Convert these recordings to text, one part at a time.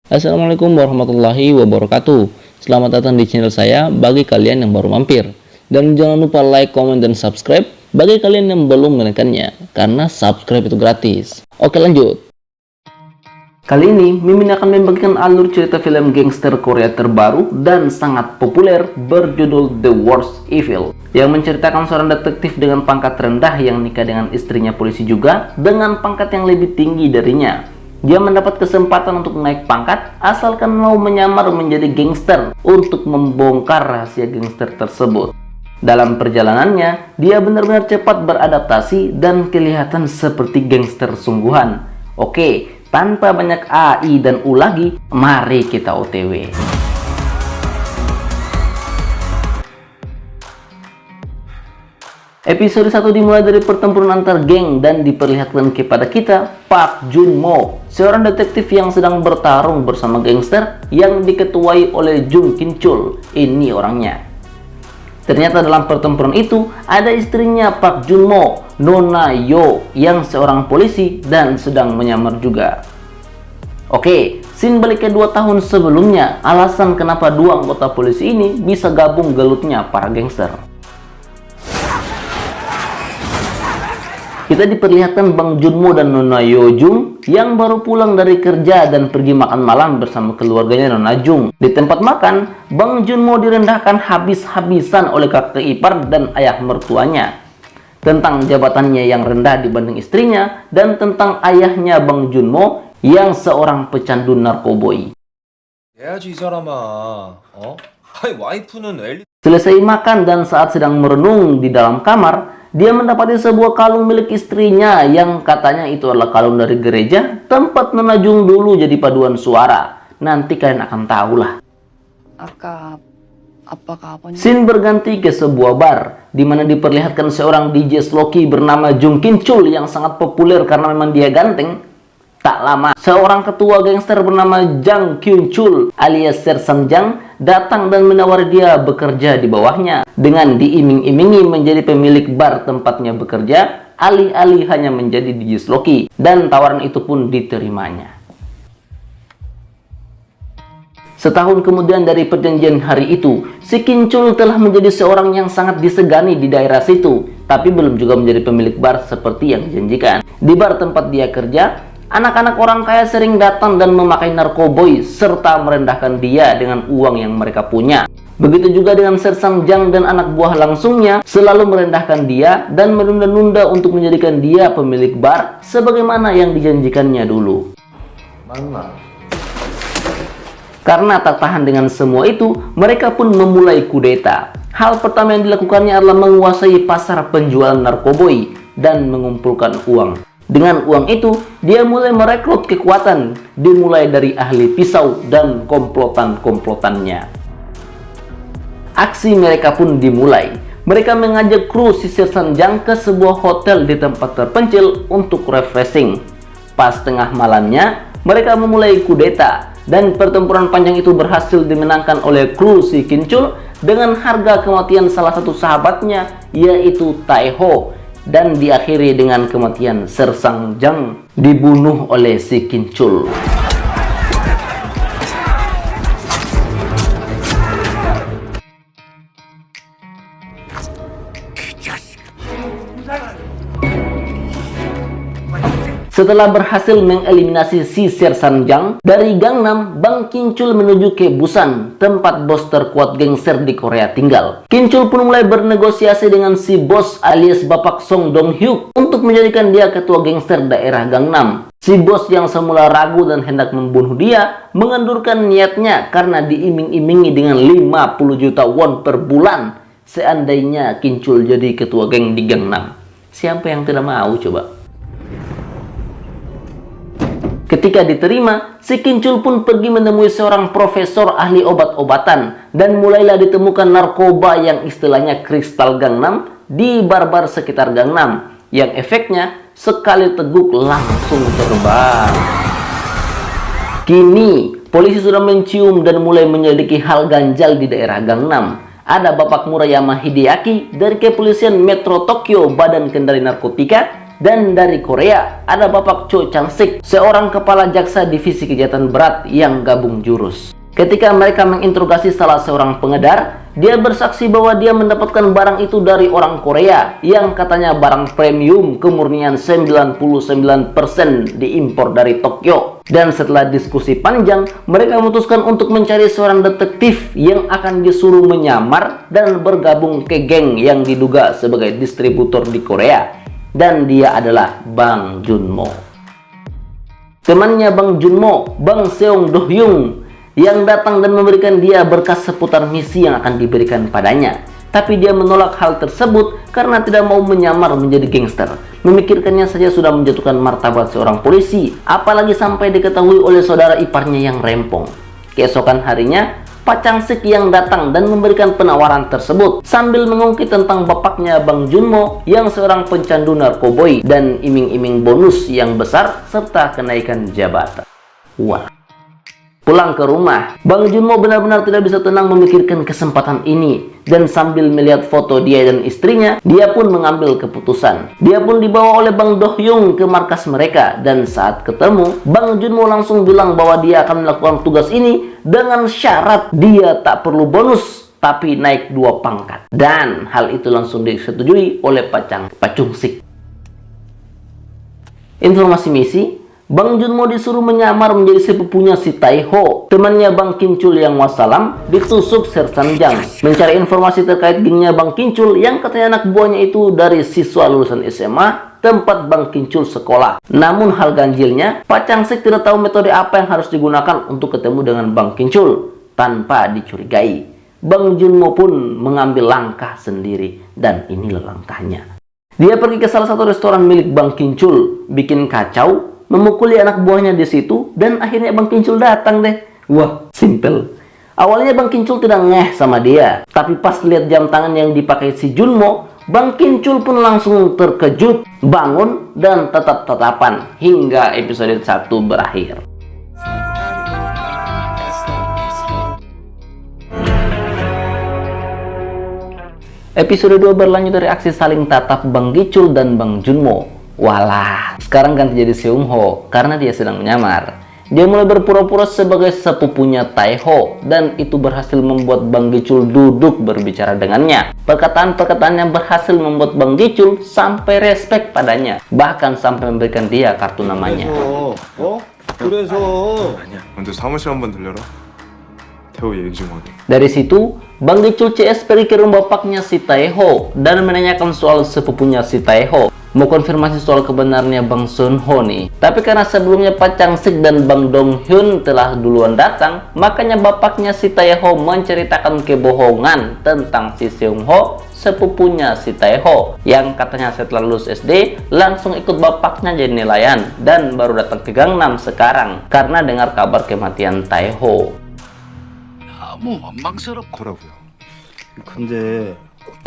Assalamualaikum warahmatullahi wabarakatuh. Selamat datang di channel saya bagi kalian yang baru mampir. Dan jangan lupa like, comment, dan subscribe bagi kalian yang belum menekannya, karena subscribe itu gratis. Oke, lanjut. Kali ini Mimin akan membagikan alur cerita film gangster Korea terbaru dan sangat populer berjudul The Worst Evil, yang menceritakan seorang detektif dengan pangkat rendah yang nikah dengan istrinya polisi juga dengan pangkat yang lebih tinggi darinya. Dia mendapat kesempatan untuk naik pangkat asalkan mau menyamar menjadi gangster untuk membongkar rahasia gangster tersebut. Dalam perjalanannya, dia benar-benar cepat beradaptasi dan kelihatan seperti gangster sungguhan. Oke, tanpa banyak AI dan U lagi, mari kita OTW. Episode 1 dimulai dari pertempuran antar geng dan diperlihatkan kepada kita Park Jun Mo, seorang detektif yang sedang bertarung bersama gangster yang diketuai oleh Jung Kin Chul. Ini orangnya. Ternyata dalam pertempuran itu ada istrinya Park Jun Mo, Nona Yo, yang seorang polisi dan sedang menyamar juga. Oke, scene balik ke 2 tahun sebelumnya. Alasan kenapa dua anggota polisi ini bisa gabung gelutnya para gangster. Kita diperlihatkan Bang Junmo dan Nona Yo Jung yang baru pulang dari kerja dan pergi makan malam bersama keluarganya Nona Jung. Di tempat makan, Bang Junmo direndahkan habis-habisan oleh kakek ipar dan ayah mertuanya. Tentang jabatannya yang rendah dibanding istrinya dan tentang ayahnya Bang Junmo yang seorang pecandu narkoboy. Selesai makan dan saat sedang merenung di dalam kamar, dia mendapati sebuah kalung milik istrinya yang katanya itu adalah kalung dari gereja tempat Nona Jung dulu jadi paduan suara. Nanti kalian akan tahulah. Scene berganti ke sebuah bar di mana diperlihatkan seorang DJ Sloki bernama Jung Kin Chul yang sangat populer karena memang dia ganteng. Tak lama, seorang ketua gangster bernama Jang Kyun Chul alias Sersan Jang datang dan menawari dia bekerja di bawahnya dengan diiming-imingi menjadi pemilik bar tempatnya bekerja, alih-alih hanya menjadi DJ Sloki, dan tawaran itu pun diterimanya. Setahun kemudian dari perjanjian hari itu, si Kin Chul telah menjadi seorang yang sangat disegani di daerah situ, tapi belum juga menjadi pemilik bar seperti yang dijanjikan. Di bar tempat dia kerja, anak-anak orang kaya sering datang dan memakai narkoboy serta merendahkan dia dengan uang yang mereka punya. Begitu juga dengan Sersan Jang dan anak buah langsungnya selalu merendahkan dia dan menunda-nunda untuk menjadikan dia pemilik bar sebagaimana yang dijanjikannya dulu. Karena tak tahan dengan semua itu, mereka pun memulai kudeta. Hal pertama yang dilakukannya adalah menguasai pasar penjualan narkoboy dan mengumpulkan uang. Dengan uang itu, dia mulai merekrut kekuatan, dimulai dari ahli pisau dan komplotan-komplotannya. Aksi mereka pun dimulai. Mereka mengajak kru si Sersan Jang ke sebuah hotel di tempat terpencil untuk refreshing. Pas tengah malamnya, mereka memulai kudeta, dan pertempuran panjang itu berhasil dimenangkan oleh kru si Kin Chul dengan harga kematian salah satu sahabatnya, yaitu Taeho, dan diakhiri dengan kematian Sersan Jang dibunuh oleh si Kin Chul. Setelah berhasil mengeliminasi si Sersan Jang dari Gangnam, Bang Kin Chul menuju ke Busan, tempat bos terkuat gangster di Korea tinggal. Kin Chul pun mulai bernegosiasi dengan si bos alias Bapak Song Dong Hyuk untuk menjadikan dia ketua gangster daerah Gangnam. Si bos yang semula ragu dan hendak membunuh dia mengendurkan niatnya karena diiming-imingi dengan 50 juta won per bulan seandainya Kin Chul jadi ketua geng di Gangnam. Siapa yang tidak mau coba? Ketika diterima, si Kin Chul pun pergi menemui seorang profesor ahli obat-obatan dan mulailah ditemukan narkoba yang istilahnya kristal Gangnam di bar-bar sekitar Gangnam yang efeknya sekali teguk langsung terbang. Kini, polisi sudah mencium dan mulai menyelidiki hal ganjal di daerah Gangnam. Ada Bapak Murayama Hideaki dari Kepolisian Metro Tokyo Badan Kendali Narkotika Dan dari Korea ada Bapak Cho Chang-sik, seorang kepala jaksa divisi kejahatan berat yang gabung jurus. Ketika mereka menginterogasi salah seorang pengedar, dia bersaksi bahwa dia mendapatkan barang itu dari orang Korea yang katanya barang premium kemurnian 99% diimpor dari Tokyo. Dan setelah diskusi panjang, mereka memutuskan untuk mencari seorang detektif yang akan disuruh menyamar dan bergabung ke geng yang diduga sebagai distributor di Korea. Dan dia adalah Bang Junmo. Temannya Bang Junmo, Bang Seong Do-hyung, yang datang dan memberikan dia berkas seputar misi yang akan diberikan padanya. Tapi dia menolak hal tersebut karena tidak mau menyamar menjadi gangster. Memikirkannya saja sudah menjatuhkan martabat seorang polisi, apalagi sampai diketahui oleh saudara iparnya yang rempong. Keesokan harinya, Pak Chang-sik yang datang dan memberikan penawaran tersebut sambil mengungkit tentang bapaknya Bang Junmo yang seorang pencandu narkoboy dan iming-iming bonus yang besar serta kenaikan jabatan. Wah. Pulang ke rumah, Bang Junmo benar-benar tidak bisa tenang memikirkan kesempatan ini. Dan sambil melihat foto dia dan istrinya, dia pun mengambil keputusan. Dia pun dibawa oleh Bang Do-hyung ke markas mereka. Dan saat ketemu, Bang Junmo langsung bilang bahwa dia akan melakukan tugas ini dengan syarat dia tak perlu bonus, tapi naik 2 pangkat. Dan hal itu langsung disetujui oleh Pak Chung-sik. Informasi misi, Bang Junmo disuruh menyamar menjadi sepupunya si Tae-ho, temannya Bang Kin-chul yang wassalam, ditusuk Sersan Jang. Mencari informasi terkait gengnya Bang Kin-chul yang katanya anak buahnya itu dari siswa lulusan SMA, tempat Bang Kin-chul sekolah. Namun hal ganjilnya, Pak Chang-sik tidak tahu metode apa yang harus digunakan untuk ketemu dengan Bang Kin-chul tanpa dicurigai. Bang Junmo pun mengambil langkah sendiri, dan inilah langkahnya. Dia pergi ke salah satu restoran milik Bang Kin-chul, bikin kacau, memukuli anak buahnya di situ, dan akhirnya Bang Kin-chul datang deh. Wah, simple. Awalnya Bang Kin-chul tidak ngeh sama dia, tapi pas lihat jam tangan yang dipakai si Junmo, Bang Kin-chul pun langsung terkejut, bangun, dan tetap-tetapan hingga episode 1 berakhir. Episode 2 berlanjut dari aksi saling tatap Bang Gi-chul dan Bang Junmo. Walah, sekarang ganti jadi Seung-ho karena dia sedang menyamar. Dia mulai berpura-pura sebagai sepupunya Tae-ho dan itu berhasil membuat Bang Gi-chul duduk berbicara dengannya. Perkataan-perkataan yang berhasil membuat Bang Gi-chul sampai respect padanya, bahkan sampai memberikan dia kartu namanya. 아니야, 먼저 사무실 한번 들려라. 태호 얘기 좀 하게. Dari situ, Bang Gi-chul CS pergi ke rumah bapaknya si Tae-ho dan menanyakan soal sepupunya si Tae-ho. Mau konfirmasi soal kebenarannya Bang Sun-ho nih. Tapi karena sebelumnya Pak Chang-sik dan Bang Dong-hyun telah duluan datang, makanya bapaknya si Tae-ho menceritakan kebohongan tentang si Seung-ho, sepupunya si Tae-ho, yang katanya setelah lulus SD langsung ikut bapaknya jadi nelayan dan baru datang ke Gangnam sekarang karena dengar kabar kematian Tae-ho. 너무 원망스럽더라고요. 근데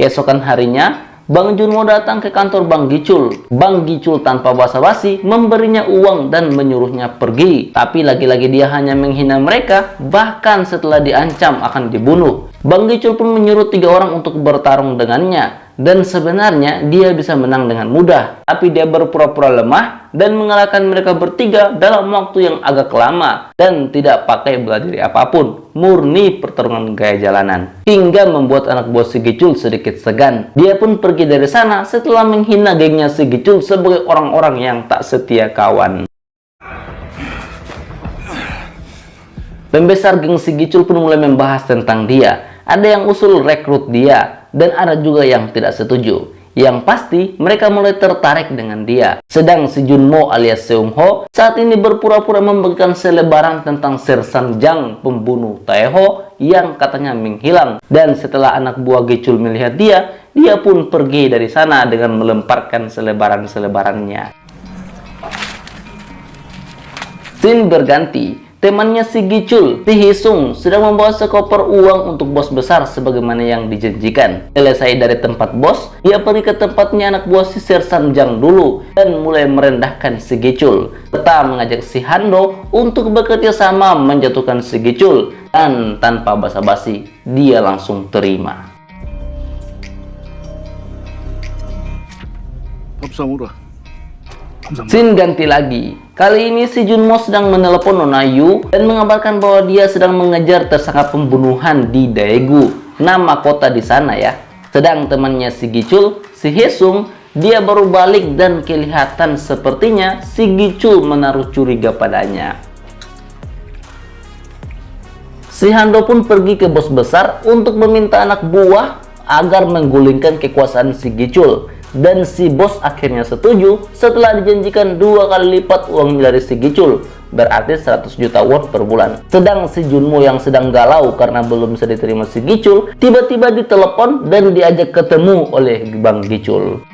Keesokan harinya, Bang Junmo datang ke kantor Bang Gi-chul. Bang Gi-chul tanpa basa-basi memberinya uang dan menyuruhnya pergi. Tapi lagi-lagi dia hanya menghina mereka, bahkan setelah diancam akan dibunuh. Bang Gi-chul pun menyuruh 3 orang untuk bertarung dengannya. Dan sebenarnya dia bisa menang dengan mudah. Tapi dia berpura-pura lemah dan mengalahkan mereka bertiga dalam waktu yang agak lama. Dan tidak pakai bela diri apapun. Murni pertarungan gaya jalanan. Hingga membuat anak buah si Gi-chul sedikit segan. Dia pun pergi dari sana setelah menghina gengnya si Gi-chul sebagai orang-orang yang tak setia kawan. Pembesar geng si Gi-chul pun mulai membahas tentang dia. Ada yang usul rekrut dia, dan ada juga yang tidak setuju. Yang pasti, mereka mulai tertarik dengan dia. Sedang si Junmo alias Seung-ho saat ini berpura-pura membagikan selebaran tentang Sersan Jang, pembunuh Tae-ho yang katanya menghilang. Dan setelah anak buah Gi-chul melihat dia pun pergi dari sana dengan melemparkan selebaran-selebarannya. Scene berganti. Temannya si Gi-chul, si Hee-sung, sedang membawa sekoper uang untuk bos besar sebagaimana yang dijanjikan. Selesai dari tempat bos, dia pergi ke tempatnya anak buah si Sersan Jang dulu dan mulai merendahkan si Gi-chul. Serta mengajak si Hando untuk bekerja sama menjatuhkan si Gi-chul. Dan tanpa basa-basi, dia langsung terima. 밥상으로 Scene ganti lagi. Kali ini si Junmo sedang menelepon Nona Yu dan mengabarkan bahwa dia sedang mengejar tersangka pembunuhan di Daegu, nama kota di sana ya. Sedang temannya si Gichul, si Haesung, dia baru balik dan kelihatan sepertinya si Gichul menaruh curiga padanya. Si Hando pun pergi ke bos besar untuk meminta anak buah agar menggulingkan kekuasaan si Gichul. Dan si bos akhirnya setuju setelah dijanjikan 2 kali lipat uang dari si Gichul, berarti 100 juta won per bulan. Sedang si Junmo yang sedang galau karena belum bisa diterima si Gichul, tiba-tiba ditelepon dan diajak ketemu oleh Bang Gichul.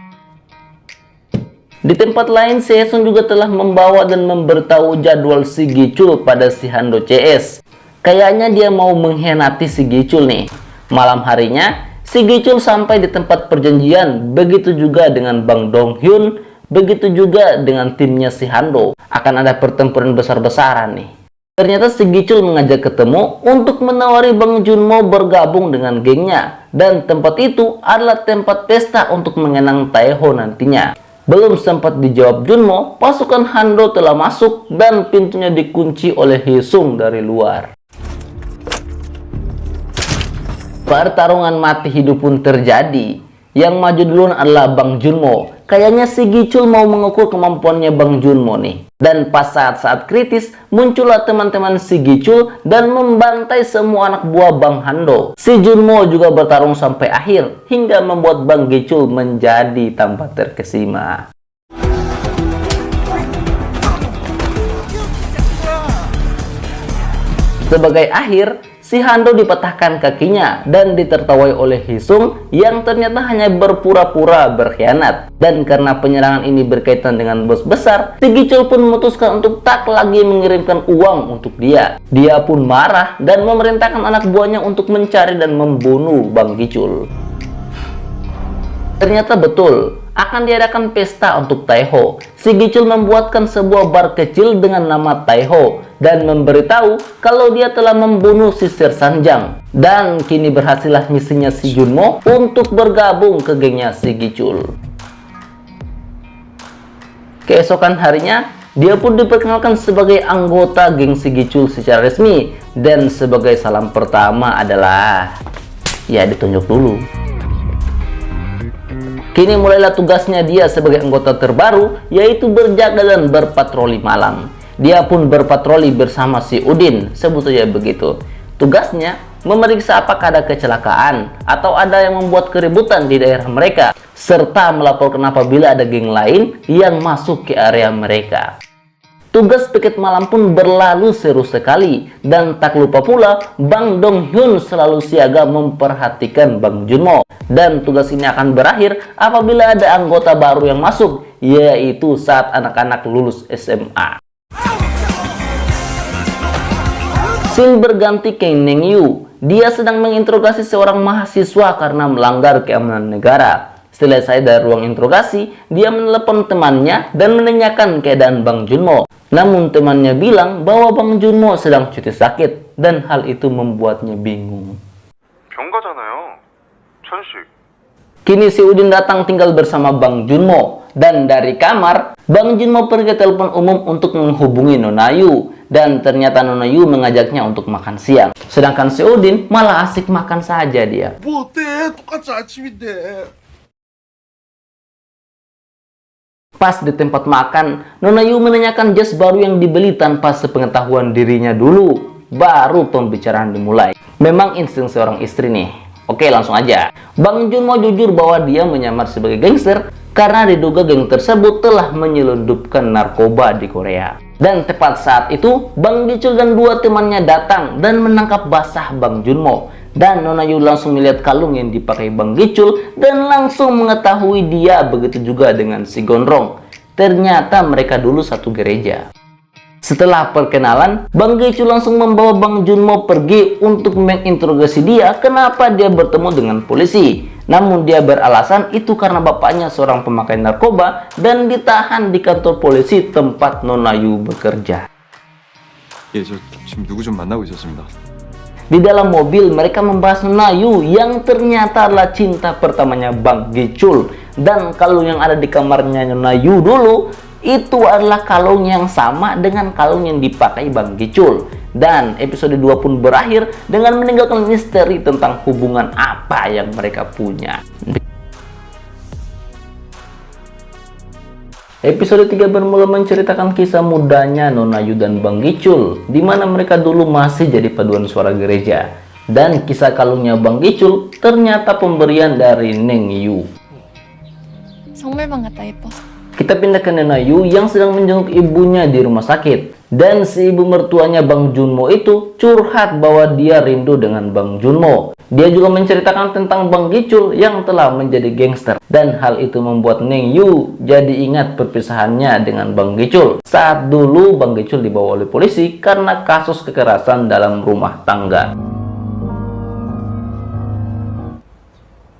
Di tempat lain, si Haesung juga telah membawa dan memberitahu jadwal si Gichul pada si Hando CS. Kayaknya dia mau mengkhianati si Gichul nih. Malam harinya, si Gichul sampai di tempat perjanjian, begitu juga dengan Bang Dong-hyun, begitu juga dengan timnya si Hando. Akan ada pertempuran besar-besaran nih. Ternyata si Gichul mengajak ketemu untuk menawari Bang Junmo bergabung dengan gengnya. Dan tempat itu adalah tempat pesta untuk mengenang Taeho nantinya. Belum sempat dijawab Junmo, pasukan Hando telah masuk dan pintunya dikunci oleh Haesung dari luar. Pertarungan mati hidup pun terjadi. Yang maju duluan adalah Bang Junmo. Kayaknya si Gichul mau mengukur kemampuannya Bang Junmo nih. Dan pas saat-saat kritis, muncullah teman-teman si Gichul dan membantai semua anak buah Bang Hando. Si Junmo juga bertarung sampai akhir, hingga membuat Bang Gichul menjadi tanpa terkesima. Sebagai akhir, si Hando dipatahkan kakinya dan ditertawai oleh Haesung yang ternyata hanya berpura-pura berkhianat. Dan karena penyerangan ini berkaitan dengan bos besar, si Gichul pun memutuskan untuk tak lagi mengirimkan uang untuk dia. Dia pun marah dan memerintahkan anak buahnya untuk mencari dan membunuh Bang Gichul. Ternyata betul, akan diadakan pesta untuk Taeho. Si Gichul membuatkan sebuah bar kecil dengan nama Taeho dan memberitahu kalau dia telah membunuh si Sersanjang. Dan kini berhasillah misinya si Junmo untuk bergabung ke gengnya si Gichul. Keesokan harinya, dia pun diperkenalkan sebagai anggota geng si Gichul secara resmi. Dan sebagai salam pertama adalah, ya ditunjuk dulu. Kini mulailah tugasnya dia sebagai anggota terbaru, yaitu berjaga dan berpatroli malam. Dia pun berpatroli bersama si Udin, sebut saja begitu. Tugasnya memeriksa apakah ada kecelakaan atau ada yang membuat keributan di daerah mereka, serta melaporkan apabila ada geng lain yang masuk ke area mereka. Tugas piket malam pun berlalu seru sekali, dan tak lupa pula Bang Dong-hyun selalu siaga memperhatikan Bang Junmo. Dan tugas ini akan berakhir apabila ada anggota baru yang masuk, yaitu saat anak-anak lulus SMA. Scene berganti ke Neng Yu. Dia sedang menginterogasi seorang mahasiswa karena melanggar keamanan negara. Selesai dari ruang interogasi, dia menelepon temannya dan menanyakan keadaan Bang Junmo. Namun temannya bilang bahwa Bang Junmo sedang cuti sakit dan hal itu membuatnya bingung. 병 가잖아요. 천식. Kini si Udin datang tinggal bersama Bang Junmo, dan dari kamar Bang Junmo pergi ke telepon umum untuk menghubungi Nona Yu, dan ternyata Nona Yu mengajaknya untuk makan siang. Sedangkan si Udin malah asik makan saja dia. 뭐 어때? 똑같이 아침인데. Pas di tempat makan, Nona Yu menanyakan jas baru yang dibeli tanpa sepengetahuan dirinya dulu. Baru pembicaraan dimulai. Memang insting seorang istri nih. Oke, langsung aja. Bang Junmo jujur bahwa dia menyamar sebagai gangster karena diduga geng tersebut telah menyelundupkan narkoba di Korea. Dan tepat saat itu, Bang Gichul dan dua temannya datang dan menangkap basah Bang Junmo. Dan Nona Yu langsung melihat kalung yang dipakai Bang Gichul dan langsung mengetahui dia, begitu juga dengan si Gondrong. Ternyata mereka dulu satu gereja. Setelah perkenalan, Bang Gichul langsung membawa Bang Junmo pergi untuk menginterogasi dia kenapa dia bertemu dengan polisi. Namun dia beralasan itu karena bapaknya seorang pemakai narkoba dan ditahan di kantor polisi tempat Nona Yu bekerja. 예, 저 지금 누구 좀 만나고 있었습니다. Di dalam mobil mereka membahas Nona Yu yang ternyata adalah cinta pertamanya Bang Gichul. Dan kalung yang ada di kamarnya Nona Yu dulu itu adalah kalung yang sama dengan kalung yang dipakai Bang Gicul. Dan episode 2 pun berakhir dengan meninggalkan misteri tentang hubungan apa yang mereka punya. Episode 3 bermula menceritakan kisah mudanya Nona Yu dan Bang Gicul, di mana mereka dulu masih jadi paduan suara gereja. Dan kisah kalungnya Bang Gicul ternyata pemberian dari Neng Yu. 선물방 갔다 예뻐. Kita pindah ke Nona Yu yang sedang menjenguk ibunya di rumah sakit. Dan si ibu mertuanya Bang Junmo itu curhat bahwa dia rindu dengan Bang Junmo. Dia juga menceritakan tentang Bang Gicul yang telah menjadi gangster. Dan hal itu membuat Neng Yu jadi ingat perpisahannya dengan Bang Gicul. Saat dulu Bang Gicul dibawa oleh polisi karena kasus kekerasan dalam rumah tangga.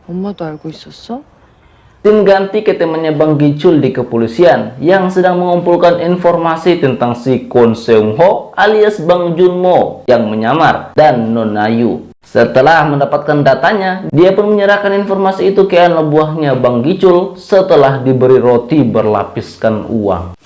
엄마도 알고 있었어? Tim ganti ke temannya Bang Gicul di kepolisian yang sedang mengumpulkan informasi tentang si Kwon Seung Ho alias Bang Junmo yang menyamar dan Nona Yu. Setelah mendapatkan datanya, dia pun menyerahkan informasi itu ke anak buahnya Bang Gicul setelah diberi roti berlapiskan uang.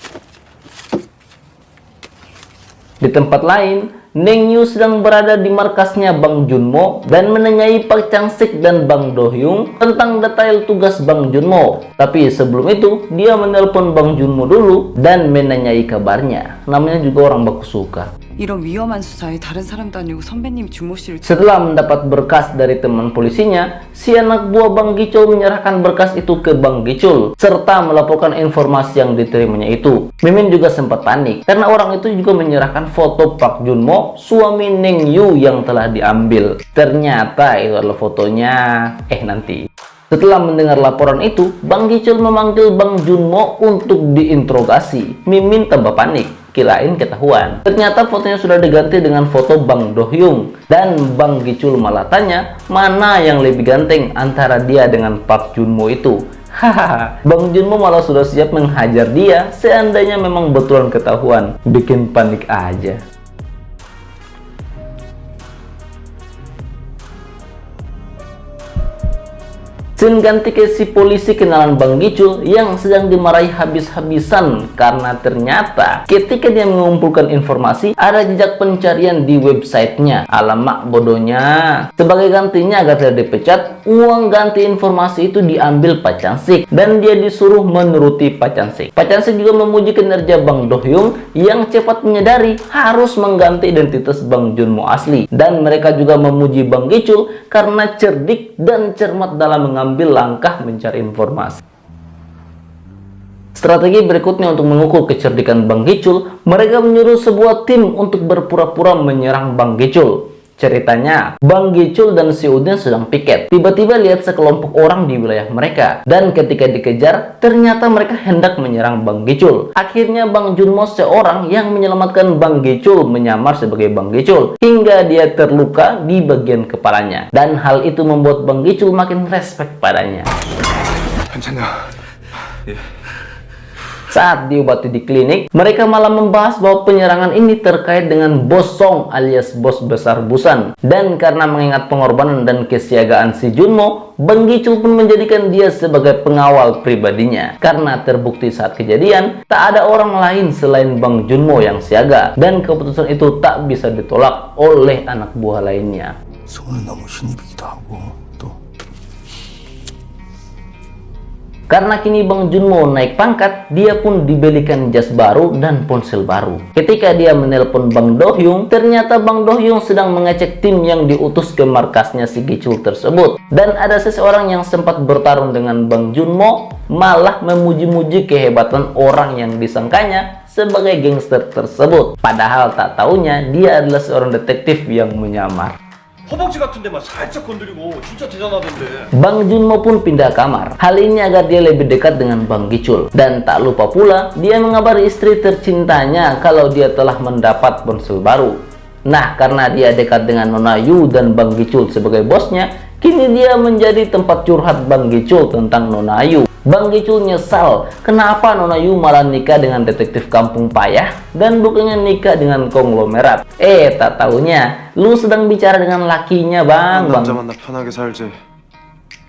Di tempat lain, Neng Yu sedang berada di markasnya Bang Junmo dan menanyai Pak Changsik dan Bang Do Hyung tentang detail tugas Bang Junmo. Tapi sebelum itu, dia menelpon Bang Junmo dulu dan menanyai kabarnya. Namanya juga orang baku suka. 이런 위험한 수사에 다른 사람도 아니고 선배님이 준모 씨를 Setelah mendapat berkas dari teman polisinya, si anak buah Bang Gicul menyerahkan berkas itu ke Bang Gicul serta melaporkan informasi yang diterimanya itu. Mimin juga sempat panik karena orang itu juga menyerahkan foto Pak Junmo, suami Neng Yu yang telah diambil. Ternyata itu adalah fotonya. Nanti. Setelah mendengar laporan itu, Bang Gicul memanggil Bang Junmo untuk diinterogasi. Mimin tambah panik. Kirain ketahuan. Ternyata fotonya sudah diganti dengan foto Bang Do Hyung. Dan Bang Gicul malah tanya mana yang lebih ganteng antara dia dengan Pak Junmo itu. Hahaha, Bang Junmo malah sudah siap menghajar dia seandainya memang betulan ketahuan. Bikin panik aja. Scene ganti ke si polisi kenalan Bang Gicul yang sedang dimarahi habis-habisan karena ternyata ketika dia mengumpulkan informasi ada jejak pencarian di websitenya. Alamak bodohnya. Sebagai gantinya agar tidak dipecat, uang ganti informasi itu diambil Pak Changsik dan dia disuruh menuruti Pak Changsik. Pak Changsik juga memuji kinerja Bang Do Hyung yang cepat menyadari harus mengganti identitas Bang Junmo asli, dan mereka juga memuji Bang Gicul karena cerdik dan cermat dalam mengambil langkah mencari informasi. Strategi berikutnya untuk mengukur kecerdikan Bang Gicul, mereka menyuruh sebuah tim untuk berpura-pura menyerang Bang Gicul. Ceritanya, Bang Gicul dan si Udin sedang piket. Tiba-tiba lihat sekelompok orang di wilayah mereka. Dan ketika dikejar, ternyata mereka hendak menyerang Bang Gicul. Akhirnya Bang Junmo seorang yang menyelamatkan Bang Gicul menyamar sebagai Bang Gicul. Hingga dia terluka di bagian kepalanya. Dan hal itu membuat Bang Gicul makin respect padanya. 괜찮냐? 예. Saat diobati di klinik, mereka malah membahas bahwa penyerangan ini terkait dengan Bos Song alias bos besar Busan. Dan karena mengingat pengorbanan dan kesiagaan si Junmo, Bang Gicul pun menjadikan dia sebagai pengawal pribadinya. Karena terbukti saat kejadian, tak ada orang lain selain Bang Junmo yang siaga. Dan keputusan itu tak bisa ditolak oleh anak buah lainnya. 손은 너무 신입이기도 하고 또 Karena kini Bang Junmo naik pangkat, dia pun dibelikan jas baru dan ponsel baru. Ketika dia menelpon Bang Do Hyung, ternyata Bang Do Hyung sedang mengecek tim yang diutus ke markasnya si Gicul tersebut. Dan ada seseorang yang sempat bertarung dengan Bang Junmo, malah memuji-muji kehebatan orang yang disangkanya sebagai gangster tersebut. Padahal tak taunya dia adalah seorang detektif yang menyamar. 허벅지 같은 데만 살짝 건드리고 진짜 대단하던데. Bang Junmo pun pindah kamar. Hal ini agar dia lebih dekat dengan Bang Gicul. Dan tak lupa pula, dia mengabari istri tercintanya kalau dia telah mendapat ponsel baru. Nah, karena dia dekat dengan Nona Yu dan Bang Gicul sebagai bosnya, kini dia menjadi tempat curhat Bang Gicul tentang Nona Yu. Bang Gicul nyesal kenapa Nona Yu malah nikah dengan detektif kampung payah dan bukannya nikah dengan konglomerat. Tak taunya lu sedang bicara dengan lakinya, Bang. 남자 만나 편하게 살지.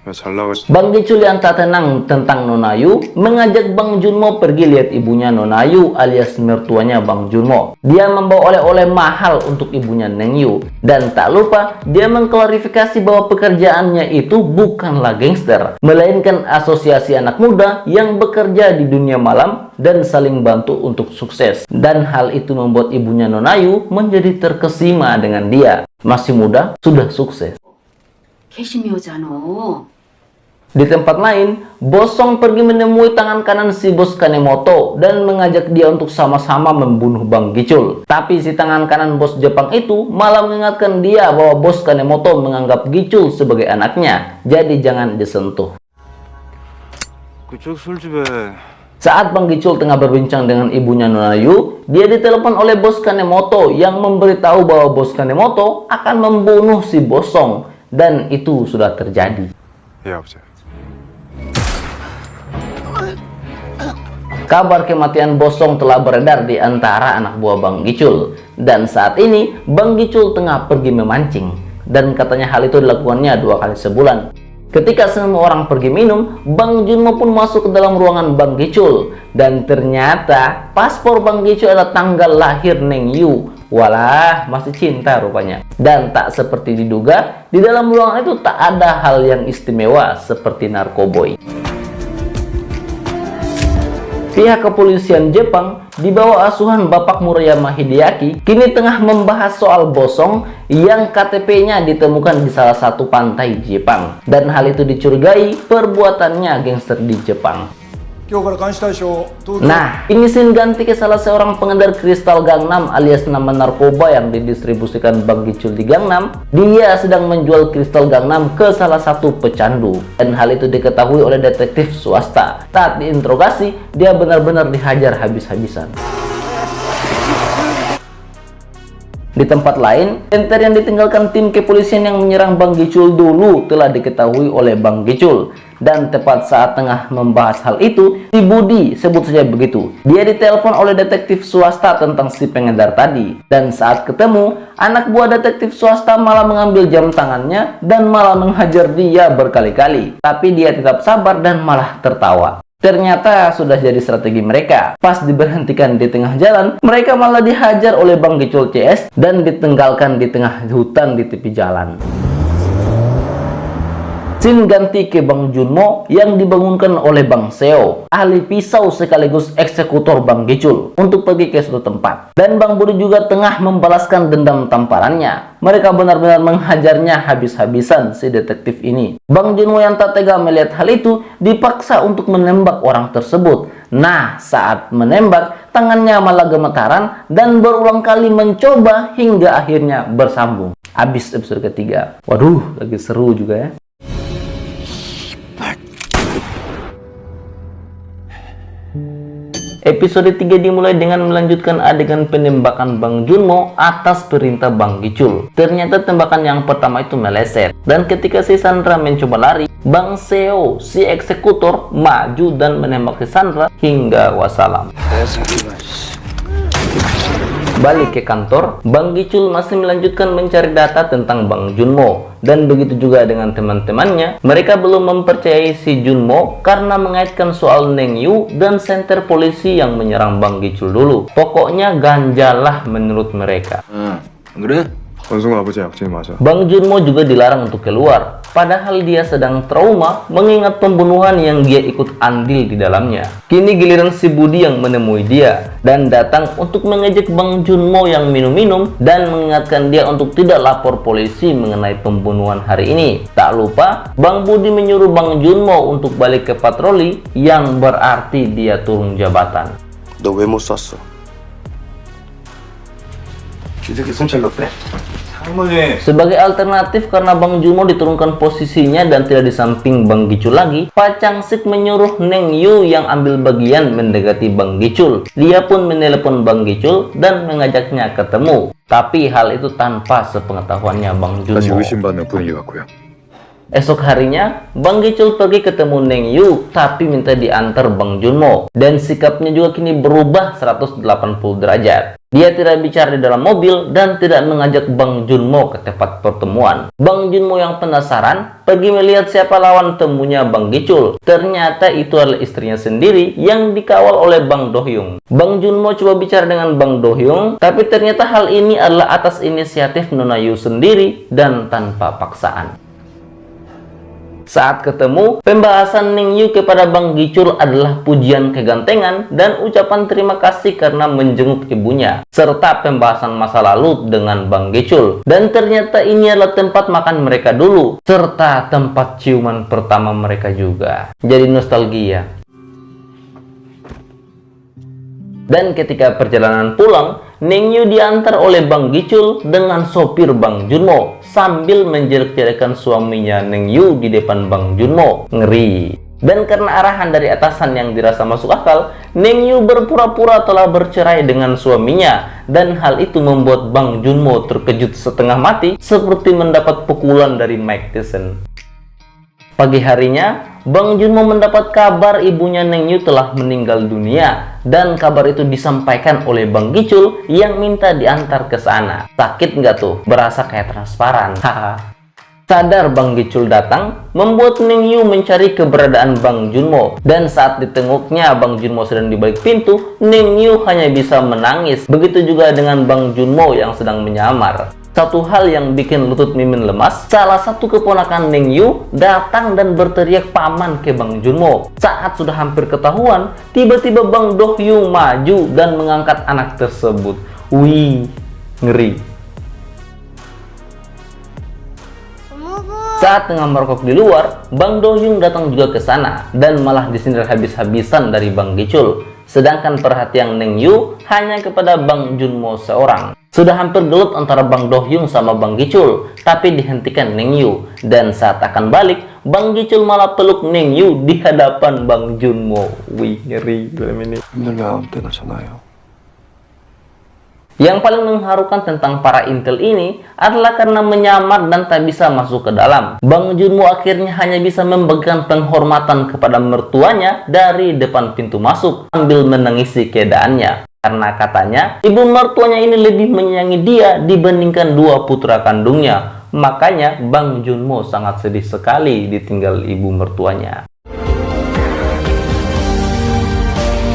왜 야, 잘 나가시. Bang Gicul yang tak tenang tentang Nona Yu mengajak Bang Junmo pergi lihat ibunya Nona Yu alias mertuanya Bang Junmo. Dia membawa oleh-oleh mahal untuk ibunya Neng Yu. Dan tak lupa dia mengklarifikasi bahwa pekerjaannya itu bukanlah gangster, melainkan asosiasi anak muda yang bekerja di dunia malam dan saling bantu untuk sukses. Dan hal itu membuat ibunya Nona Yu menjadi terkesima dengan dia. Masih muda, sudah sukses. 캐시미어잖아. Di tempat lain, Bosong pergi menemui tangan kanan si bos Kanemoto dan mengajak dia untuk sama-sama membunuh Bang Gicul. Tapi si tangan kanan bos Jepang itu malah mengingatkan dia bahwa bos Kanemoto menganggap Gicul sebagai anaknya, jadi jangan disentuh. 그쪽 술집에 Saat Bang Gicul tengah berbincang dengan ibunya Nona Yu, dia ditelepon oleh bos Kanemoto yang memberitahu bahwa bos Kanemoto akan membunuh si Bosong, dan itu sudah terjadi. 예, 아버지. Kabar kematian Bosong telah beredar di antara anak buah Bang Gicul. Dan saat ini, Bang Gicul tengah pergi memancing. Dan katanya hal itu dilakukannya 2 kali sebulan. Ketika semua orang pergi minum, Bang Junmo pun masuk ke dalam ruangan Bang Gicul. Dan ternyata, paspor Bang Gicul adalah tanggal lahir Neng Yu. Walah, masih cinta rupanya. Dan tak seperti diduga, di dalam ruangan itu tak ada hal yang istimewa seperti narkoboy. Pihak kepolisian Jepang di bawah asuhan Bapak Murayama Hideaki kini tengah membahas soal Bosong yang KTP-nya ditemukan di salah satu pantai Jepang. Dan hal itu dicurigai perbuatannya gangster di Jepang. Nah, ini scene ganti ke salah seorang pengedar kristal Gangnam alias nama narkoba yang didistribusikan Bang Gicul di Gangnam. Dia sedang menjual kristal Gangnam ke salah satu pecandu. Dan hal itu diketahui oleh detektif swasta. Saat diinterogasi, dia benar-benar dihajar habis-habisan. Di tempat lain, enter yang ditinggalkan tim kepolisian yang menyerang Bang Gicul dulu telah diketahui oleh Bang Gicul. Dan tepat saat tengah membahas hal itu, si Budi, sebut saja begitu, dia ditelepon oleh detektif swasta tentang si pengedar tadi. Dan saat ketemu, anak buah detektif swasta malah mengambil jam tangannya dan malah menghajar dia berkali-kali. Tapi dia tetap sabar dan malah tertawa. Ternyata sudah jadi strategi mereka. Pas diberhentikan di tengah jalan, mereka malah dihajar oleh Bang Gicul CS dan ditenggalkan di tengah hutan di tepi jalan. Scene ganti ke Bang Junmo yang dibangunkan oleh Bang Seo, ahli pisau sekaligus eksekutor Bang Gicul, untuk pergi ke suatu tempat. Dan Bang Budi juga tengah membalaskan dendam tamparannya. Mereka benar-benar menghajarnya habis-habisan si detektif ini. Bang Junmo yang tak tega melihat hal itu dipaksa untuk menembak orang tersebut. Nah, saat menembak, tangannya malah gemetaran dan berulang kali mencoba hingga akhirnya bersambung. Habis episode ketiga. Waduh, lagi seru juga ya. Episode 3 dimulai dengan melanjutkan adegan penembakan Bang Junmo atas perintah Bang Gicul. Ternyata tembakan yang pertama itu meleset. Dan ketika si Sandra mencoba lari, Bang Seo, si eksekutor, maju dan menembak si Sandra hingga wassalam. Balik ke kantor, Bang Gicul masih melanjutkan mencari data tentang Bang Junmo. Dan begitu juga dengan teman-temannya, mereka belum mempercayai si Junmo karena mengaitkan soal Neng Yu dan senter polisi yang menyerang Bang Gicul dulu. Pokoknya ganjalah menurut mereka. 그래? 원숭아 아버지 약점이 맞아. Bang Junmo juga dilarang untuk keluar, padahal dia sedang trauma mengingat pembunuhan yang dia ikut andil di dalamnya. Kini giliran si Budi yang menemui dia dan datang untuk mengejek Bang Junmo yang minum-minum dan mengingatkan dia untuk tidak lapor polisi mengenai pembunuhan hari ini. Tak lupa, Bang Budi menyuruh Bang Junmo untuk balik ke patroli yang berarti dia turun jabatan. 너 왜 못 쐈어? 기득이 손잘 넣대. 할머니. Sebagai alternatif karena Bang Junmo diturunkan posisinya dan tidak di samping Bang Gicul lagi, Pak Changsik menyuruh Neng Yu yang ambil bagian mendekati Bang Gicul. Dia pun menelepon Bang Gicul dan mengajaknya ketemu. Tapi hal itu tanpa sepengetahuannya Bang 다시 Junmo. 의심받는 분위기 같고요. Esok harinya, Bang Gicul pergi ketemu Neng Yu tapi minta diantar Bang Junmo. Dan sikapnya juga kini berubah 180 derajat. Dia tidak bicara di dalam mobil dan tidak mengajak Bang Junmo ke tempat pertemuan. Bang Junmo yang penasaran pergi melihat siapa lawan temunya Bang Gicul. Ternyata itu adalah istrinya sendiri yang dikawal oleh Bang Do-hyung. Bang Junmo coba bicara dengan Bang Do-hyung, tapi ternyata hal ini adalah atas inisiatif Nona Yu sendiri dan tanpa paksaan. Saat ketemu, pembahasan Ning Yu kepada Bang Gicul adalah pujian kegantengan dan ucapan terima kasih karena menjenguk ibunya, serta pembahasan masa lalu dengan Bang Gicul. Dan ternyata ini adalah tempat makan mereka dulu, serta tempat ciuman pertama mereka juga. Jadi nostalgia. Dan ketika perjalanan pulang, Ning Yu diantar oleh Bang Gicul dengan sopir Bang Junmo sambil menjelek-jelekan suaminya Ning Yu di depan Bang Junmo. Ngeri. Dan karena arahan dari atasan yang dirasa masuk akal, Ning Yu berpura-pura telah bercerai dengan suaminya, dan hal itu membuat Bang Junmo terkejut setengah mati seperti mendapat pukulan dari Mike Tyson. Pagi harinya, Bang Junmo mendapat kabar ibunya Ning Yu telah meninggal dunia, dan kabar itu disampaikan oleh Bang Gicul yang minta diantar ke sana. Sakit nggak tuh? Berasa kayak transparan. Haha. Sadar Bang Gicul datang, membuat Ning Yu mencari keberadaan Bang Junmo, dan saat ditengoknya Bang Junmo sedang di balik pintu, Ning Yu hanya bisa menangis. Begitu juga dengan Bang Junmo yang sedang menyamar. Satu hal yang bikin lutut Mimin lemas, salah satu keponakan Ning Yu datang dan berteriak paman ke Bang Junmo. Saat sudah hampir ketahuan, tiba-tiba Bang Do-hyung maju dan mengangkat anak tersebut. Wih, ngeri. Saat tengah merokok di luar, Bang Do-hyung datang juga ke sana dan malah disindir habis-habisan dari Bang Gicul. Sedangkan perhatian Ning Yu hanya kepada Bang Junmo seorang. Sudah hampir gelut antara Bang Do-hyung sama Bang Gicul, tapi dihentikan Ning Yu. Dan saat akan balik, Bang Gicul malah peluk Ning Yu di hadapan Bang Junmo. Wih, ngeri film ini. 힘들면 아무 때나 전화해요. Yang paling mengharukan tentang para intel ini adalah karena menyamar dan tak bisa masuk ke dalam. Bang Junmo akhirnya hanya bisa memberikan penghormatan kepada mertuanya dari depan pintu masuk sambil menangisi keadaannya. Karena katanya ibu mertuanya ini lebih menyayangi dia dibandingkan dua putra kandungnya. Makanya Bang Junmo sangat sedih sekali ditinggal ibu mertuanya.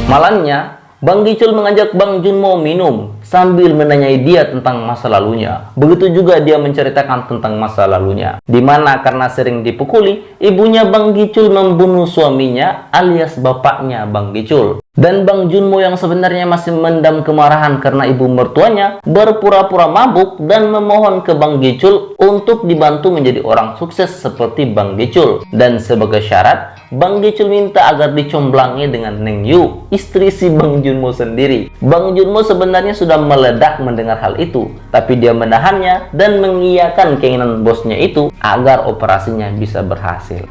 Malamnya, Bang Gicul mengajak Bang Junmo minum sambil menanyai dia tentang masa lalunya. Begitu juga dia menceritakan tentang masa lalunya, di mana karena sering dipukuli, ibunya Bang Gicul membunuh suaminya alias bapaknya Bang Gicul. Dan Bang Junmo yang sebenarnya masih mendam kemarahan karena ibu mertuanya berpura-pura mabuk dan memohon ke Bang Gicul untuk dibantu menjadi orang sukses seperti Bang Gicul. Dan sebagai syarat, Bang Gicul minta agar dicomblangi dengan Ning Yu, istri si Bang Junmo sendiri. Bang Junmo sebenarnya sudah meledak mendengar hal itu, tapi dia menahannya dan mengiyakan keinginan bosnya itu agar operasinya bisa berhasil.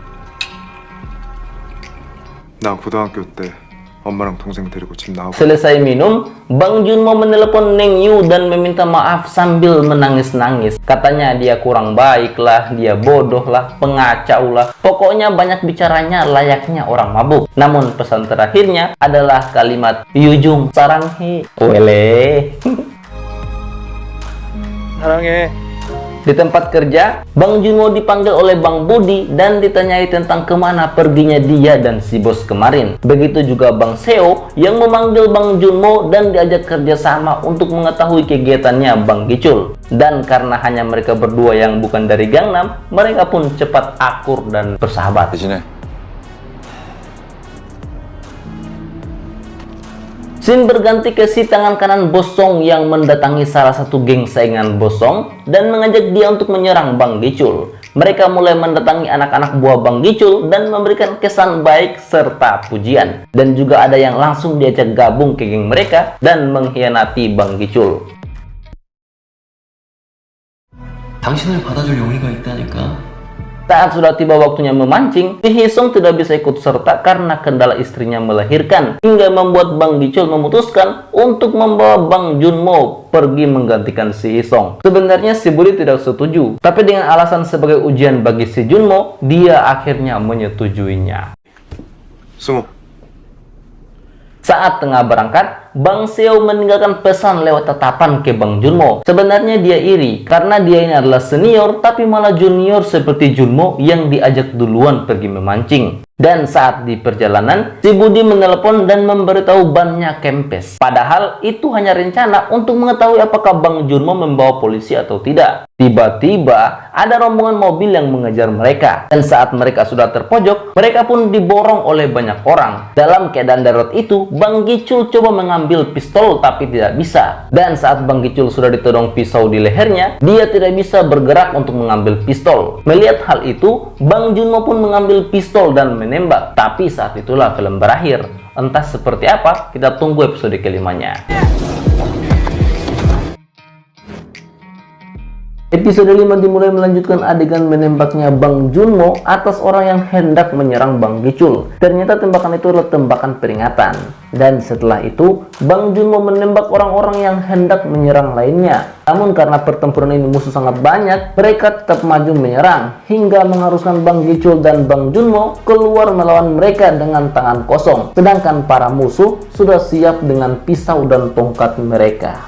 나 고등학교 때 엄마랑 동생 데리고 집 나오고 Selesai minum, Bang Junmo menelepon Ning Yu dan meminta maaf sambil menangis-nangis. Katanya dia kurang baik lah, dia bodoh lah, pengacau lah. Pokoknya banyak bicaranya layaknya orang mabuk. Namun pesan terakhirnya adalah kalimat Yujung saranghe. Wele. 사랑해. Di tempat kerja, Bang Junmo dipanggil oleh Bang Budi dan ditanyai tentang kemana perginya dia dan si bos kemarin. Begitu juga Bang Seo yang memanggil Bang Junmo dan diajak kerjasama untuk mengetahui kegiatannya Bang Gicul. Dan karena hanya mereka berdua yang bukan dari Gangnam, mereka pun cepat akur dan bersahabat. 대신에 Scene berganti ke si tangan kanan Bosong yang mendatangi salah satu geng saingan Bosong dan mengajak dia untuk menyerang Bang Gicul. Mereka mulai mendatangi anak-anak buah Bang Gicul dan memberikan kesan baik serta pujian. Dan juga ada yang langsung diajak gabung ke geng mereka dan mengkhianati Bang Gicul. 당신을 받아줄 용의가 있다니까. Saat sudah tiba waktunya memancing, si Hisong tidak bisa ikut serta karena kendala istrinya melahirkan, hingga membuat Bang Gicul memutuskan untuk membawa Bang Junmo pergi menggantikan si Hisong. Sebenarnya si Budi tidak setuju, tapi dengan alasan sebagai ujian bagi si Junmo, dia akhirnya menyetujuinya. 승우 Saat tengah berangkat, Bang Seo meninggalkan pesan lewat tatapan ke Bang Junmo. Sebenarnya dia iri karena dia ini adalah senior tapi malah junior seperti Junmo yang diajak duluan pergi memancing. Dan saat di perjalanan, si Budi menelepon dan memberitahu bannya kempes. Padahal itu hanya rencana untuk mengetahui apakah Bang Junmo membawa polisi atau tidak. Tiba-tiba ada rombongan mobil yang mengejar mereka. Dan saat mereka sudah terpojok, mereka pun diborong oleh banyak orang. Dalam keadaan darurat itu, Bang Gicul coba mengambil pistol tapi tidak bisa. Dan saat Bang Gicul sudah ditodong pisau di lehernya, dia tidak bisa bergerak untuk mengambil pistol. Melihat hal itu, Bang Junmo pun mengambil pistol dan menembak. Tapi saat itulah film berakhir. Entah seperti apa, kita tunggu episode kelimanya. Episode 5 dimulai melanjutkan adegan menembaknya Bang Junmo atas orang yang hendak menyerang Bang Gicul. Ternyata tembakan itu adalah tembakan peringatan. Dan setelah itu, Bang Junmo menembak orang-orang yang hendak menyerang lainnya. Namun karena pertempuran ini musuh sangat banyak, mereka tetap maju menyerang hingga mengharuskan Bang Gicul dan Bang Junmo keluar melawan mereka dengan tangan kosong. Sedangkan para musuh sudah siap dengan pisau dan tongkat mereka.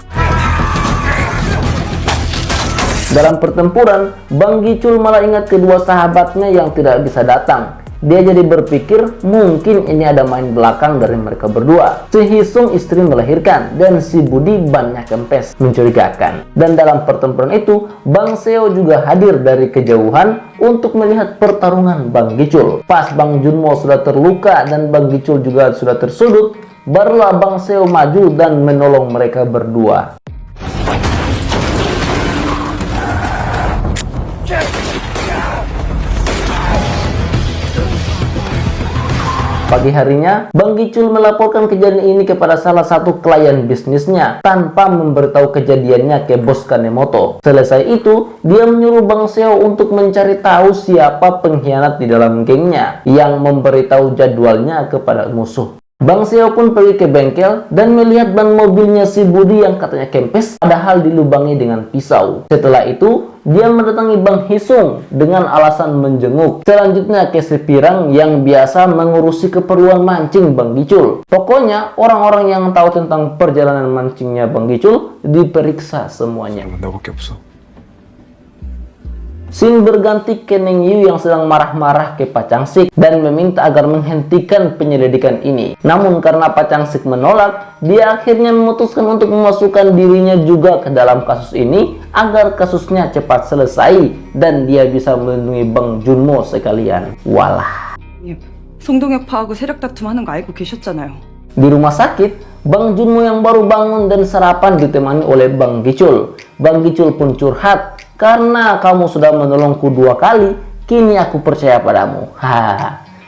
Dalam pertempuran, Bang Gicul malah ingat kedua sahabatnya yang tidak bisa datang. Dia jadi berpikir mungkin ini ada main belakang dari mereka berdua. Si Hisung istri melahirkan dan si Budi banyak kempes, mencurigakan. Dan dalam pertempuran itu, Bang Seo juga hadir dari kejauhan untuk melihat pertarungan Bang Gicul. Pas Bang Junmo sudah terluka dan Bang Gicul juga sudah tersudut, barulah Bang Seo maju dan menolong mereka berdua. Pagi harinya, Bang Gicul melaporkan kejadian ini kepada salah satu klien bisnisnya tanpa memberitahu kejadiannya ke bos Kanemoto. Selesai itu, dia menyuruh Bang Seo untuk mencari tahu siapa pengkhianat di dalam gengnya yang memberitahu jadwalnya kepada musuh. Bang Seo pun pergi ke bengkel dan melihat ban mobilnya si Budi yang katanya kempes padahal dilubangi dengan pisau. Setelah itu, dia mendatangi Bang Hisung dengan alasan menjenguk. Selanjutnya ke si Pirang yang biasa mengurusi keperluan mancing Bang Gicul. Pokoknya orang-orang yang tahu tentang perjalanan mancingnya Bang Gicul diperiksa semuanya. 너밖에 없어. Scene berganti ke Neng Yu yang sedang marah-marah ke Pacangsik dan meminta agar menghentikan penyelidikan ini. Namun karena Pacangsik menolak, dia akhirnya memutuskan untuk memasukkan dirinya juga ke dalam kasus ini agar kasusnya cepat selesai dan dia bisa melindungi Bang Junmo sekalian. Walah. 송동혁 파하고 세력 다툼하는 거 알고 계셨잖아요. Di rumah sakit, Bang Junmo yang baru bangun dan sarapan ditemani oleh Bang Gicul. Bang Gicul pun curhat, karena kamu sudah menolongku 2 kali, kini aku percaya padamu.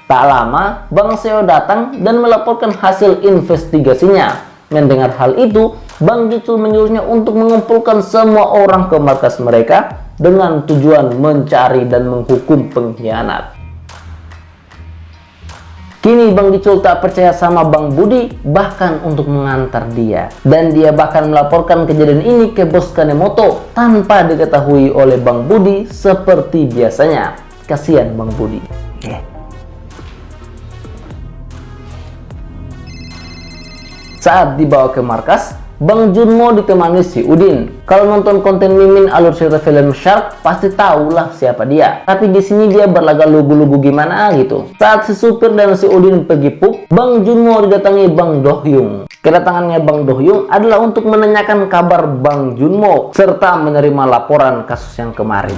Tak lama, Bang Seo datang dan melaporkan hasil investigasinya. Mendengar hal itu, Bang Gicul menyuruhnya untuk mengumpulkan semua orang ke markas mereka dengan tujuan mencari dan menghukum pengkhianat. Kini Bang Gicul tak percaya sama Bang Budi, bahkan untuk mengantar dia. Dan dia bahkan melaporkan kejadian ini ke bos Kanemoto tanpa diketahui oleh Bang Budi seperti biasanya. Kasihan Bang Budi. Saat dibawa ke markas, Bang Junmo ditemani si Udin. Kalau nonton konten Mimin alur cerita film Shark, pasti tahulah siapa dia. Tapi di sini dia berlagak lugu-lugu gimana gitu. Saat si supir dan si Udin pergi pub, Bang Junmo didatangi Bang Dohyung. Kedatangannya Bang Dohyung adalah untuk menanyakan kabar Bang Junmo serta menerima laporan kasus yang kemarin.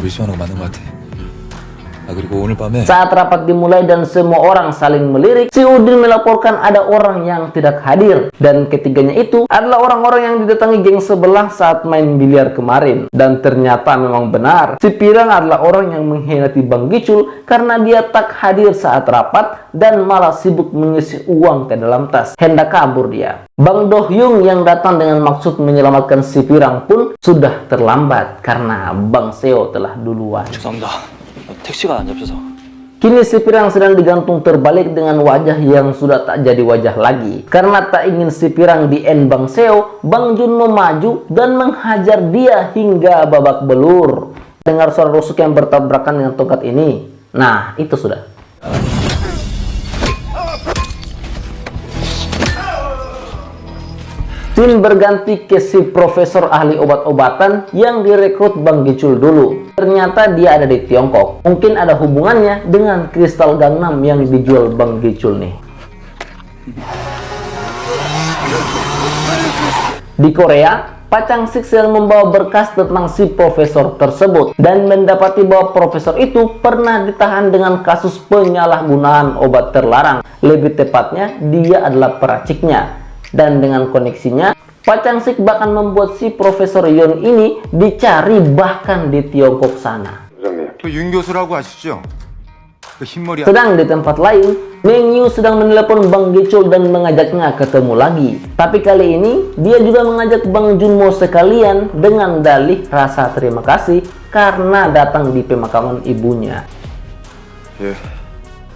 Saat rapat dimulai dan semua orang saling melirik, si Udin melaporkan ada orang yang tidak hadir. Dan ketiganya itu adalah orang-orang yang didatangi geng sebelah saat main biliar kemarin. Dan ternyata memang benar, si Pirang adalah orang yang mengkhianati Bang Gicul karena dia tak hadir saat rapat dan malah sibuk mengisi uang ke dalam tas. Hendak kabur dia. Bang Dohyung yang datang dengan maksud menyelamatkan si Pirang pun sudah terlambat karena Bang Seo telah duluan. 택시가 안 잡혀서. Kini si Pirang sedang digantung terbalik dengan wajah yang sudah tak jadi wajah lagi. Karena tak ingin si Pirang di end Bang Seo, Bang Junmo maju dan menghajar dia hingga babak belur. Dengar suara rusuk yang bertabrakan dengan tongkat ini. Nah, itu sudah. Scene berganti ke si profesor ahli obat-obatan yang direkrut Bang Gicul dulu. Ternyata dia ada di Tiongkok. Mungkin ada hubungannya dengan kristal Gangnam yang dijual Bang Gicul nih. Di Korea, Pak Chang-sik sedang membawa berkas tentang si profesor tersebut dan mendapati bahwa profesor itu pernah ditahan dengan kasus penyalahgunaan obat terlarang. Lebih tepatnya, dia adalah peraciknya. Dan dengan koneksinya, Pak Chang-sik bahkan membuat si Profesor Yon ini dicari bahkan di Tiongkok sana. 윤 교수라고 아시죠? 그 흰머리 Sedang di tempat lain, Neng Yu sedang menelepon Bang Gicul dan mengajaknya ketemu lagi. Tapi kali ini, dia juga mengajak Bang Junmo sekalian dengan dalih rasa terima kasih karena datang di pemakaman ibunya. 예.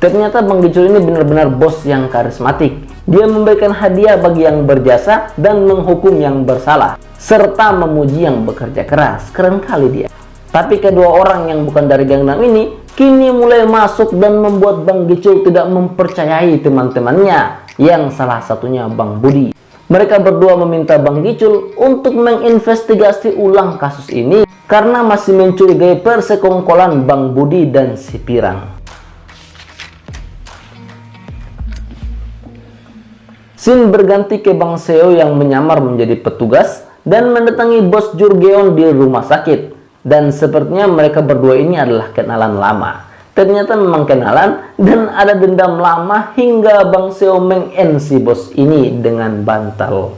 Ternyata Bang Gicul ini benar-benar bos yang karismatik. Dia memberikan hadiah bagi yang berjasa dan menghukum yang bersalah, serta memuji yang bekerja keras. Keren kali dia. Tapi kedua orang yang bukan dari Gangnam ini kini mulai masuk dan membuat Bang Gicul tidak mempercayai teman-temannya, yang salah satunya Bang Budi. Mereka berdua meminta Bang Gicul untuk menginvestigasi ulang kasus ini karena masih mencurigai persekongkolan Bang Budi dan si Pirang. Scene berganti ke Bang Seo yang menyamar menjadi petugas dan mendatangi bos Jurgeon di rumah sakit. Dan sepertinya mereka berdua ini adalah kenalan lama. Ternyata memang kenalan dan ada dendam lama hingga Bang Seo meng-end si bos ini dengan bantal.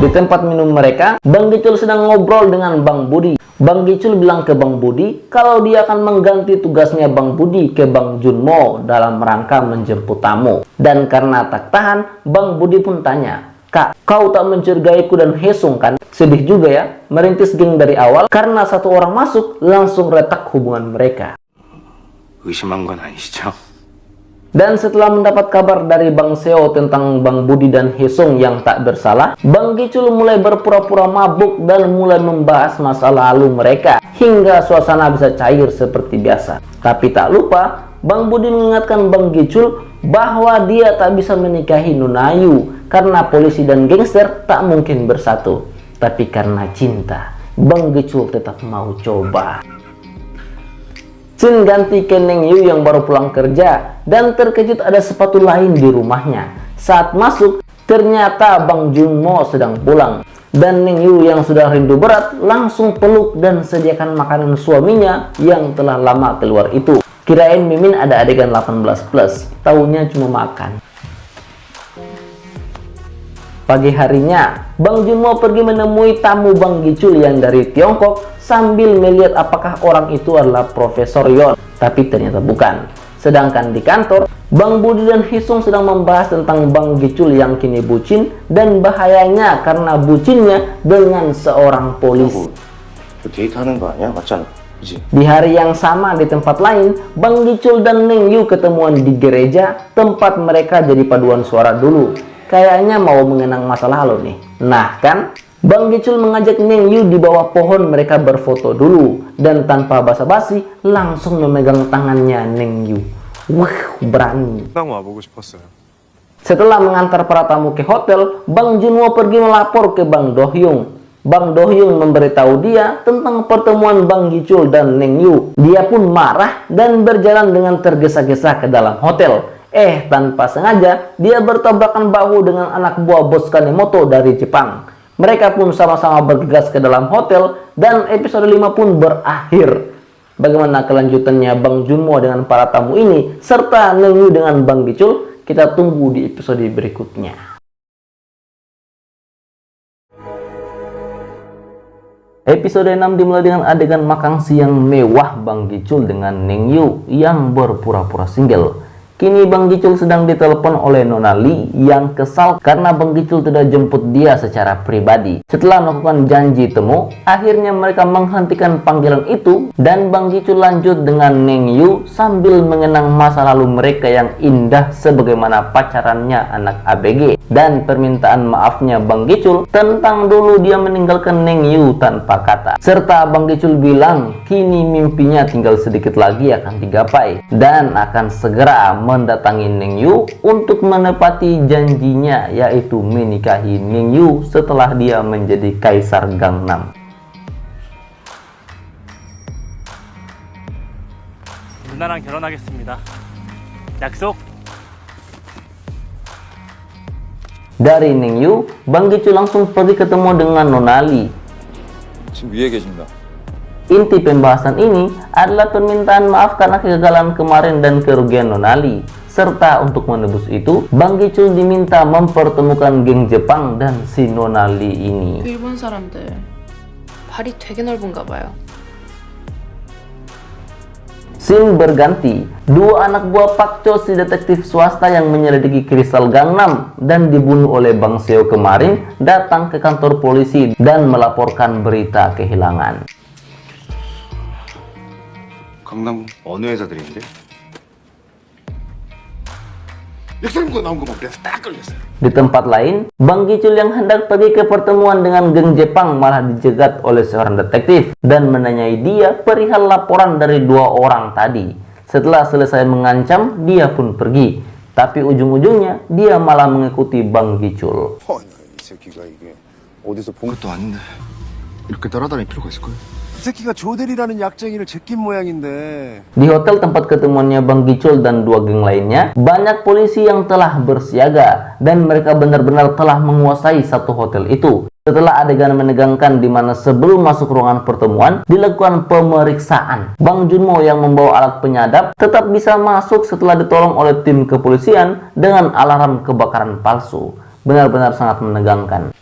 Di tempat minum mereka, Bang Gicul sedang ngobrol dengan Bang Budi. Bang Gicul bilang ke Bang Budi kalau dia akan mengganti tugasnya Bang Budi ke Bang Junmo dalam rangka menjemput tamu. Dan karena tak tahan, Bang Budi pun tanya, "Kak, kau tak mencurigaiku dan Hesung kan?" Sedih juga ya, merintis geng dari awal karena satu orang masuk langsung retak hubungan mereka. 의심한 건 아니시죠? Dan setelah mendapat kabar dari Bang Seo tentang Bang Budi dan Hesung yang tak bersalah, Bang Gicul mulai berpura-pura mabuk dan mulai membahas masa lalu mereka hingga suasana bisa cair seperti biasa. Tapi tak lupa, Bang Budi mengingatkan Bang Gicul bahwa dia tak bisa menikahi Nunayu karena polisi dan gangster tak mungkin bersatu. Tapi karena cinta, Bang Gicul tetap mau coba. Scene ganti ke Neng Yu yang baru pulang kerja dan terkejut ada sepatu lain di rumahnya. Saat masuk, ternyata Bang Junmo sedang pulang. Dan Neng Yu yang sudah rindu berat langsung peluk dan sediakan makanan suaminya yang telah lama keluar itu. Kirain Mimin ada adegan 18+, taunya cuma makan. Pagi harinya, Bang Junmo pergi menemui tamu Bang Gicul yang dari Tiongkok sambil melihat apakah orang itu adalah Profesor Yon. Tapi ternyata bukan. Sedangkan di kantor, Bang Budi dan Hesung sedang membahas tentang Bang Gicul yang kini bucin dan bahayanya karena bucinnya dengan seorang polisi. 데이트하는 거 아니야? 맞잖아. 그치? Di hari yang sama di tempat lain, Bang Gicul dan Neng Yu ketemuan di gereja tempat mereka jadi paduan suara dulu. Kayaknya mau mengenang masa lalu nih. Nah kan, Bang Gicul mengajak Neng Yu di bawah pohon mereka berfoto dulu. Dan tanpa basa-basi, langsung memegang tangannya Neng Yu. Wah, berani. 땅 와보고 싶었어요. Setelah mengantar para tamu ke hotel, Bang Junmo pergi melapor ke Bang Do-hyung. Bang Do-hyung memberitahu dia tentang pertemuan Bang Gicul dan Neng Yu. Dia pun marah dan berjalan dengan tergesa-gesa ke dalam hotel. Tanpa sengaja, dia bertabrakan bahu dengan anak buah bos Kanemoto dari Jepang. Mereka pun sama-sama bergegas ke dalam hotel dan episode 5 pun berakhir. Bagaimana kelanjutannya Bang Junmo dengan para tamu ini serta Neng Yu dengan Bang Gicul, kita tunggu di episode berikutnya. Episode 6 dimulai dengan adegan makan siang mewah Bang Gicul dengan Neng Yu yang berpura-pura single. Kini Bang Gicul sedang ditelepon oleh Nona Lee yang kesal karena Bang Gicul tidak jemput dia secara pribadi. Setelah melakukan janji temu, akhirnya mereka menghentikan panggilan itu dan Bang Gicul lanjut dengan Neng Yu sambil mengenang masa lalu mereka yang indah sebagaimana pacarannya anak ABG. Dan permintaan maafnya Bang Gicul tentang dulu dia meninggalkan Neng Yu tanpa kata. Serta Bang Gicul bilang kini mimpinya tinggal sedikit lagi akan digapai dan akan segera mendatangi Neng Yu untuk menepati janjinya, yaitu menikahi Neng Yu setelah dia menjadi kaisar Gangnam. 누나랑 결혼하겠습니다. 약속? Dari Neng Yu, Bang Gichul langsung pergi ketemu dengan Nona Lee. 지금 위에 계십니다. Inti pembahasan ini adalah permintaan maaf karena kegagalan kemarin dan kerugian Nona Lee. Serta untuk menebus itu, Bang Gichul diminta mempertemukan geng Jepang dan si Nona Lee ini. 일본 사람들 발이 되게 넓은가 봐요. Scene berganti, dua anak buah Pak Cho, si detektif swasta yang menyelidiki Kristal Gangnam dan dibunuh oleh Bang Seo kemarin, datang ke kantor polisi dan melaporkan berita kehilangan. 강남 어느 회사들인데? 역사님과 나온 것만 그래서 딱 걸렸어요. Di tempat lain, Bang Gichul yang hendak pergi ke pertemuan dengan geng Jepang malah dijegat oleh seorang detektif dan menanyai dia perihal laporan dari dua orang tadi. Setelah selesai mengancam, dia pun pergi. Tapi ujung-ujungnya, dia malah mengikuti Bang Gichul. 이 새끼가 이게 어디서 본 것도 아닌데 이렇게 따라다닐 필요가 있을까요? 이 새끼가 조델이라는 약쟁이를 제낀 모양인데. Di hotel tempat ketemuannya Bang Gichul dan dua geng lainnya, banyak polisi yang telah bersiaga dan mereka benar-benar telah menguasai satu hotel itu. Setelah adegan menegangkan di mana sebelum masuk ruangan pertemuan dilakukan pemeriksaan, Bang Junmo yang membawa alat penyadap tetap bisa masuk setelah ditolong oleh tim kepolisian dengan alarm kebakaran palsu. Benar-benar sangat menegangkan.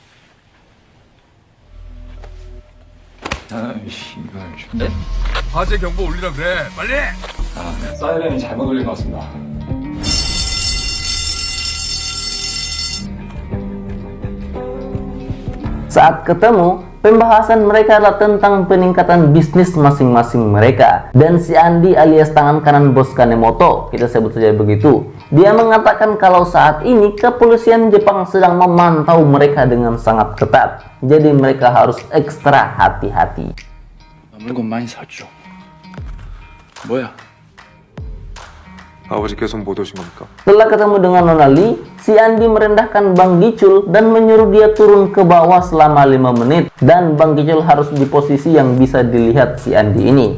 화재 경보 올리라 그래. 빨리. 사이렌이 잘못 올린 것 같습니다. Saat ketemu, pembahasan mereka adalah tentang peningkatan bisnis masing-masing mereka. Dan si Andi alias tangan kanan bos Kanemoto, kita sebut saja begitu, dia mengatakan kalau saat ini kepolisian Jepang sedang memantau mereka dengan sangat ketat. Jadi mereka harus ekstra hati-hati. 물건 많이 샀죠. 뭐야? 아버지께서 못 오신 겁니까? Setelah ketemu dengan Nona Lee, si Andi merendahkan Bang Gichul dan menyuruh dia turun ke bawah selama 5 menit. Dan Bang Gichul harus di posisi yang bisa dilihat si Andi ini.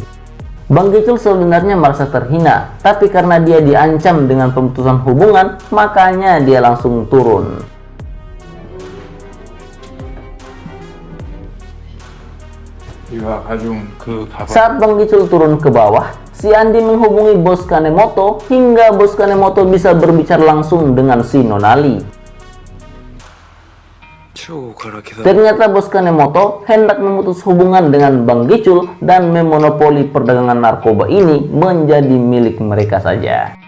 Bang Gichul sebenarnya merasa terhina, tapi karena dia diancam dengan pemutusan hubungan, makanya dia langsung turun. 이와 가중 그 가방. Saat Bang Gichul turun ke bawah, si Andi menghubungi bos Kanemoto hingga bos Kanemoto bisa berbicara langsung dengan si Nona Lee. Ternyata bos Kanemoto hendak memutus hubungan dengan Bang Gichul dan memonopoli perdagangan narkoba ini menjadi milik mereka saja.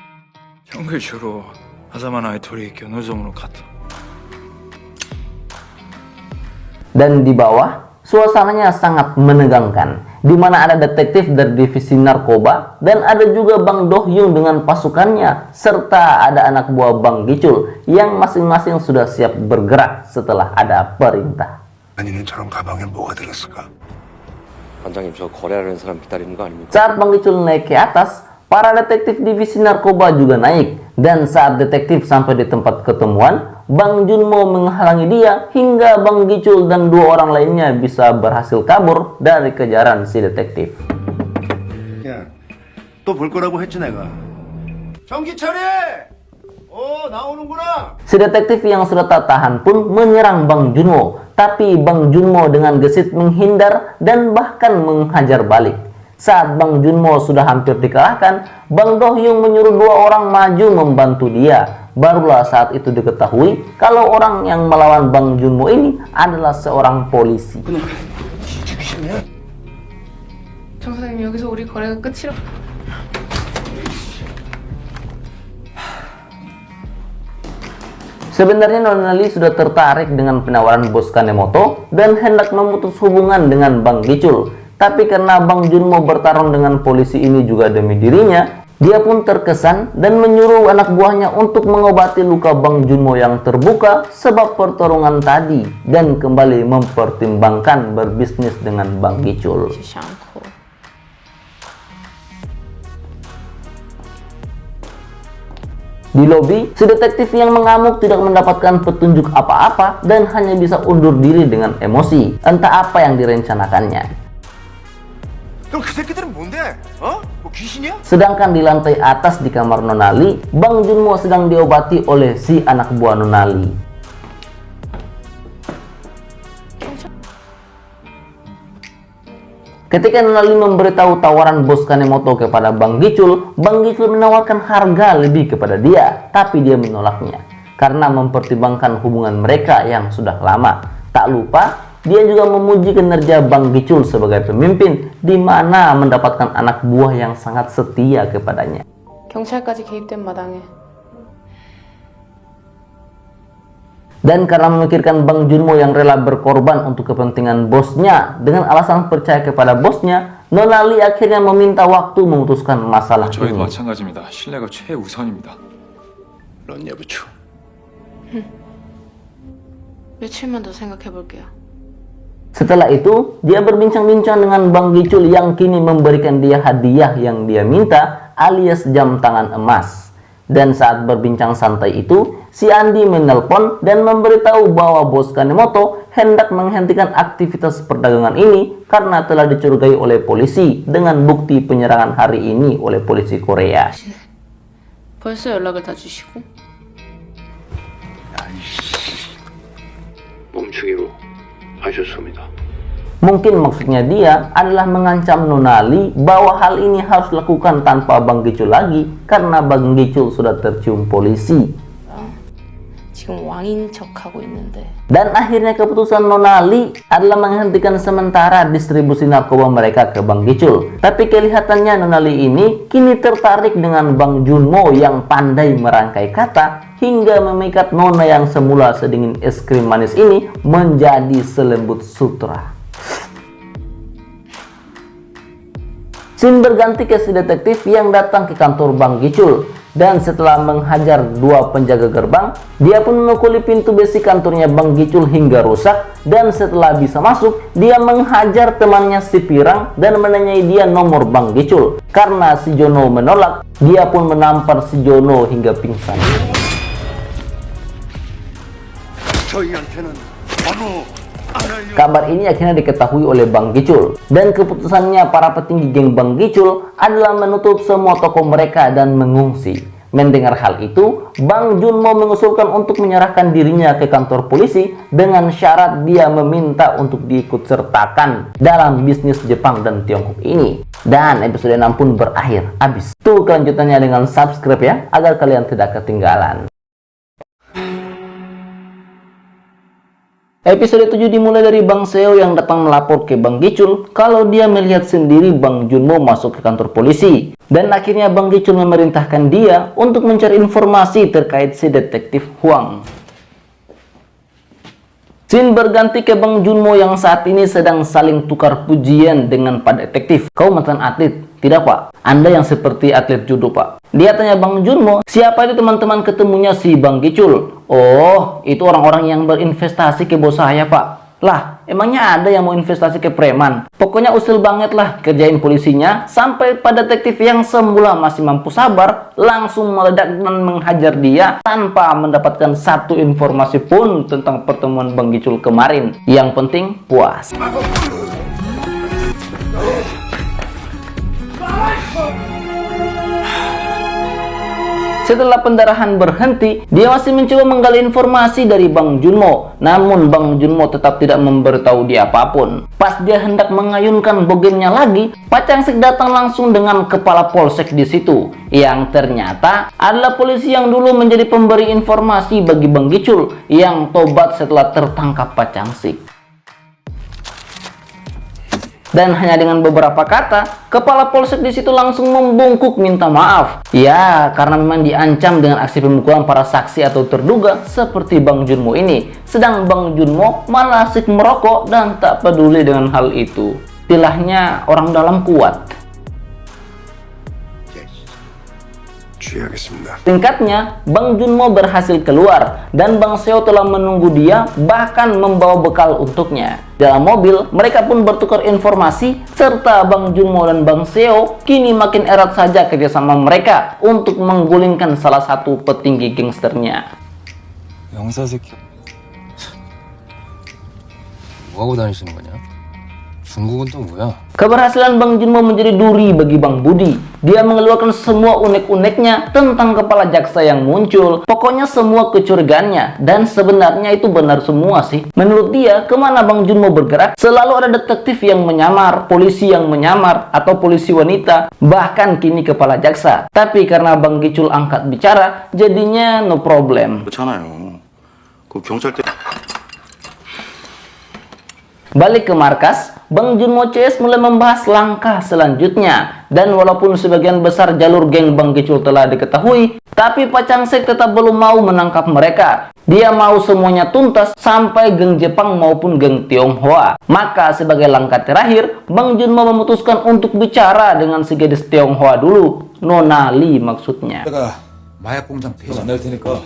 현실적으로 하자마나의 둘이 견우정으로 갔다. Dan di bawah, suasananya sangat menegangkan, di mana ada detektif dari divisi narkoba dan ada juga Bang Do-hyung dengan pasukannya, serta ada anak buah Bang Gichul yang masing-masing sudah siap bergerak setelah ada perintah. 아니는 저런 가방에 뭐가 들었을까? 반장님 저 거래하는 사람 기다리는 거 아닙니까? Saat Bang Gichul naik ke atas, para detektif divisi narkoba juga naik, dan saat detektif sampai di tempat ketemuan, Bang Junmo menghalangi dia hingga Bang Gichul dan dua orang lainnya bisa berhasil kabur dari kejaran si detektif. 야, 또 볼 거라고 했지 내가. 정신 차려! 나오는구나. Si detektif yang sudah tak tahan pun menyerang Bang Junmo, tapi Bang Junmo dengan gesit menghindar dan bahkan menghajar balik. Saat Bang Junmo sudah hampir dikalahkan, Bang Do-hyung menyuruh dua orang maju membantu dia. Barulah saat itu diketahui kalau orang yang melawan Bang Junmo ini adalah seorang polisi. 정사님 여기서 우리 거래가 끝이라. Sebenarnya Nona Lee sudah tertarik dengan penawaran bos Kanemoto dan hendak memutus hubungan dengan Bang Gichul. Tapi karena Bang Junmo bertarung dengan polisi ini juga demi dirinya, dia pun terkesan dan menyuruh anak buahnya untuk mengobati luka Bang Junmo yang terbuka sebab pertarungan tadi dan kembali mempertimbangkan berbisnis dengan Bang Gichul. Di lobi, si detektif yang mengamuk tidak mendapatkan petunjuk apa-apa dan hanya bisa undur diri dengan emosi. Entah apa yang direncanakannya. 그럼 그 새끼들은 뭔데? 어? 뭐 귀신이야? Sedangkan di lantai atas di kamar Nonali, Bang Junmo sedang diobati oleh si anak buah Nonali. Ketika Nonali memberitahu tawaran bos Kanemoto kepada Bang Gicul menawarkan harga lebih kepada dia, tapi dia menolaknya karena mempertimbangkan hubungan mereka yang sudah lama. Tak lupa, dia juga memuji kinerja Bang Gicul sebagai pemimpin, di mana mendapatkan anak buah yang sangat setia kepadanya. 경찰까지 개입된 마당에 Dan karena memikirkan Bang Junmo yang rela berkorban untuk kepentingan bosnya dengan alasan percaya kepada bosnya, Nonali akhirnya meminta waktu memutuskan masalah 저희도 ini. 마찬가지입니다. 신뢰가 최우선입니다. 런냐 부추. 며칠만 더 생각해볼게요. Setelah itu, dia berbincang-bincang dengan Bang Gicul yang kini memberikan dia hadiah yang dia minta, alias jam tangan emas. Dan saat berbincang santai itu, si Andi menelpon dan memberitahu bahwa bos Kanemoto hendak menghentikan aktivitas perdagangan ini karena telah dicurigai oleh polisi dengan bukti penyerangan hari ini oleh polisi Korea. 벌써 연락을 다 주시고? 멈추기로 하셨습니다. Mungkin maksudnya dia adalah mengancam Nonali bahwa hal ini harus dilakukan tanpa Bang Gicul lagi karena Bang Gicul sudah tercium polisi. 지금 왕인 척하고 있는데. Dan akhirnya keputusan Nonali adalah menghentikan sementara distribusi narkoba mereka ke Bang Gicul. Tapi kelihatannya Nonali ini kini tertarik dengan Bang Junmo yang pandai merangkai kata hingga memikat Nona yang semula sedingin es krim manis ini menjadi selembut sutra. Scene berganti ke si detektif yang datang ke kantor Bang Gicul. Dan setelah menghajar dua penjaga gerbang, dia pun memukuli pintu besi kantornya Bang Gicul hingga rusak. Dan setelah bisa masuk, dia menghajar temannya si Pirang dan menanyai dia nomor Bang Gicul. Karena si Jono menolak, dia pun menampar si Jono hingga pingsan. 저희한테는 번호 Kabar ini akhirnya diketahui oleh Bang Gicul, dan keputusannya para petinggi geng Bang Gicul adalah menutup semua toko mereka dan mengungsi. Mendengar hal itu, Bang Junmo mengusulkan untuk menyerahkan dirinya ke kantor polisi dengan syarat dia meminta untuk diikut sertakan dalam bisnis Jepang dan Tiongkok ini. Dan episode 6 pun berakhir. Habis. Tuh kelanjutannya dengan subscribe ya, agar kalian tidak ketinggalan. Episode 7 dimulai dari Bang Seo yang datang melapor ke Bang Gicul kalau dia melihat sendiri Bang Junmo masuk ke kantor polisi. Dan akhirnya Bang Gicul memerintahkan dia untuk mencari informasi terkait si detektif Huang. Scene berganti ke Bang Junmo yang saat ini sedang saling tukar pujian dengan Pak Detektif. Kau mantan atlet? Tidak Pak, Anda yang seperti atlet judo Pak. Dia tanya Bang Junmo, siapa itu teman-teman ketemunya si Bang Gicul? Oh, itu orang-orang yang berinvestasi ke bos saya Pak. Lah, emangnya ada yang mau investasi ke preman? Pokoknya usil banget lah kerjain polisinya, sampai Pak Detektif yang semula masih mampu sabar, langsung meledak dan menghajar dia tanpa mendapatkan satu informasi pun tentang pertemuan Bang Gicul kemarin. Yang penting, puas. Setelah pendarahan berhenti, dia masih mencoba menggali informasi dari Bang Junmo. Namun Bang Junmo tetap tidak memberitahu dia apapun. Pas dia hendak mengayunkan bogennya lagi, Pak Changsik datang langsung dengan kepala polsek di situ, yang ternyata adalah polisi yang dulu menjadi pemberi informasi bagi Bang Gicul yang tobat setelah tertangkap Pak Changsik. Dan hanya dengan beberapa kata, kepala polsek di situ langsung membungkuk minta maaf. Ya, karena memang diancam dengan aksi pemukulan para saksi atau terduga seperti Bang Junmo ini. Sedang Bang Junmo malah asik merokok dan tak peduli dengan hal itu. Istilahnya orang dalam kuat. 주의하겠습니다. Singkatnya, Bang Junmo berhasil keluar dan Bang Seo telah menunggu dia, bahkan membawa bekal untuknya. Dalam mobil, mereka pun bertukar informasi serta Bang Junmo dan Bang Seo kini makin erat saja kerjasama mereka untuk menggulingkan salah satu petinggi gangsternya. 영사 새끼. 뭐 하고 다니시는 거냐? 중국은 또 뭐야? Keberhasilan Bang Junmo menjadi duri bagi Bang Budi. Dia mengeluarkan semua unek-uneknya tentang kepala jaksa yang muncul. Pokoknya semua kecurigaannya. Dan sebenarnya itu benar semua sih. Menurut dia, kemana Bang Junmo bergerak, selalu ada detektif yang menyamar, polisi yang menyamar, atau polisi wanita, bahkan kini kepala jaksa. Tapi karena Bang Gicul angkat bicara, jadinya no problem. 그렇잖아요. 그 경찰 때 Balik ke markas, Bang Junmo CS mulai membahas langkah selanjutnya. Dan walaupun sebagian besar jalur geng Bang Gicul telah diketahui, tapi Pak Changsek tetap belum mau menangkap mereka. Dia mau semuanya tuntas sampai geng Jepang maupun geng Tionghoa. Maka sebagai langkah terakhir, Bang Junmo memutuskan untuk bicara dengan si gadis Tionghoa dulu. Nona Lee maksudnya. 내가 마약 공장 폐지 안 날 테니까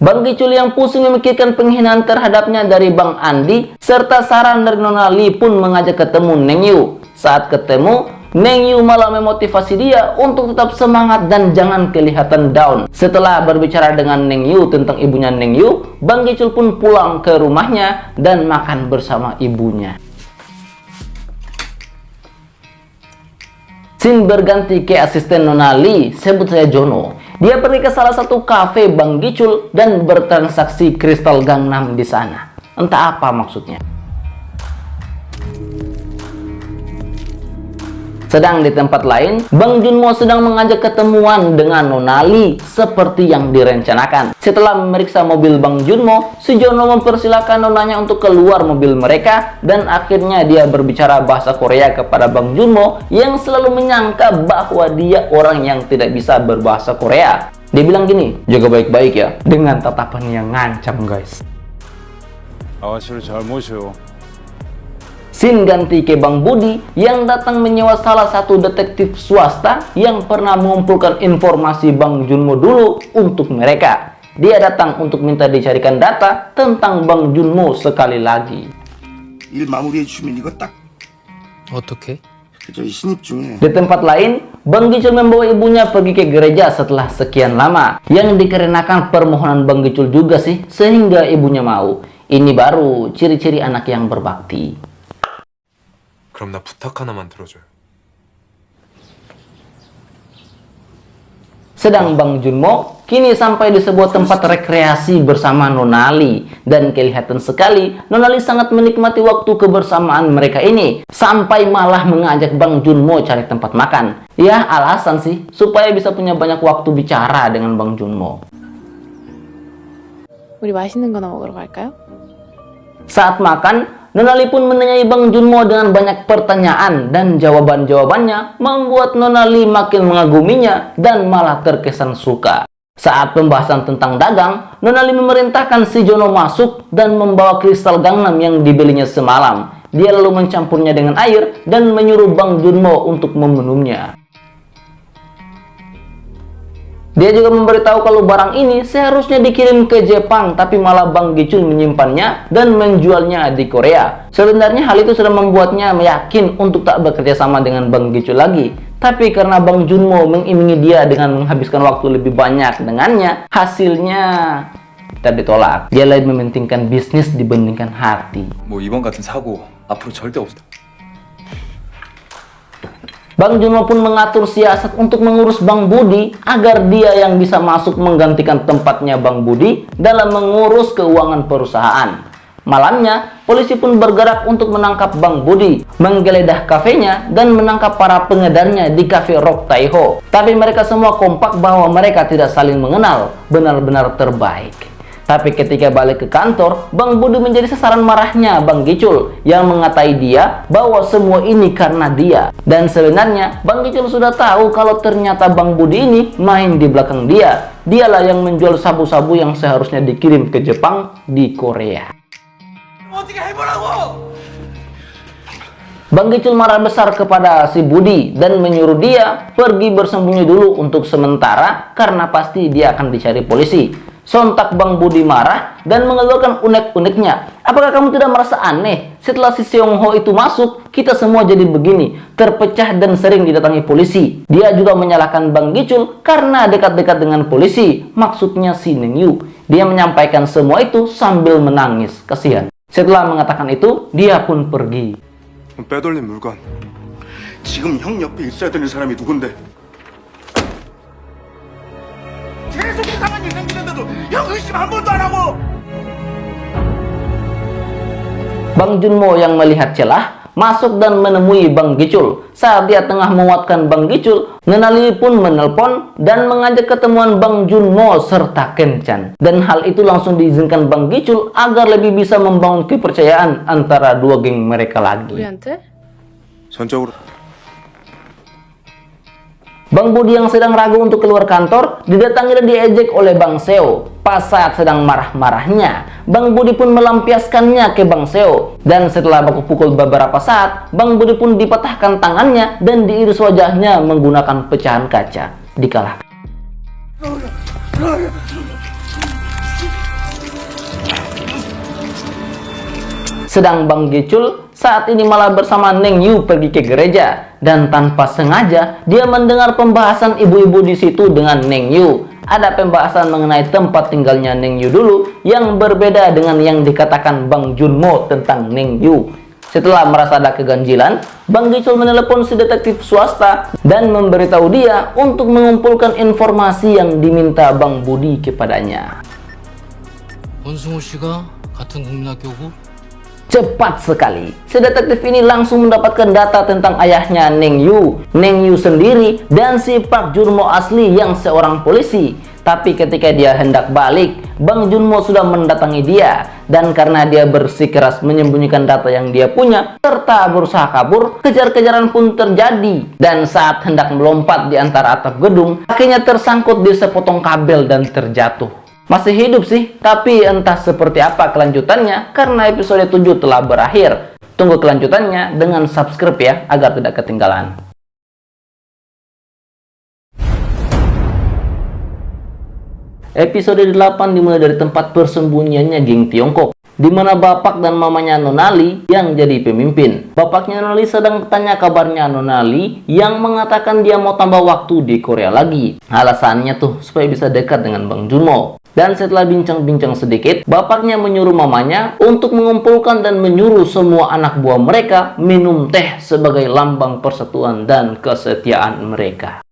Bang Gicul yang pusing memikirkan penghinaan terhadapnya dari Bang Andi, serta saran dari Nona Lee pun mengajak ketemu Neng Yu. Saat ketemu, Neng Yu malah memotivasi dia untuk tetap semangat dan jangan kelihatan down. Setelah berbicara dengan Neng Yu tentang ibunya Neng Yu, Bang Gicul pun pulang ke rumahnya dan makan bersama ibunya. Scene berganti ke asisten Nona Lee, sebut saya Jono. Dia pergi ke salah satu kafe Bang Gicul dan bertransaksi kristal Gangnam di sana. Entah apa maksudnya. Sedang di tempat lain, Bang Junmo sedang mengajak ketemuan dengan Nona Lee seperti yang direncanakan. Setelah memeriksa mobil Bang Junmo, si Jono mempersilahkan nonanya untuk keluar mobil mereka dan akhirnya dia berbicara bahasa Korea kepada Bang Junmo yang selalu menyangka bahwa dia orang yang tidak bisa berbahasa Korea. Dia bilang gini, jaga baik-baik ya, dengan tatapan yang ngancam guys. 아가씨를 잘 모셔. Scene ganti ke Bang Budi yang datang menyewa salah satu detektif swasta yang pernah mengumpulkan informasi Bang Junmo dulu untuk mereka. Dia datang untuk minta dicarikan data tentang Bang Junmo sekali lagi. 일 마무리해 주면 이거 딱 어떻게? 저희 신입 중에 Di tempat lain, Bang Gicul membawa ibunya pergi ke gereja setelah sekian lama. Yang dikarenakan permohonan Bang Gicul juga sih, sehingga ibunya mau. Ini baru ciri-ciri anak yang berbakti. 그럼 나 부탁 하나만 들어줘요. Sedang Bang Junmo kini sampai di sebuah tempat rekreasi bersama Nona Lee. Dan kelihatan sekali Nona Lee sangat menikmati waktu kebersamaan mereka ini. Sampai malah mengajak Bang Junmo cari tempat makan. Ya alasan sih, supaya bisa punya banyak waktu bicara dengan Bang Junmo. 우리 맛있는 거나 먹으러 갈까요? Saat makan, Nona Lee pun menanyai Bang Junmo dengan banyak pertanyaan dan jawaban-jawabannya membuat Nona Lee makin mengaguminya dan malah terkesan suka. Saat pembahasan tentang dagang, Nona Lee memerintahkan si Jono masuk dan membawa kristal Gangnam yang dibelinya semalam. Dia lalu mencampurnya dengan air dan menyuruh Bang Junmo untuk meminumnya. Dia juga memberitahu kalau barang ini seharusnya dikirim ke Jepang, tapi malah Bang Gicul menyimpannya dan menjualnya di Korea. Sebenarnya hal itu sudah membuatnya yakin untuk tak bekerja sama dengan Bang Gicul lagi. Tapi karena Bang Junmo mengiming dia dengan menghabiskan waktu lebih banyak dengannya, hasilnya tak ditolak. Dia lebih mementingkan bisnis dibandingkan hati. 뭐 이번 같은 사고 앞으로 절대 없다. Bang Junmo pun mengatur siasat untuk mengurus Bang Budi agar dia yang bisa masuk menggantikan tempatnya Bang Budi dalam mengurus keuangan perusahaan. Malamnya, polisi pun bergerak untuk menangkap Bang Budi, menggeledah kafenya dan menangkap para pengedarnya di kafe Rock Taiho. Tapi mereka semua kompak bahwa mereka tidak saling mengenal, benar-benar terbaik. Tapi ketika balik ke kantor, Bang Budi menjadi sasaran marahnya Bang Gicul yang mengatai dia bahwa semua ini karena dia. Dan sebenarnya Bang Gicul sudah tahu kalau ternyata Bang Budi ini main di belakang dia. Dialah yang menjual sabu-sabu yang seharusnya dikirim ke Jepang di Korea. Bang Gicul marah besar kepada si Budi dan menyuruh dia pergi bersembunyi dulu untuk sementara karena pasti dia akan dicari polisi. Sontak Bang Budi marah dan mengeluarkan unek-uneknya. Apakah kamu tidak merasa aneh? Setelah si Seong Ho itu masuk, kita semua jadi begini, terpecah dan sering didatangi polisi. Dia juga menyalahkan Bang Gicul karena dekat-dekat dengan polisi, maksudnya si Neng Yu. Dia menyampaikan semua itu sambil menangis, kasihan. Setelah mengatakan itu, dia pun pergi. 빼돌린 물건. 지금 형 옆에 있어야 되는 사람이 누군데? 계속 이상한 일 생기는데도 형 의심 한 번도 안 하고! Bang Junmo yang melihat celah masuk dan menemui Bang Gicul. Saat dia tengah menguatkan Bang Gicul, Nonali pun menelpon dan mengajak ketemuan Bang Junmo serta Kenchan. Dan hal itu langsung diizinkan Bang Gicul agar lebih bisa membangun kepercayaan antara dua geng mereka lagi. 우리한테? 전적으로 Bang Budi yang sedang ragu untuk keluar kantor didatangi dan diejek oleh Bang Seo. Pas saat sedang marah-marahnya, Bang Budi pun melampiaskannya ke Bang Seo. Dan setelah baku pukul beberapa saat, Bang Budi pun dipatahkan tangannya dan diiris wajahnya menggunakan pecahan kaca. Dikalahkan. Sedang Bang Gicul saat ini malah bersama Neng Yu pergi ke gereja dan tanpa sengaja dia mendengar pembahasan ibu-ibu di situ dengan Neng Yu. Ada pembahasan mengenai tempat tinggalnya Neng Yu dulu yang berbeda dengan yang dikatakan Bang Junmo tentang Neng Yu. Setelah merasa ada keganjilan, Bang Gicul menelepon si detektif swasta dan memberitahu dia untuk mengumpulkan informasi yang diminta Bang Budi kepadanya. 원승호 씨가 같은 국민학교고 Cepat sekali, si detektif ini langsung mendapatkan data tentang ayahnya Neng Yu sendiri dan si Park Junmo asli yang seorang polisi. Tapi ketika dia hendak balik, Bang Junmo sudah mendatangi dia. Dan karena dia bersikeras menyembunyikan data yang dia punya, serta berusaha kabur, kejar-kejaran pun terjadi. Dan saat hendak melompat di antara atap gedung, kakinya tersangkut di sepotong kabel dan terjatuh. Masih hidup sih, tapi entah seperti apa kelanjutannya karena episode 7 telah berakhir. Tunggu kelanjutannya dengan subscribe ya, agar tidak ketinggalan. Episode 8 dimulai dari tempat persembunyiannya geng Tiongkok, di mana bapak dan mamanya Nonali yang jadi pemimpin. Bapaknya Nonali sedang bertanya kabarnya Nonali yang mengatakan dia mau tambah waktu di Korea lagi. Alasannya tuh supaya bisa dekat dengan Bang Junmo. Dan setelah bincang-bincang sedikit, bapaknya menyuruh mamanya untuk mengumpulkan dan menyuruh semua anak buah mereka minum teh sebagai lambang persatuan dan kesetiaan mereka.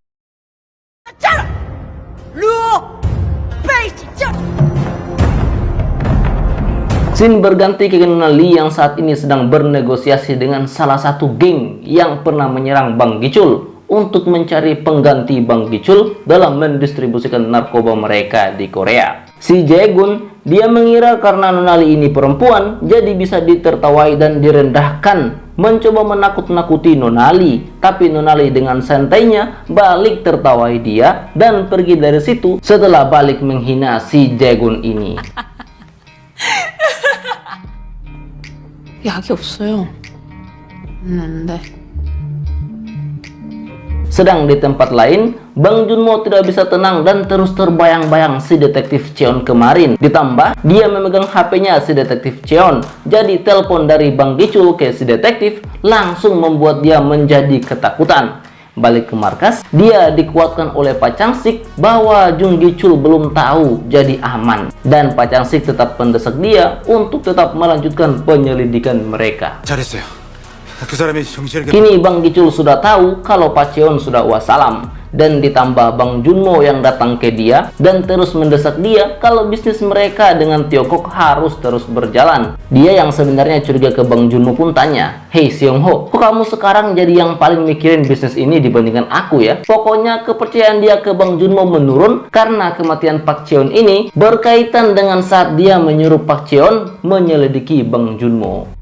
Scene berganti ke Nonali yang saat ini sedang bernegosiasi dengan salah satu geng yang pernah menyerang Bang Gicul untuk mencari pengganti Bang Gicul dalam mendistribusikan narkoba mereka di Korea. Si Jaegun, dia mengira karena Nonali ini perempuan, jadi bisa ditertawai dan direndahkan, mencoba menakut-nakuti Nonali. Tapi Nonali dengan santainya balik tertawai dia dan pergi dari situ setelah balik menghina si Jaegun ini. 약이 없어요. 안 돼. Sedang di tempat lain, Bang Junmo tidak bisa tenang dan terus terbayang-bayang si detektif Cheon kemarin. Ditambah, dia memegang HP-nya si detektif Cheon. Jadi telepon dari Bang Gicul ke si detektif langsung membuat dia menjadi ketakutan. Balik ke markas, dia dikuatkan oleh Pak Changsik bahwa Jung Gicul belum tahu, jadi aman. Dan Pak Changsik tetap mendesak dia untuk tetap melanjutkan penyelidikan mereka. 잘했어요. 그 사람이 정신을 Kini Bang Gicul sudah tahu kalau Pak Cheon sudah wassalam. Dan ditambah Bang Junmo yang datang ke dia dan terus mendesak dia kalau bisnis mereka dengan Tiongkok harus terus berjalan. Dia yang sebenarnya curiga ke Bang Junmo pun tanya, "Hei Seong Ho, kok kamu sekarang jadi yang paling mikirin bisnis ini dibandingkan aku ya?" Pokoknya kepercayaan dia ke Bang Junmo menurun karena kematian Pak Cheon ini berkaitan dengan saat dia menyuruh Pak Cheon menyelidiki Bang Junmo.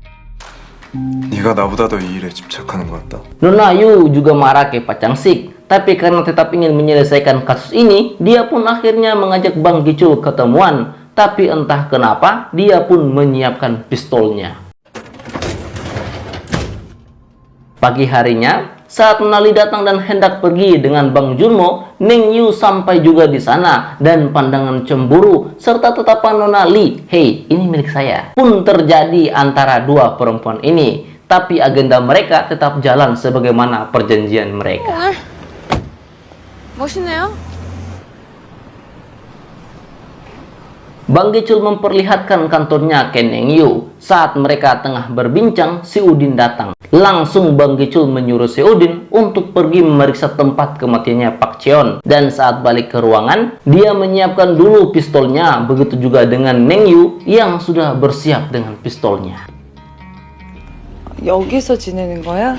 네가 나보다 더 이 일에 집착하는 것 같다. Nona Yu juga marah ke Pak Changsik, tapi karena tetap ingin menyelesaikan kasus ini, dia pun akhirnya mengajak Bang Gicul ketemuan. Tapi entah kenapa, dia pun menyiapkan pistolnya. Pagi harinya, saat Nonali datang dan hendak pergi dengan Bang Junmo, Neng Yu sampai juga di sana dan pandangan cemburu serta tatapan Nonali, "Hei, ini milik saya," pun terjadi antara dua perempuan ini. Tapi agenda mereka tetap jalan sebagaimana perjanjian mereka. 멋있네요. Bang Gicul memperlihatkan kantornya ke Neng Yu. Saat mereka tengah berbincang, si Udin datang. Langsung Bang Gicul menyuruh si Udin untuk pergi memeriksa tempat kematiannya Pak Cheon. Dan saat balik ke ruangan, dia menyiapkan dulu pistolnya. Begitu juga dengan Neng Yu yang sudah bersiap dengan pistolnya. 여기서 지내는 거야?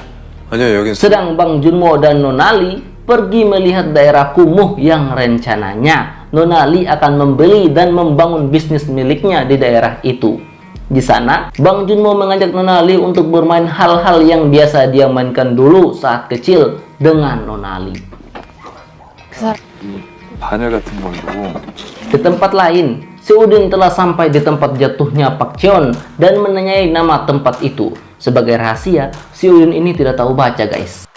아니요, 여긴 Sedang Bang Junmo dan Nonali pergi melihat daerah kumuh yang rencananya Nonali akan membeli dan membangun bisnis miliknya di daerah itu. Di sana, Bang Junmo mengajak Nonali untuk bermain hal-hal yang biasa dia mainkan dulu saat kecil dengan Nonali. 바늘 같은 걸로. Di tempat lain, si Udin telah sampai di tempat jatuhnya Pak Cheon dan menanyai nama tempat itu. Sebagai rahasia, si Udin ini tidak tahu baca, guys.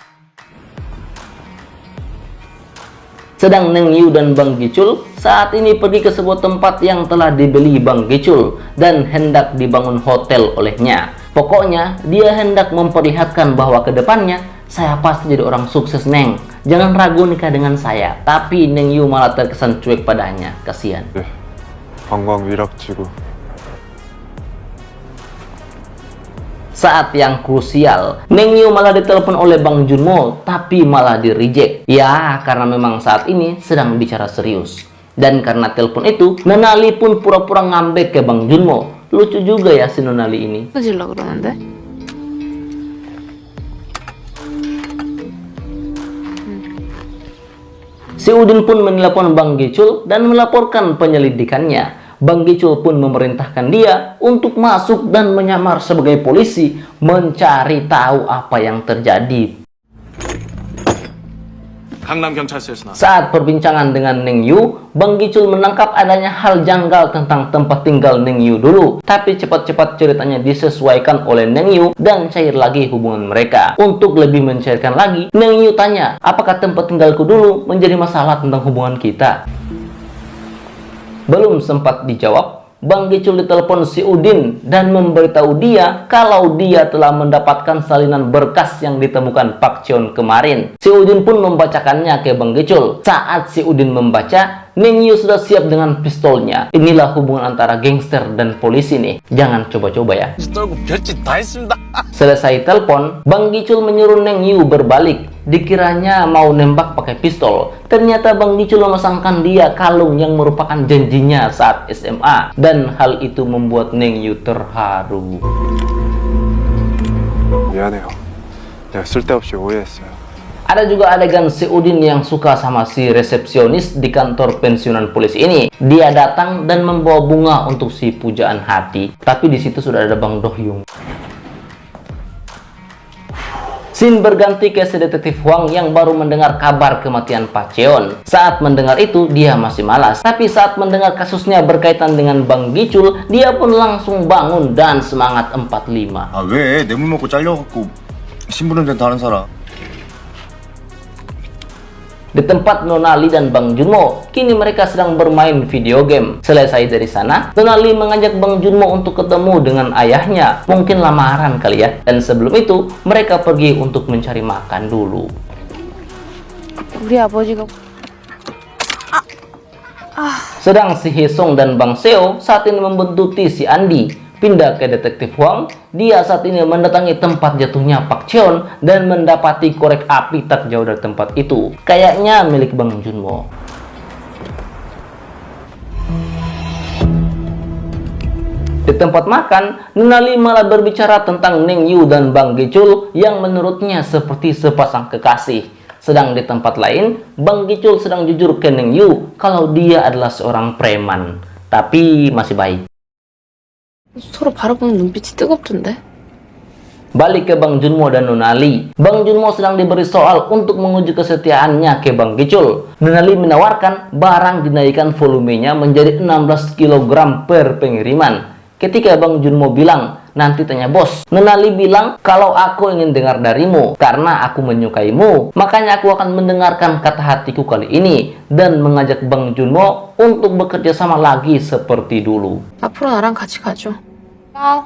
Sedang Neng Yu dan Bang Gicul saat ini pergi ke sebuah tempat yang telah dibeli Bang Gicul dan hendak dibangun hotel olehnya. Pokoknya dia hendak memperlihatkan bahwa kedepannya, "Saya pasti jadi orang sukses, Neng. Jangan ragu nikah dengan saya." Tapi Neng Yu malah terkesan cuek padanya. Kasihan. 관광 위락지구. Saat yang krusial, Neng Yu malah ditelepon oleh Bang Junmo, tapi malah di reject. Ya, karena memang saat ini sedang bicara serius. Dan karena telepon itu, Nonali pun pura-pura ngambek ke Bang Junmo. Lucu juga ya si Nonali ini. 헤어질라 그러는데? Si Udin pun menelepon Bang Gicul dan melaporkan penyelidikannya. Bang Gicul pun memerintahkan dia untuk masuk dan menyamar sebagai polisi, mencari tahu apa yang terjadi. Saat perbincangan dengan Neng Yu, Bang Gicul menangkap adanya hal janggal tentang tempat tinggal Neng Yu dulu. Tapi cepat-cepat ceritanya disesuaikan oleh Neng Yu dan cair lagi hubungan mereka. Untuk lebih mencairkan lagi, Neng Yu tanya, apakah tempat tinggalku dulu menjadi masalah tentang hubungan kita? Belum sempat dijawab, Bang Gicul ditelepon si Udin dan memberitahu dia kalau dia telah mendapatkan salinan berkas yang ditemukan Pak Cheon kemarin. Si Udin pun membacakannya ke Bang Gicul. Saat si Udin membaca, Neng Yu sudah siap dengan pistolnya. Inilah hubungan antara gangster dan polisi nih. Jangan coba-coba ya. Selesai telepon, Bang Gicul menyuruh Neng Yu berbalik. Dikiranya mau nembak pakai pistol. Ternyata Bang Gicul memasangkan dia kalung yang merupakan janjinya saat SMA. Dan hal itu membuat Neng Yu terharu. 미안해요. 내가 쓸데없이 오해했어요. Ada juga adegan si Udin yang suka sama si resepsionis di kantor pensiunan polisi ini. Dia datang dan membawa bunga untuk si pujaan hati. Tapi di situ sudah ada Bang Dohyung. Scene berganti ke si detektif Huang yang baru mendengar kabar kematian Pak Cheon. Saat mendengar itu, dia masih malas. Tapi saat mendengar kasusnya berkaitan dengan Bang Gicul, dia pun langsung bangun dan semangat 45. 아, 왜? 뇌물 먹고 잘려갖고 신부름 된 다른 사람. Di tempat Nonali dan Bang Junmo, kini mereka sedang bermain video game. Selesai dari sana, Nonali mengajak Bang Junmo untuk ketemu dengan ayahnya. Mungkin lamaran kali ya. Dan sebelum itu, mereka pergi untuk mencari makan dulu. 우리 아버지가 Sedang si Hesong dan Bang Seo saat ini membuntuti si Andi. Pindah ke detektif Huang, dia saat ini mendatangi tempat jatuhnya Pak Cheon dan mendapati korek api tak jauh dari tempat itu. Kayaknya milik Bang Junmo. Di tempat makan, Nonali malah berbicara tentang Neng Yu dan Bang Gicul yang menurutnya seperti sepasang kekasih. Sedang di tempat lain, Bang Gicul sedang jujur ke Neng Yu kalau dia adalah seorang preman, tapi masih baik. 서로 바라보는 눈빛이 뜨겁던데? Balik ke Bang Junmo dan Nonali. Bang Junmo sedang diberi soal untuk menguji kesetiaannya ke Bang Gicul. Nonali menawarkan barang dinaikkan volumenya menjadi 16 kg per pengiriman. Ketika Bang Junmo bilang, Nanti tanya bos. Nona Lee bilang, kalau aku ingin dengar darimu karena aku menyukaimu, makanya aku akan mendengarkan kata hatiku kali ini dan mengajak Bang Junmo untuk bekerja sama lagi seperti dulu. 앞으로 나랑 같이 가죠. 아.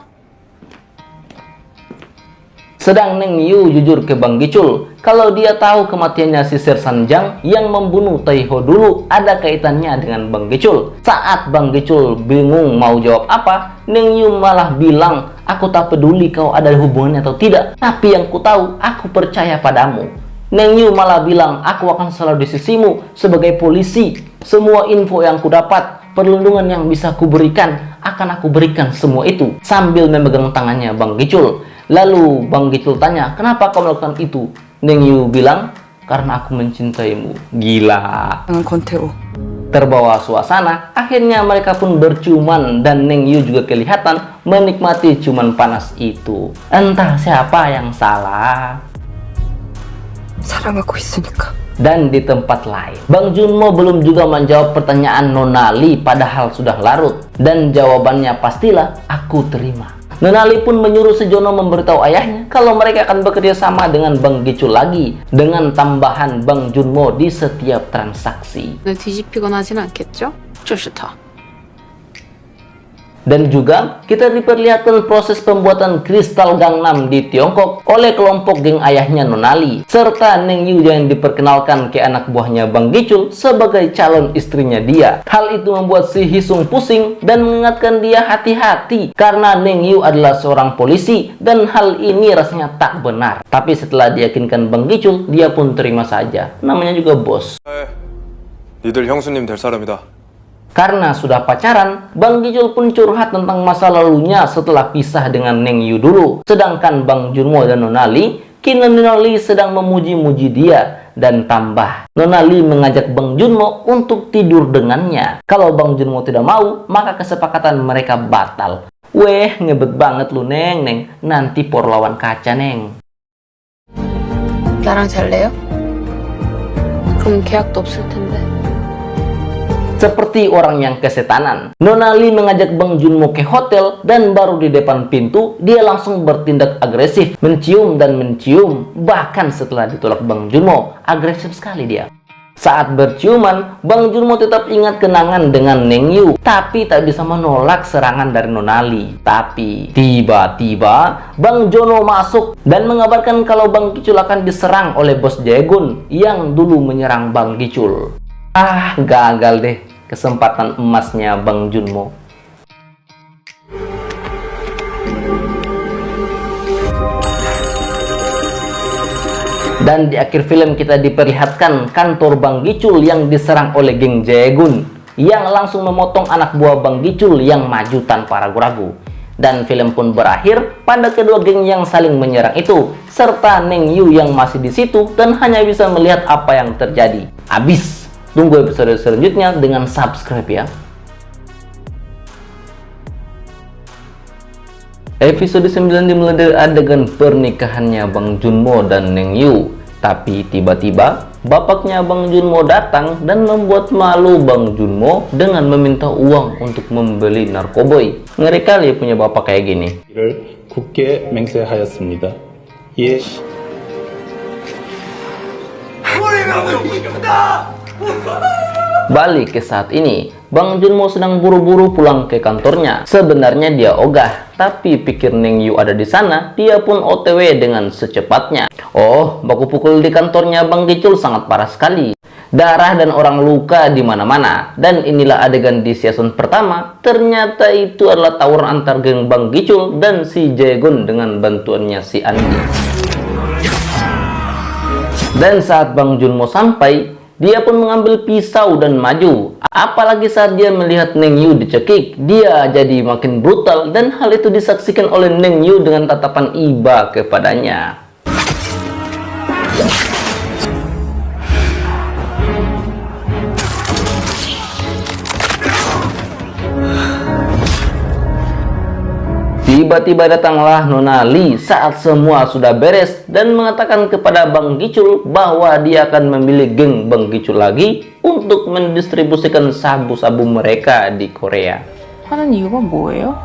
Sedang Neng Yu jujur ke Bang Gicul kalau dia tahu kematiannya si Sersan Jang yang membunuh Taiho dulu ada kaitannya dengan Bang Gicul. Saat Bang Gicul bingung mau jawab apa, Neng Yu malah bilang, aku tak peduli kau ada hubungannya atau tidak, tapi yang ku tahu, aku percaya padamu. Neng Yu malah bilang, aku akan selalu di sisimu sebagai polisi. Semua info yang ku dapat, perlindungan yang bisa ku berikan, akan aku berikan semua itu. Sambil memegang tangannya Bang Gicul. Lalu Bang Gicul tanya, kenapa kau melakukan itu? Neng Yu bilang, karena aku mencintaimu. Gila. Dengan Konteo. Terbawa suasana, akhirnya mereka pun berciuman dan Neng Yu juga kelihatan menikmati ciuman panas itu. Entah siapa yang salah. 사랑하고 있으니까. Dan di tempat lain, Bang Junmo belum juga menjawab pertanyaan Nona Lee padahal sudah larut. Dan jawabannya pastilah, aku terima. Nona Lee pun menyuruh Sejono memberitahu ayahnya kalau mereka akan bekerja sama dengan Bang Gicul lagi dengan tambahan Bang Junmo di setiap transaksi. 오늘 뒤집히거나 하진 않겠죠? 这是他. Dan juga kita diperlihatkan proses pembuatan kristal Gangnam di Tiongkok oleh kelompok geng ayahnya Nona Lee, serta Neng Yu yang diperkenalkan ke anak buahnya Bang Gicul sebagai calon istrinya dia. Hal itu membuat si Hisung pusing dan mengingatkan dia hati-hati karena Neng Yu adalah seorang polisi dan hal ini rasanya tak benar. Tapi setelah diyakinkan Bang Gicul, dia pun terima saja. Namanya juga bos. 니들 형수님 될 사람이다. Karena sudah pacaran, Bang Gicul pun curhat tentang masa lalunya setelah pisah dengan Neng Yu dulu. Sedangkan Bang Junmo dan Nona Lee, kini Nona Lee sedang memuji-muji dia. Dan tambah, Nona Lee mengajak Bang Junmo untuk tidur dengannya. Kalau Bang Junmo tidak mau, maka kesepakatan mereka batal. Weh, ngebet banget lu Neng. Nanti por lawan kaca Neng. 나랑 잘래요? 그럼 계약도 없을 텐데. Seperti orang yang kesetanan, Nona Lee mengajak Bang Junmo ke hotel dan baru di depan pintu, dia langsung bertindak agresif, mencium dan mencium. Bahkan setelah ditolak Bang Junmo, agresif sekali dia. Saat berciuman, Bang Junmo tetap ingat kenangan dengan Neng Yu, tapi tak bisa menolak serangan dari Nona Lee. Tapi tiba-tiba Bang Jono masuk dan mengabarkan kalau Bang Gicul akan diserang oleh bos Jaegun yang dulu menyerang Bang Gicul. Gagal deh kesempatan emasnya Bang Junmo. Dan di akhir film kita diperlihatkan kantor Bang Gicul yang diserang oleh geng Jaegun yang langsung memotong anak buah Bang Gicul yang maju tanpa ragu-ragu. Dan film pun berakhir pada kedua geng yang saling menyerang itu, serta Neng Yu yang masih di situ dan hanya bisa melihat apa yang terjadi. Abis. Tunggu episode selanjutnya dengan subscribe ya. Episode 9 dimulai dari adegan pernikahannya Bang Junmo dan Neng Yu. Tapi tiba-tiba bapaknya Bang Junmo datang dan membuat malu Bang Junmo dengan meminta uang untuk membeli narkoboy. Ngeri kali punya bapak kayak gini. 이를 굳게 맹세하였습니다. 예. Balik ke saat ini, Bang Junmo sedang buru-buru pulang ke kantornya. Sebenarnya dia ogah, tapi pikir Neng Yu ada di sana, dia pun OTW dengan secepatnya. Oh, baku pukul di kantornya Bang Gicul sangat parah sekali. Darah dan orang luka di mana-mana. Dan inilah adegan di season pertama. Ternyata itu adalah tawuran antar geng Bang Gicul dan si Jaegun dengan bantuannya si Andi. Dan saat Bang Junmo sampai, dia pun mengambil pisau dan maju. Apalagi saat dia melihat Neng Yu dicekik, dia jadi makin brutal dan hal itu disaksikan oleh Neng Yu dengan tatapan iba kepadanya. Tiba-tiba datanglah Nona Lee saat semua sudah beres dan mengatakan kepada Bang Gicul bahwa dia akan memilih geng Bang Gicul lagi untuk mendistribusikan sabu-sabu mereka di Korea. 하는 이유가 뭐예요?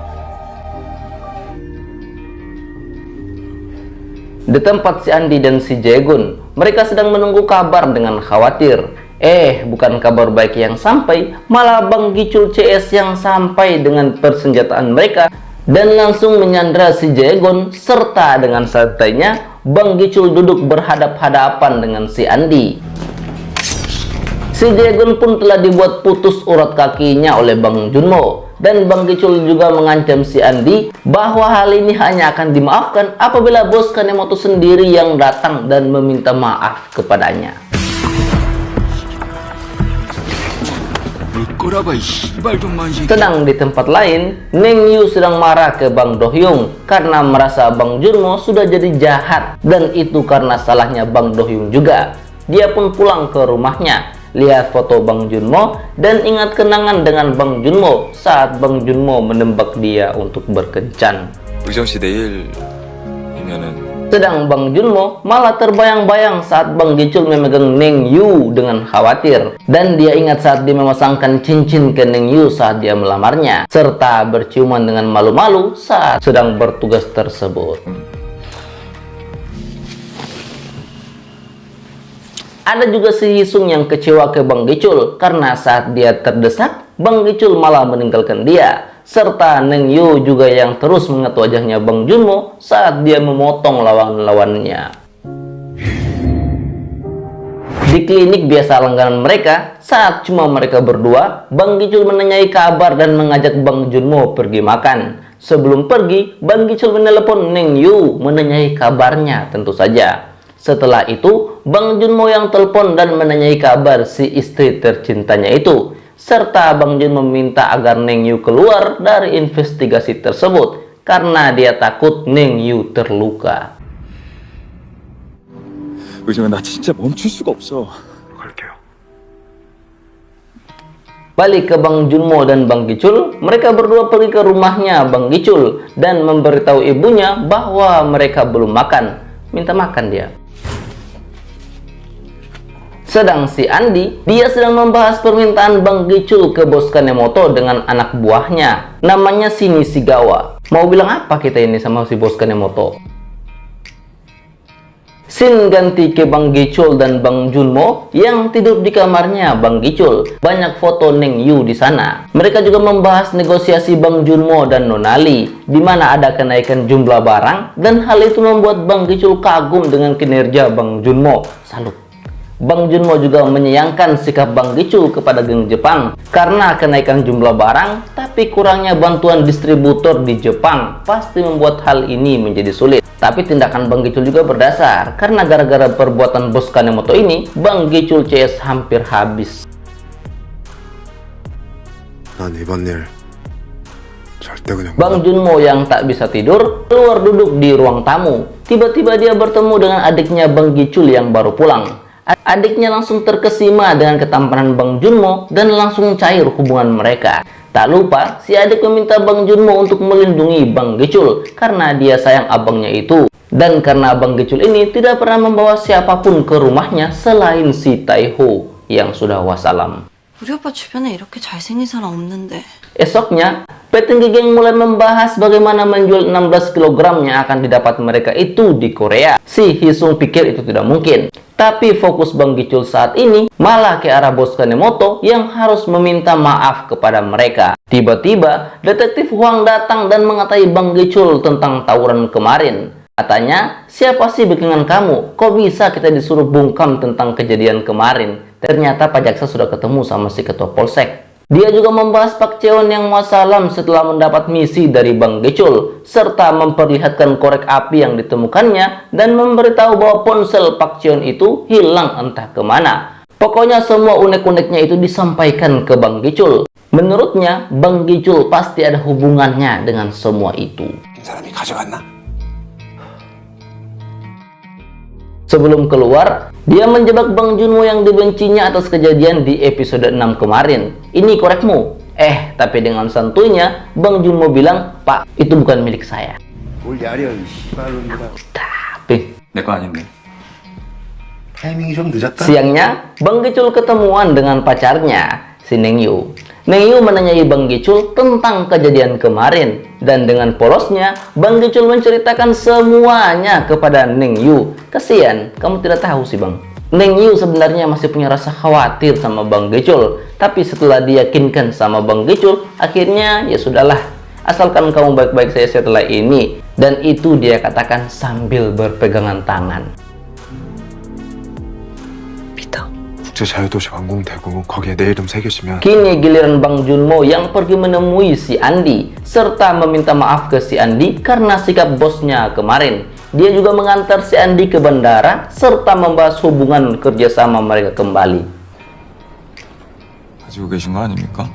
Di tempat si Andi dan si Jaegun, mereka sedang menunggu kabar dengan khawatir. Bukan kabar baik yang sampai, malah Bang Gicul CS yang sampai dengan persenjataan mereka dan langsung menyandra si Jaegun, serta dengan santainya Bang Gicul duduk berhadap-hadapan dengan si Andi. Si Jaegun pun telah dibuat putus urat kakinya oleh Bang Junmo, dan Bang Gicul juga mengancam si Andi bahwa hal ini hanya akan dimaafkan apabila bos Kanemoto sendiri yang datang dan meminta maaf kepadanya. Sedang di tempat lain, Neng Yu sedang marah ke Bang Do-hyung karena merasa Bang Junmo sudah jadi jahat, dan itu karena salahnya Bang Do-hyung juga. Dia pun pulang ke rumahnya, lihat foto Bang Junmo dan ingat kenangan dengan Bang Junmo saat Bang Junmo menembak dia untuk berkencan. Sedang Bang Junmo malah terbayang-bayang saat Bang Gicul memegang Neng Yu dengan khawatir, dan dia ingat saat dia memasangkan cincin ke Neng Yu saat dia melamarnya, serta berciuman dengan malu-malu saat sedang bertugas tersebut. Ada juga si Hisung yang kecewa ke Bang Gicul karena saat dia terdesak, Bang Gicul malah meninggalkan dia, serta Neng Yu juga yang terus mengat wajahnya Bang Junmo saat dia memotong lawan-lawannya. Di klinik biasa langganan mereka, saat cuma mereka berdua, Bang Gicul menanyai kabar dan mengajak Bang Junmo pergi makan. Sebelum pergi, Bang Gicul menelepon Neng Yu menanyai kabarnya tentu saja. Setelah itu, Bang Junmo yang telepon dan menanyai kabar si istri tercintanya itu, serta Bang Junmo meminta agar Neng Yu keluar dari investigasi tersebut karena dia takut Neng Yu terluka. Balik ke Bang Junmo dan Bang Gicul, mereka berdua pergi ke rumahnya Bang Gicul dan memberitahu ibunya bahwa mereka belum makan. Minta makan dia. Sedang si Andi, dia sedang membahas permintaan Bang Gicul ke bos Kanemoto dengan anak buahnya, namanya si Nishigawa. Mau bilang apa kita ini sama si bos Kanemoto? Scene ganti ke Bang Gicul dan Bang Junmo yang tidur di kamarnya Bang Gicul. Banyak foto Neng Yu di sana. Mereka juga membahas negosiasi Bang Junmo dan Nonali, di mana ada kenaikan jumlah barang, dan hal itu membuat Bang Gicul kagum dengan kinerja Bang Junmo. Salut. Bang Junmo juga menyayangkan sikap Bang Gicul kepada geng Jepang karena kenaikan jumlah barang, tapi kurangnya bantuan distributor di Jepang pasti membuat hal ini menjadi sulit. Tapi tindakan Bang Gicul juga berdasar karena gara-gara perbuatan bos Kanemoto ini, Bang Gicul CS hampir habis. Bang Junmo yang tak bisa tidur keluar duduk di ruang tamu. Tiba-tiba dia bertemu dengan adiknya Bang Gicul yang baru pulang. Adiknya langsung terkesima dengan ketampanan Bang Junmo dan langsung cair hubungan mereka. Tak lupa, si adik meminta Bang Junmo untuk melindungi Bang Gicul karena dia sayang abangnya itu. Dan karena Bang Gicul ini tidak pernah membawa siapapun ke rumahnya selain si Taiho yang sudah wassalam. Esoknya, petinggi geng mulai membahas bagaimana menjual 16 kg yang akan didapat mereka itu di Korea. Si Hisung pikir itu tidak mungkin. Tapi fokus Bang Gicul saat ini malah ke arah bos Kanemoto yang harus meminta maaf kepada mereka. Tiba-tiba, detektif Huang datang dan mengatai Bang Gicul tentang tawuran kemarin. Katanya, siapa sih backingan kamu? Kok bisa kita disuruh bungkam tentang kejadian kemarin? Ternyata Pak Jaksa sudah ketemu sama si ketua polsek. Dia juga membahas Pak Cheon yang wassalam setelah mendapat misi dari Bang Gicul, serta memperlihatkan korek api yang ditemukannya dan memberitahu bahwa ponsel Pak Cheon itu hilang entah kemana. Pokoknya semua unek-uneknya itu disampaikan ke Bang Gicul. Menurutnya, Bang Gicul pasti ada hubungannya dengan semua itu. Sebelum keluar, dia menjebak Bang Junmo yang dibencinya atas kejadian di episode 6 kemarin. Ini korekmu. Tapi dengan santuinya, Bang Junmo bilang, Pak, itu bukan milik saya. Tapi siangnya, Bang Gicul ketemuan dengan pacarnya, si Neng Yu. Neng Yu menanyai Bang Gicul tentang kejadian kemarin, dan dengan polosnya Bang Gicul menceritakan semuanya kepada Neng Yu. Kasian, kamu tidak tahu sih Bang. Neng Yu sebenarnya masih punya rasa khawatir sama Bang Gicul, tapi setelah diyakinkan sama Bang Gicul, akhirnya ya sudahlah, asalkan kamu baik-baik saja setelah ini. Dan itu dia katakan sambil berpegangan tangan. 국제 자유도시 완공되고 거기에 내 이름 새겨지면 Kini giliran Bang Junmo yang pergi menemui si Andi serta meminta maaf ke si Andi karena sikap bosnya kemarin. Dia juga mengantar si Andi ke bandara serta membahas hubungan kerjasama mereka kembali. 가지고 계신 거 아닙니까?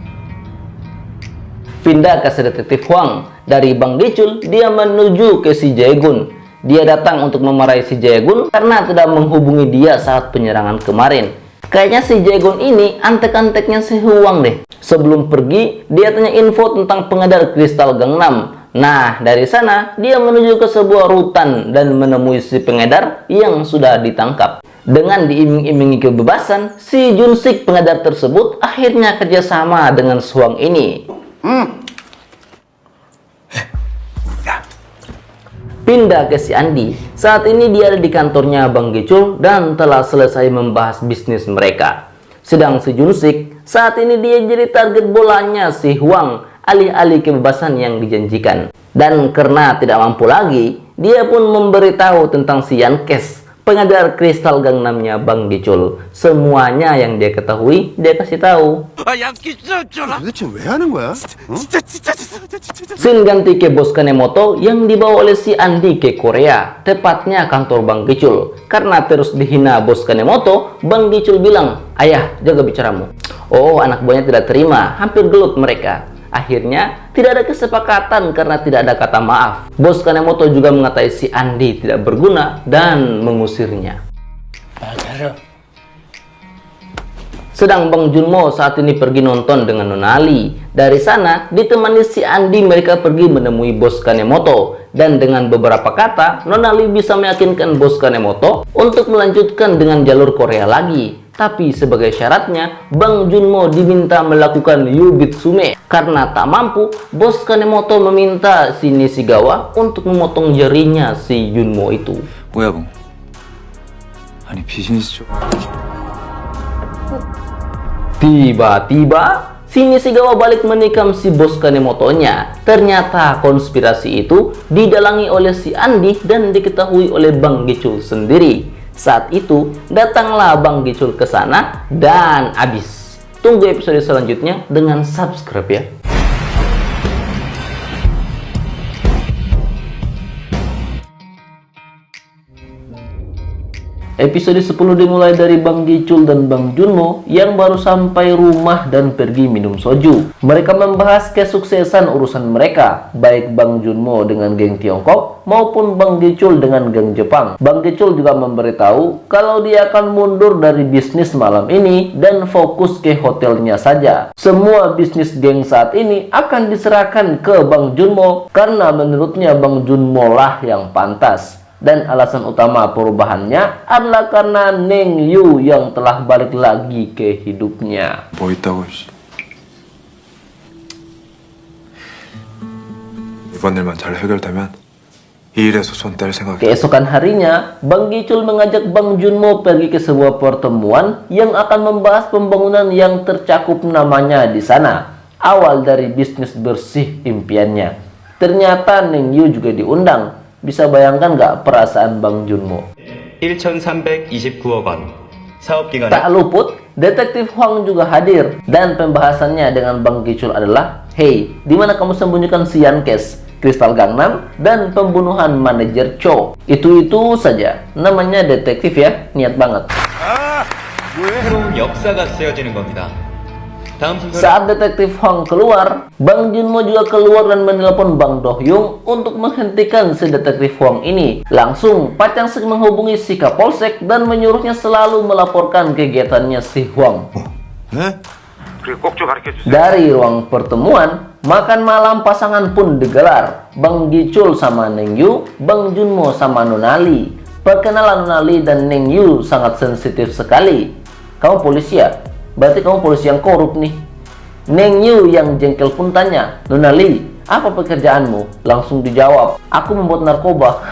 Pindah ke si detektif Huang. Dari Bang Gicul, dia menuju ke si Jaegun. Dia datang untuk memarahi si Jaegun karena tidak menghubungi dia saat penyerangan kemarin. Kayaknya si Jaegun ini antek-anteknya si Huang deh. Sebelum pergi, dia tanya info tentang pengedar kristal Gangnam. Nah, dari sana dia menuju ke sebuah rutan dan menemui si pengedar yang sudah ditangkap. Dengan diiming-imingi kebebasan, si Junsik pengedar tersebut akhirnya kerjasama dengan Huang ini. Pindah ke si Andi. Saat ini dia ada di kantornya Bang Gicul dan telah selesai membahas bisnis mereka. Sedang si Junsik, saat ini dia jadi target bolanya si Huang, alih-alih kebebasan yang dijanjikan. Dan karena tidak mampu lagi, dia pun memberitahu tentang si Yankes, pengedar kristal Gangnamnya Bang Gicul. Semuanya yang dia ketahui, dia kasih tahu. 도대체 왜 하는 거야? Scene ganti ke bos Kanemoto yang dibawa oleh si Andi ke Korea, tepatnya kantor Bang Gicul. Karena terus dihina bos Kanemoto, Bang Gicul bilang, "Ayah, jaga bicaramu." Oh, anak buahnya tidak terima, hampir gelut mereka. Akhirnya, tidak ada kesepakatan karena tidak ada kata maaf. Bos Kanemoto juga mengatai si Andi tidak berguna dan mengusirnya. Sedang Bang Junmo saat ini pergi nonton dengan Nonali. Dari sana, ditemani si Andi, mereka pergi menemui bos Kanemoto. Dan dengan beberapa kata, Nonali bisa meyakinkan bos Kanemoto untuk melanjutkan dengan jalur Korea lagi. Tapi sebagai syaratnya, Bang Junmo diminta melakukan Yubitsume. Karena tak mampu, bos Kanemoto meminta si Nishigawa untuk memotong jarinya si Junmo itu. 뭐야 봉? 아니 비즈니스 쪽. Tiba-tiba, si Nishigawa balik menikam si bos Kanemotonya. Ternyata konspirasi itu didalangi oleh si Andi dan diketahui oleh Bang Gicul sendiri. Saat itu, datanglah Bang Gicul ke sana dan abis. Tunggu episode selanjutnya dengan subscribe ya. Episode 10 dimulai dari Bang Gicul dan Bang Junmo yang baru sampai rumah dan pergi minum soju. Mereka membahas kesuksesan urusan mereka, baik Bang Junmo dengan geng Tiongkok maupun Bang Gicul dengan geng Jepang. Bang Gicul juga memberitahu kalau dia akan mundur dari bisnis malam ini dan fokus ke hotelnya saja. Semua bisnis geng saat ini akan diserahkan ke Bang Junmo karena menurutnya Bang Junmo lah yang pantas. Dan alasan utama perubahannya adalah karena Neng Yu yang telah balik lagi ke hidupnya. 뭐 있다고 이번 일만 잘 해결되면 이 일에서 손 뗄 생각이야. Keesokan harinya, Bang Gicul mengajak Bang Junmo pergi ke sebuah pertemuan yang akan membahas pembangunan yang tercakup namanya di sana. Awal dari bisnis bersih impiannya. Ternyata Neng Yu juga diundang. Bisa bayangkan nggak perasaan Bang Junmo? 1,329억 원. 사업 기간에 Tak luput, detektif Huang juga hadir. Dan pembahasannya dengan Bang Gicul adalah, "Hey, di mana kamu sembunyikan si Yankes, kristal Gangnam, dan pembunuhan manajer Cho?" Itu saja. Namanya detektif ya, niat banget. 새로운 역사가 쓰여지는 겁니다. Saat detektif Huang keluar, Bang Junmo juga keluar dan menelpon Bang Do-hyung untuk menghentikan si detektif Huang ini. Langsung, Pak Chang-sik menghubungi si Kapolsek dan menyuruhnya selalu melaporkan kegiatannya si Huang. Dari ruang pertemuan, makan malam pasangan pun digelar. Bang Gicul sama Neng Yu, Bang Junmo sama Nonali. Perkenalan Nonali dan Neng Yu sangat sensitif sekali. "Kamu polisi ya? Berarti kamu polisi yang korup nih." Neng Yu yang jengkel pun tanya, "Nona Li, apa pekerjaanmu?" Langsung dijawab, "Aku membuat narkoba."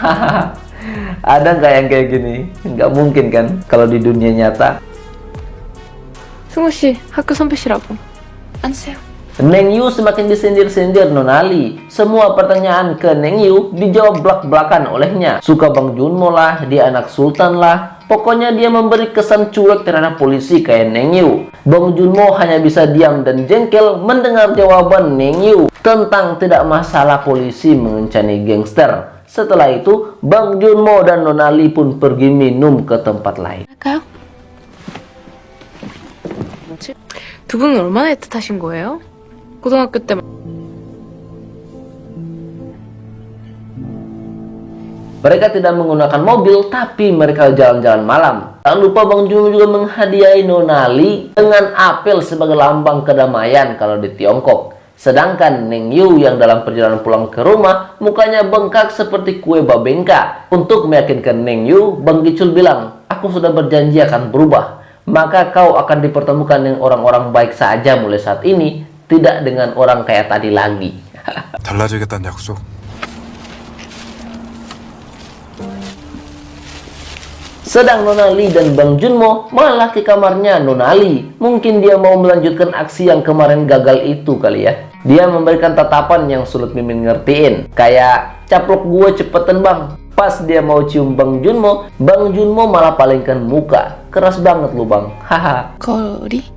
Ada nggak yang kayak gini? Nggak mungkin kan kalau di dunia nyata. 승우 씨, 학교 선배시라고. 앉으세요. Neng Yu semakin disindir-sindir Nona Li. Semua pertanyaan ke Neng Yu dijawab belak-belakan olehnya. Suka Bang Junmo lah, dia anak sultan lah. Pokoknya dia memberi kesan cuek terhadap polisi kayak Neng Yu. Bang Junmo hanya bisa diam dan jengkel mendengar jawaban Neng Yu tentang tidak masalah polisi mengencani gangster. Setelah itu, Bang Junmo dan Nona Li pun pergi minum ke tempat lain. 할까요? 두 분은 얼마나 애틋하신 거예요? 고등학교 때 Mereka tidak menggunakan mobil, tapi mereka jalan-jalan malam. Tak lupa Bang Junmo juga menghadiahi Nona Li dengan apel sebagai lambang kedamaian kalau di Tiongkok. Sedangkan Neng Yu yang dalam perjalanan pulang ke rumah, mukanya bengkak seperti kue babengka. Untuk meyakinkan Neng Yu, Bang Gicul bilang, "Aku sudah berjanji akan berubah. Maka kau akan dipertemukan dengan orang-orang baik saja mulai saat ini, tidak dengan orang kayak tadi lagi." 달라지겠다는 약속. Sedang Nona Li dan Bang Junmo malah ke kamarnya Nona Li. Mungkin dia mau melanjutkan aksi yang kemarin gagal itu kali ya. Dia memberikan tatapan yang sulit Mimin ngertiin. Kayak, "Caplok gue cepetan bang." Pas dia mau cium Bang Junmo malah palingkan muka. "Keras banget lu bang." Haha. 거리?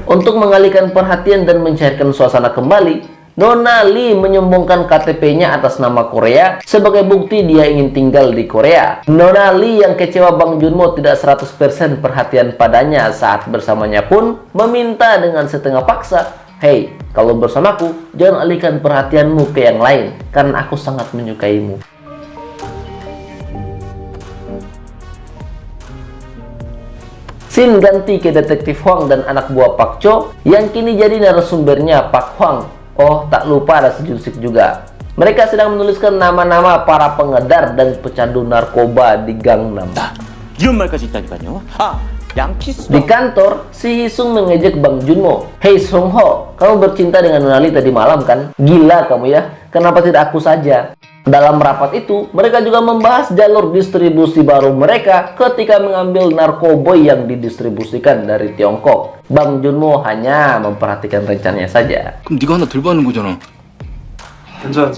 Untuk mengalihkan perhatian dan mencairkan suasana kembali, Nona Li menyombongkan KTP-nya atas nama Korea sebagai bukti dia ingin tinggal di Korea. Nona Li yang kecewa Bang Junmo tidak 100% perhatian padanya saat bersamanya pun meminta dengan setengah paksa, "Hei, kalau bersamaku, jangan alihkan perhatianmu ke yang lain, karena aku sangat menyukaimu." Scene ganti ke detektif Hwang dan anak buah Pak Cho yang kini jadi narasumbernya Pak Hwang. Oh, tak lupa ada si Junsik juga. Mereka sedang menuliskan nama-nama para pengedar dan pecandu narkoba di Gangnam. 이런 말까지 있다니까요. 양키스. Di kantor, si Hisung mengejek Bang Junmo. "Hei Sung Ho, kamu bercinta dengan Nona Li tadi malam kan? Gila kamu ya, kenapa tidak aku saja?" Dalam rapat itu, mereka juga membahas jalur distribusi baru mereka ketika mengambil narkoboy yang didistribusikan dari Tiongkok. Bang Junmo hanya memperhatikan rencananya saja. 그럼 네가 하나 들고 하는 거잖아. 앉아.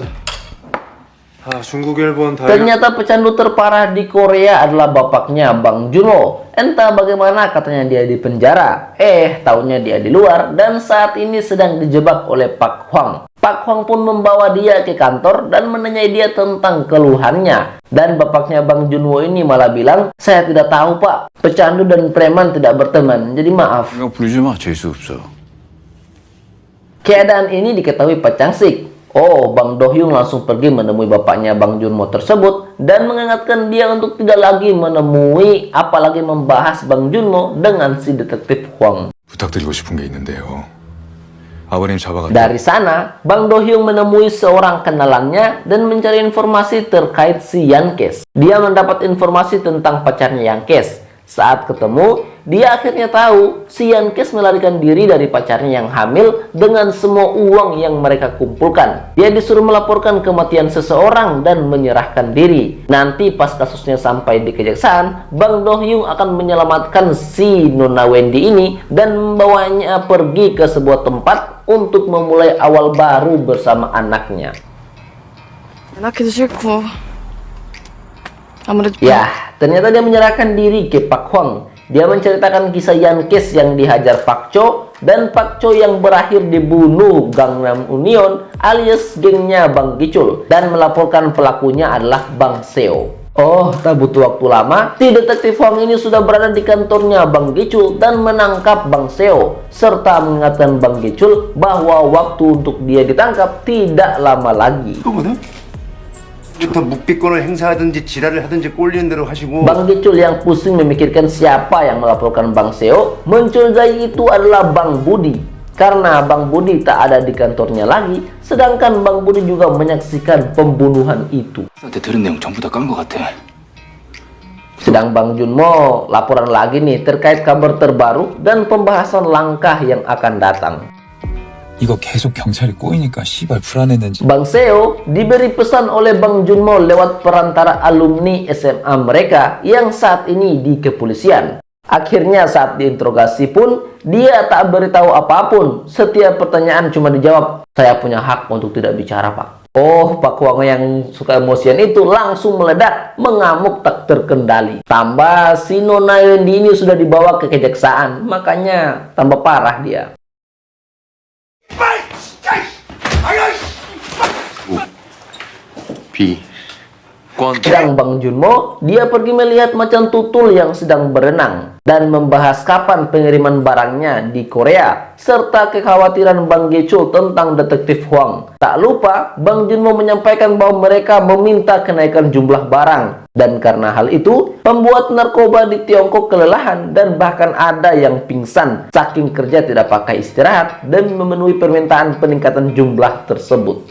중국, 일본 다. Ternyata pecandu terparah di Korea adalah bapaknya Bang Junmo. Entah bagaimana katanya dia di penjara. Taunya dia di luar dan saat ini sedang dijebak oleh Pak Hwang. Pak Hwang pun membawa dia ke kantor dan menanyai dia tentang keluhannya. Dan bapaknya Bang Junmo ini malah bilang, "Saya tidak tahu pak, pecandu dan preman tidak berteman, jadi maaf." 부르지 마, 재수 없어. Keadaan ini diketahui Pak Changsik. Oh, Bang Do-hyung langsung pergi menemui bapaknya Bang Junmo tersebut dan mengingatkan dia untuk tidak lagi menemui apalagi membahas Bang Junmo dengan si detektif Hwang. 부탁드리고 싶은 게 있는데요. 아버님 잡아가지고. Dari sana, Bang Do-hyung menemui seorang kenalannya dan mencari informasi terkait si Yankes. Dia mendapat informasi tentang pacarnya Yankes. Saat ketemu, dia akhirnya tahu si Yankes melarikan diri dari pacarnya yang hamil dengan semua uang yang mereka kumpulkan. Dia disuruh melaporkan kematian seseorang dan menyerahkan diri. Nanti pas kasusnya sampai di kejaksaan, Bang Do-hyung akan menyelamatkan si Nona Wendy ini dan membawanya pergi ke sebuah tempat untuk memulai awal baru bersama anaknya. 낳기도 싫고 아무래도 Ya, ternyata dia menyerahkan diri ke Pak Hwang. Dia menceritakan kisah Yankes yang dihajar Pak Cho dan Pak Cho yang berakhir dibunuh Gangnam Union alias gengnya Bang Gicul dan melaporkan pelakunya adalah Bang Seo. Oh, tak butuh waktu lama, si detektif Hwang ini sudah berada di kantornya Bang Gicul dan menangkap Bang Seo serta mengingatkan Bang Gicul bahwa waktu untuk dia ditangkap tidak lama lagi. 부터 묵비권을 행사하든지 지랄을 하든지 꼴리는 대로 하시고. Bang Gicul yang pusing memikirkan siapa yang melaporkan Bang Seo mencurigai itu adalah Bang Budi karena Bang Budi tak ada di kantornya lagi, sedangkan Bang Budi juga menyaksikan pembunuhan itu. 나한테 들은 내용 전부 다 깐 것 같아. Sedang Bang Junmo laporan lagi nih terkait kabar terbaru dan pembahasan langkah yang akan datang. 이거 계속 경찰이 꼬이니까 씨발 불안했는지. Bang Seo diberi pesan oleh Bang Junmo lewat perantara alumni SMA mereka yang saat ini di kepolisian. Akhirnya saat diinterogasi pun dia tak beritahu apapun. Setiap pertanyaan cuma dijawab, "Saya punya hak untuk tidak bicara, Pak." Oh, Pak Kuang yang suka emosian itu langsung meledak, mengamuk tak terkendali. Tambah si Nona Yendi ini sudah dibawa ke kejaksaan, makanya tambah parah dia. Sedang Bang Junmo, dia pergi melihat macan tutul yang sedang berenang dan membahas kapan pengiriman barangnya di Korea, serta kekhawatiran Bang Gechul tentang detektif Huang. Tak lupa, Bang Junmo menyampaikan bahwa mereka meminta kenaikan jumlah barang. Dan karena hal itu, pembuat narkoba di Tiongkok kelelahan dan bahkan ada yang pingsan saking kerja tidak pakai istirahat dan memenuhi permintaan peningkatan jumlah tersebut.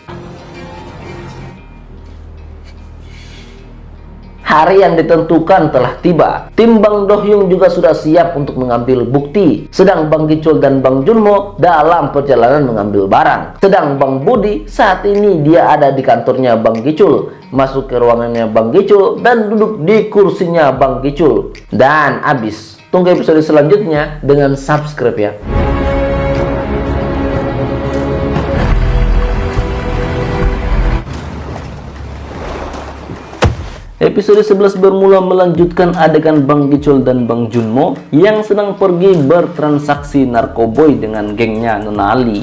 Hari yang ditentukan telah tiba. Tim Bang Dohyung juga sudah siap untuk mengambil bukti. Sedang Bang Gechul dan Bang Junmo dalam perjalanan mengambil barang. Sedang Bang Budi saat ini dia ada di kantornya Bang Gechul, masuk ke ruangannya Bang Gechul dan duduk di kursinya Bang Gechul. Dan abis, tunggu episode selanjutnya dengan subscribe ya. Episode 11 bermula melanjutkan adegan Bang Gechul dan Bang Junmo yang sedang pergi bertransaksi narkoboy dengan gengnya Nona Ali.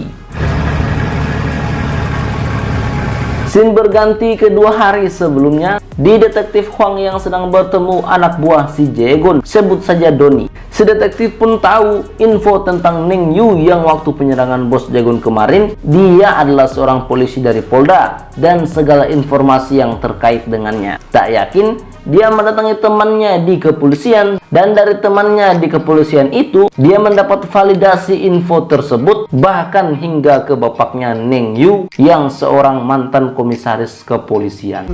Scene berganti kedua hari sebelumnya di detektif Huang yang sedang bertemu anak buah si Jaegon, sebut saja Doni. Si detektif pun tahu info tentang Neng Yu yang waktu penyerangan bos Jaegon kemarin, dia adalah seorang polisi dari Polda dan segala informasi yang terkait dengannya. Tak yakin, dia mendatangi temannya di kepolisian dan dari temannya di kepolisian itu dia mendapat validasi info tersebut bahkan hingga ke bapaknya Neng Yu yang seorang mantan komisaris kepolisian.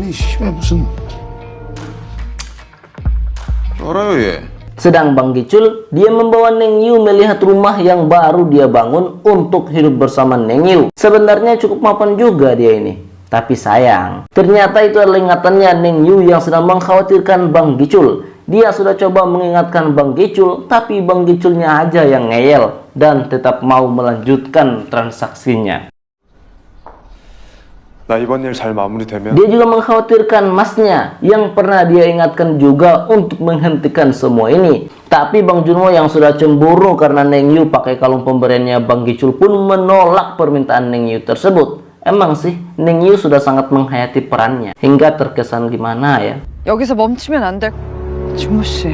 Sedang Bang Gechul, dia membawa Neng Yu melihat rumah yang baru dia bangun untuk hidup bersama Neng Yu. Sebenarnya cukup mapan juga dia ini. Tapi sayang, ternyata itu adalah ingatannya Neng Yu yang sedang mengkhawatirkan Bang Gechul. Dia sudah coba mengingatkan Bang Gechul, tapi Bang Gechulnya aja yang ngeyel dan tetap mau melanjutkan transaksinya. 나 이번 일 잘 마무리되면 Dia juga mengkhawatirkan masnya yang pernah dia ingatkan juga untuk menghentikan semua ini. Tapi Bang Junmo yang sudah cemburu karena Neng Yu pakai kalung pemberiannya Bang Gechul pun menolak permintaan Neng Yu tersebut. Emang sih, Neng Yu sudah sangat menghayati perannya hingga terkesan gimana ya. 여기서 멈추면 안 돼. 준모 씨.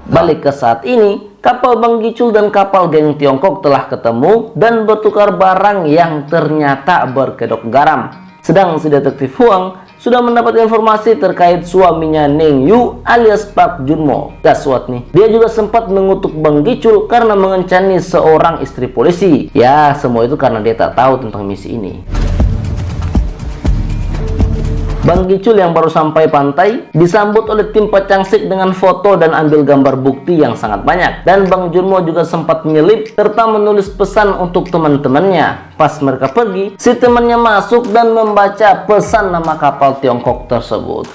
Balik ke saat ini, kapal Bang Gechul dan kapal geng Tiongkok telah ketemu dan bertukar barang yang ternyata berkedok garam. Sedang si detektif Huang sudah mendapat informasi terkait suaminya Neng Yu alias Pak Junmo. Gaswat nih, dia juga sempat mengutuk Bang Gechul karena mengencani seorang istri polisi. Ya, semua itu karena dia tak tahu tentang misi ini. Bang Gechul yang baru sampai pantai disambut oleh tim Pacangsik dengan foto dan ambil gambar bukti yang sangat banyak. Dan Bang Junmo juga sempat nyelip serta menulis pesan untuk teman-temannya. Pas mereka pergi, si temannya masuk dan membaca pesan nama kapal Tiongkok tersebut.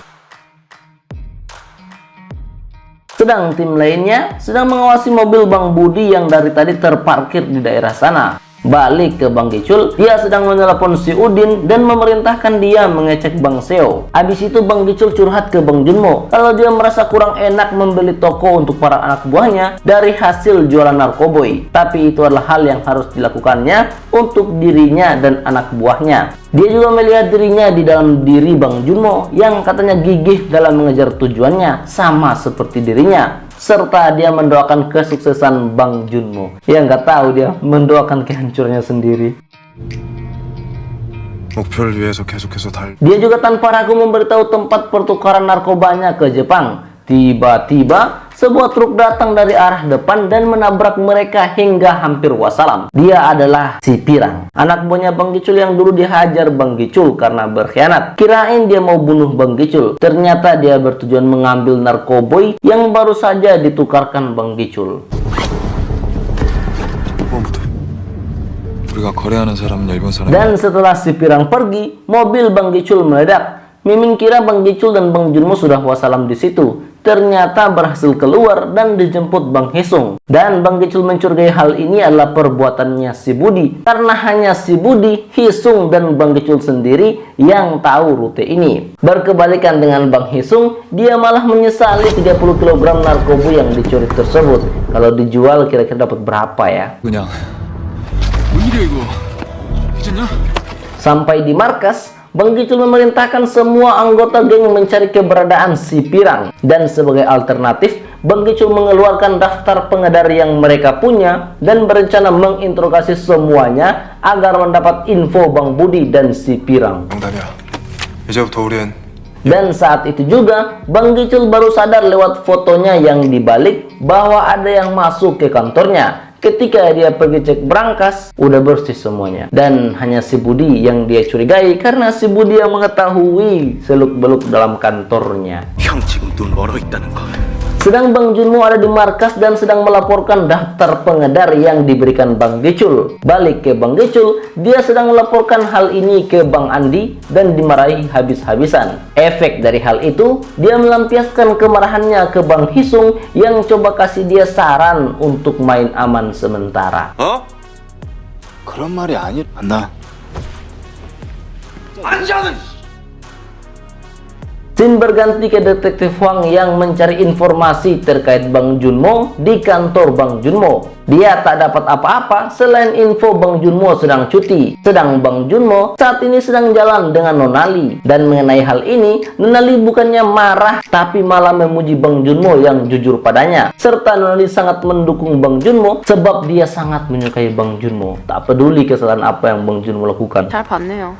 Sedang tim lainnya sedang mengawasi mobil Bang Budi yang dari tadi terparkir di daerah sana. Balik ke Bang Gechul, dia sedang menelepon si Udin dan memerintahkan dia mengecek Bang Seo. Habis itu Bang Gechul curhat ke Bang Junmo kalau dia merasa kurang enak membeli toko untuk para anak buahnya dari hasil jualan narkoboy. Tapi itu adalah hal yang harus dilakukannya untuk dirinya dan anak buahnya. Dia juga melihat dirinya di dalam diri Bang Junmo yang katanya gigih dalam mengejar tujuannya sama seperti dirinya. Serta dia mendoakan kesuksesan Bang Junmo. Ya nggak tahu dia mendoakan kehancurannya sendiri. 목표를 위해서 계속해서 Dia juga tanpa ragu memberitahu tempat pertukaran narkobanya ke Jepang. Tiba-tiba sebuah truk datang dari arah depan dan menabrak mereka hingga hampir wassalam. Dia adalah si Pirang, anak buahnya Bang Gicul yang dulu dihajar Bang Gicul karena berkhianat. Kirain dia mau bunuh Bang Gicul, ternyata dia bertujuan mengambil narkoboy yang baru saja ditukarkan Bang Gicul. Dan setelah si Pirang pergi, mobil Bang Gicul meledak. Mimin kira Bang Gicul dan Bang Junmo sudah wassalam di situ. Ternyata berhasil keluar dan dijemput Bang Hisung. Dan Bang Gicul mencurigai hal ini adalah perbuatannya si Budi. Karena hanya si Budi, Hisung, dan Bang Gicul sendiri yang tahu rute ini. Berkebalikan dengan Bang Hisung, dia malah menyesali 30 kg narkoba yang dicuri tersebut. Kalau dijual kira-kira dapat berapa ya? Sampai di markas, Bang Gicul memerintahkan semua anggota geng mencari keberadaan si Pirang. Dan sebagai alternatif, Bang Gicul mengeluarkan daftar pengedar yang mereka punya dan berencana menginterogasi semuanya agar mendapat info Bang Budi dan si Pirang. Dan saat itu juga, Bang Gicul baru sadar lewat fotonya yang dibalik bahwa ada yang masuk ke kantornya. Ketika dia pergi cek brankas, udah bersih semuanya. Dan hanya si Budi yang dia curigai karena si Budi yang mengetahui seluk-beluk dalam kantornya. Sedang Bang Junmo ada di markas dan sedang melaporkan daftar pengedar yang diberikan Bang Gicul. Balik ke Bang Gicul, dia sedang melaporkan hal ini ke Bang Andi dan dimarahi habis-habisan. Efek dari hal itu, dia melampiaskan kemarahannya ke Bang Hisung yang coba kasih dia saran untuk main aman sementara. 그런 말이 아니 맞나? Scene berganti ke detektif Huang yang mencari informasi terkait Bang Junmo di kantor Bang Junmo. Dia tak dapat apa-apa selain info Bang Junmo sedang cuti. Sedang Bang Junmo saat ini sedang jalan dengan Nonali. Dan mengenai hal ini, Nonali bukannya marah tapi malah memuji Bang Junmo yang jujur padanya. Serta Nonali sangat mendukung Bang Junmo sebab dia sangat menyukai Bang Junmo. Tak peduli kesalahan apa yang Bang Junmo lakukan. 잘 봤네요.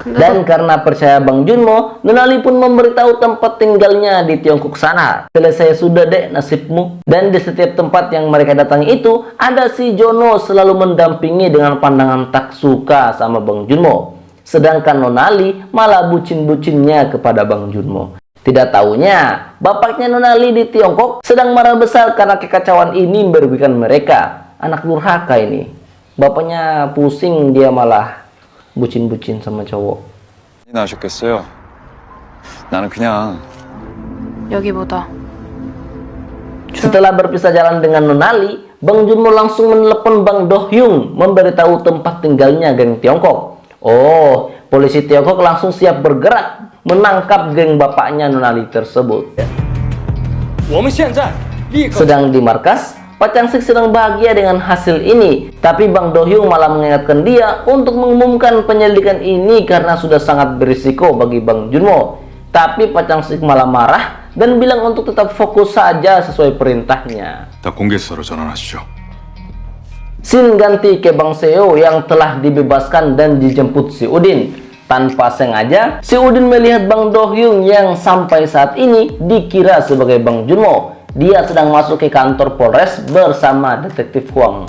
Dan karena percaya Bang Junmo, Nonali pun memberitahu tempat tinggalnya di Tiongkok sana. Selesai sudah dek nasibmu. Dan di setiap tempat yang mereka datangi itu, ada si Jono selalu mendampingi dengan pandangan tak suka sama Bang Junmo. Sedangkan Nonali malah bucin-bucinnya kepada Bang Junmo. Tidak tahunya, bapaknya Nonali di Tiongkok sedang marah besar karena kekacauan ini merugikan mereka. Anak durhaka ini. Bapaknya pusing, dia malah bucin-bucin sama cowok. 나셨겠어요. 나는 그냥 여기보다. Setelah berpisah jalan dengan Nonali, Bang Junmo langsung menelepon Bang Do Hyung memberitahu tempat tinggalnya geng Tiongkok. Oh, polisi Tiongkok langsung siap bergerak menangkap geng bapaknya Nonali tersebut. Sedang di markas, Pak Changsik sedang bahagia dengan hasil ini, tapi Bang Do Hyung malah mengingatkan dia untuk mengumumkan penyelidikan ini karena sudah sangat berisiko bagi Bang Junmo. Tapi Pak Changsik malah marah dan bilang untuk tetap fokus saja sesuai perintahnya. Scene ganti ke Bang Seo yang telah dibebaskan dan dijemput si Udin. Tanpa sengaja, si Udin melihat Bang Do Hyung yang sampai saat ini dikira sebagai Bang Junmo. Dia sedang masuk ke kantor Polres bersama detektif Huang.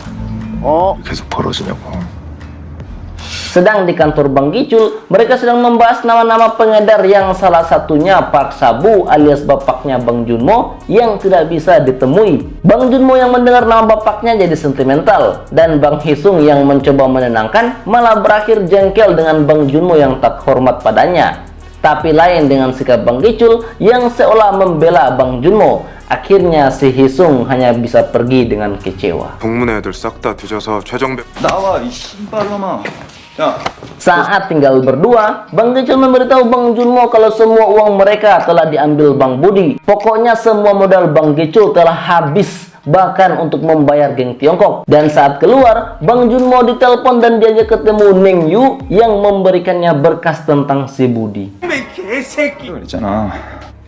Sedang di kantor Bang Gicul, mereka sedang membahas nama-nama pengedar yang salah satunya Park Sabu alias bapaknya Bang Junmo yang tidak bisa ditemui. Bang Junmo yang mendengar nama bapaknya jadi sentimental, dan Bang Hisung yang mencoba menenangkan malah berakhir jengkel dengan Bang Junmo yang tak hormat padanya. Tapi lain dengan sikap Bang Gicul yang seolah membela Bang Junmo. Akhirnya si Hisung hanya bisa pergi dengan kecewa. 동문의 애들 싹 다 뒤져서 최종배 나와 이 신발놈아. 야. Saat tinggal berdua, Bang Gicul memberitahu Bang Junmo kalau semua uang mereka telah diambil Bang Budi. Pokoknya semua modal Bang Gicul telah habis, bahkan untuk membayar geng Tiongkok. Dan saat keluar, Bang Junmo ditelepon dan diajak ketemu Neng Yu yang memberikannya berkas tentang si Budi.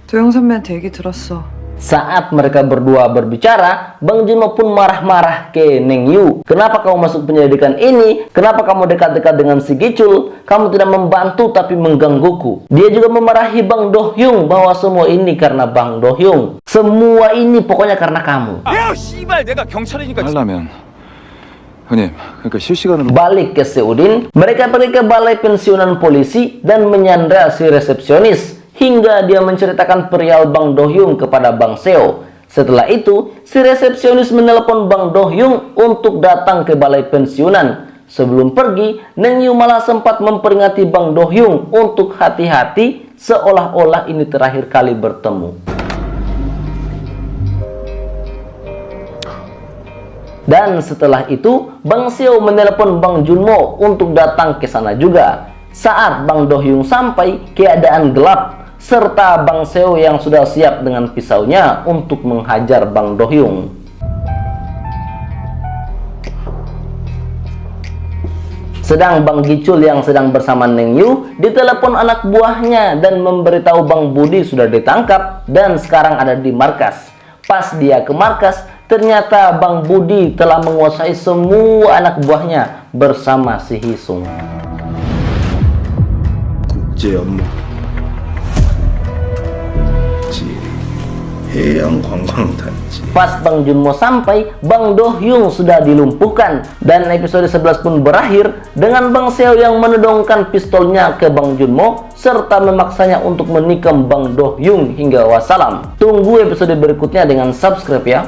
도영 선배한테 얘기 들었어. Saat mereka berdua berbicara, Bang Junmo pun marah-marah ke Neng Yu. Kenapa kamu masuk penyelidikan ini? Kenapa kamu dekat-dekat dengan si Gicul? Kamu tidak membantu tapi menggangguku. Dia juga memarahi Bang Do Hyung bahwa semua ini karena Bang Do Hyung. Semua ini pokoknya karena kamu. 하려면 형님, 그러니까 실시간으로 Balik ke Seudin, mereka pergi ke balai pensiunan polisi dan menyandra si resepsionis hingga dia menceritakan perihal Bang Do Hyung kepada Bang Seo. Setelah itu, si resepsionis menelpon Bang Do Hyung untuk datang ke balai pensiunan. Sebelum pergi, Neng Yu malah sempat memperingati Bang Do Hyung untuk hati-hati, seolah-olah ini terakhir kali bertemu. Dan setelah itu, Bang Seo menelpon Bang Junmo untuk datang ke sana juga. Saat Bang Do Hyung sampai, keadaan gelap, serta Bang Seo yang sudah siap dengan pisaunya untuk menghajar Bang Do Hyung. Sedang Bang Gicul yang sedang bersama Neng Yu ditelepon anak buahnya dan memberitahu Bang Budi sudah ditangkap dan sekarang ada di markas. Pas dia ke markas, ternyata Bang Budi telah menguasai semua anak buahnya bersama si Hisung. 국제 업무 해양 관광단지. Pas Bang Junmo sampai, Bang Do Hyung sudah dilumpuhkan dan episode 11 pun berakhir dengan Bang Seo yang menodongkan pistolnya ke Bang Junmo serta memaksanya untuk menikam Bang Do Hyung hingga wassalam. Tunggu episode berikutnya dengan subscribe ya.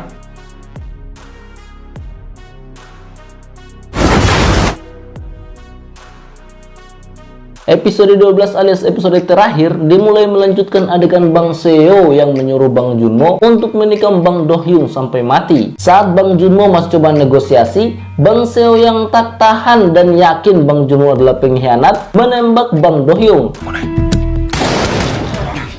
Episode 12 alias episode terakhir dimulai melanjutkan adegan Bang Seo yang menyuruh Bang Junmo untuk menikam Bang Do Hyung sampai mati. Saat Bang Junmo masih coba negosiasi, Bang Seo yang tak tahan dan yakin Bang Junmo adalah pengkhianat menembak Bang Do Hyung.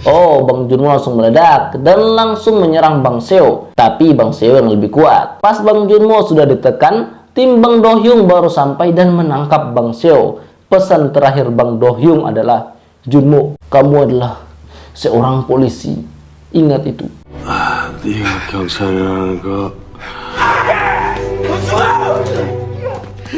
Oh, Bang Junmo langsung meledak dan langsung menyerang Bang Seo. Tapi Bang Seo yang lebih kuat. Pas Bang Junmo sudah ditekan, tim Bang Do Hyung baru sampai dan menangkap Bang Seo. Pesan terakhir Bang Do Hyung adalah, Junmo, kamu adalah seorang polisi. Ingat itu. 네가 경찰이라는 거.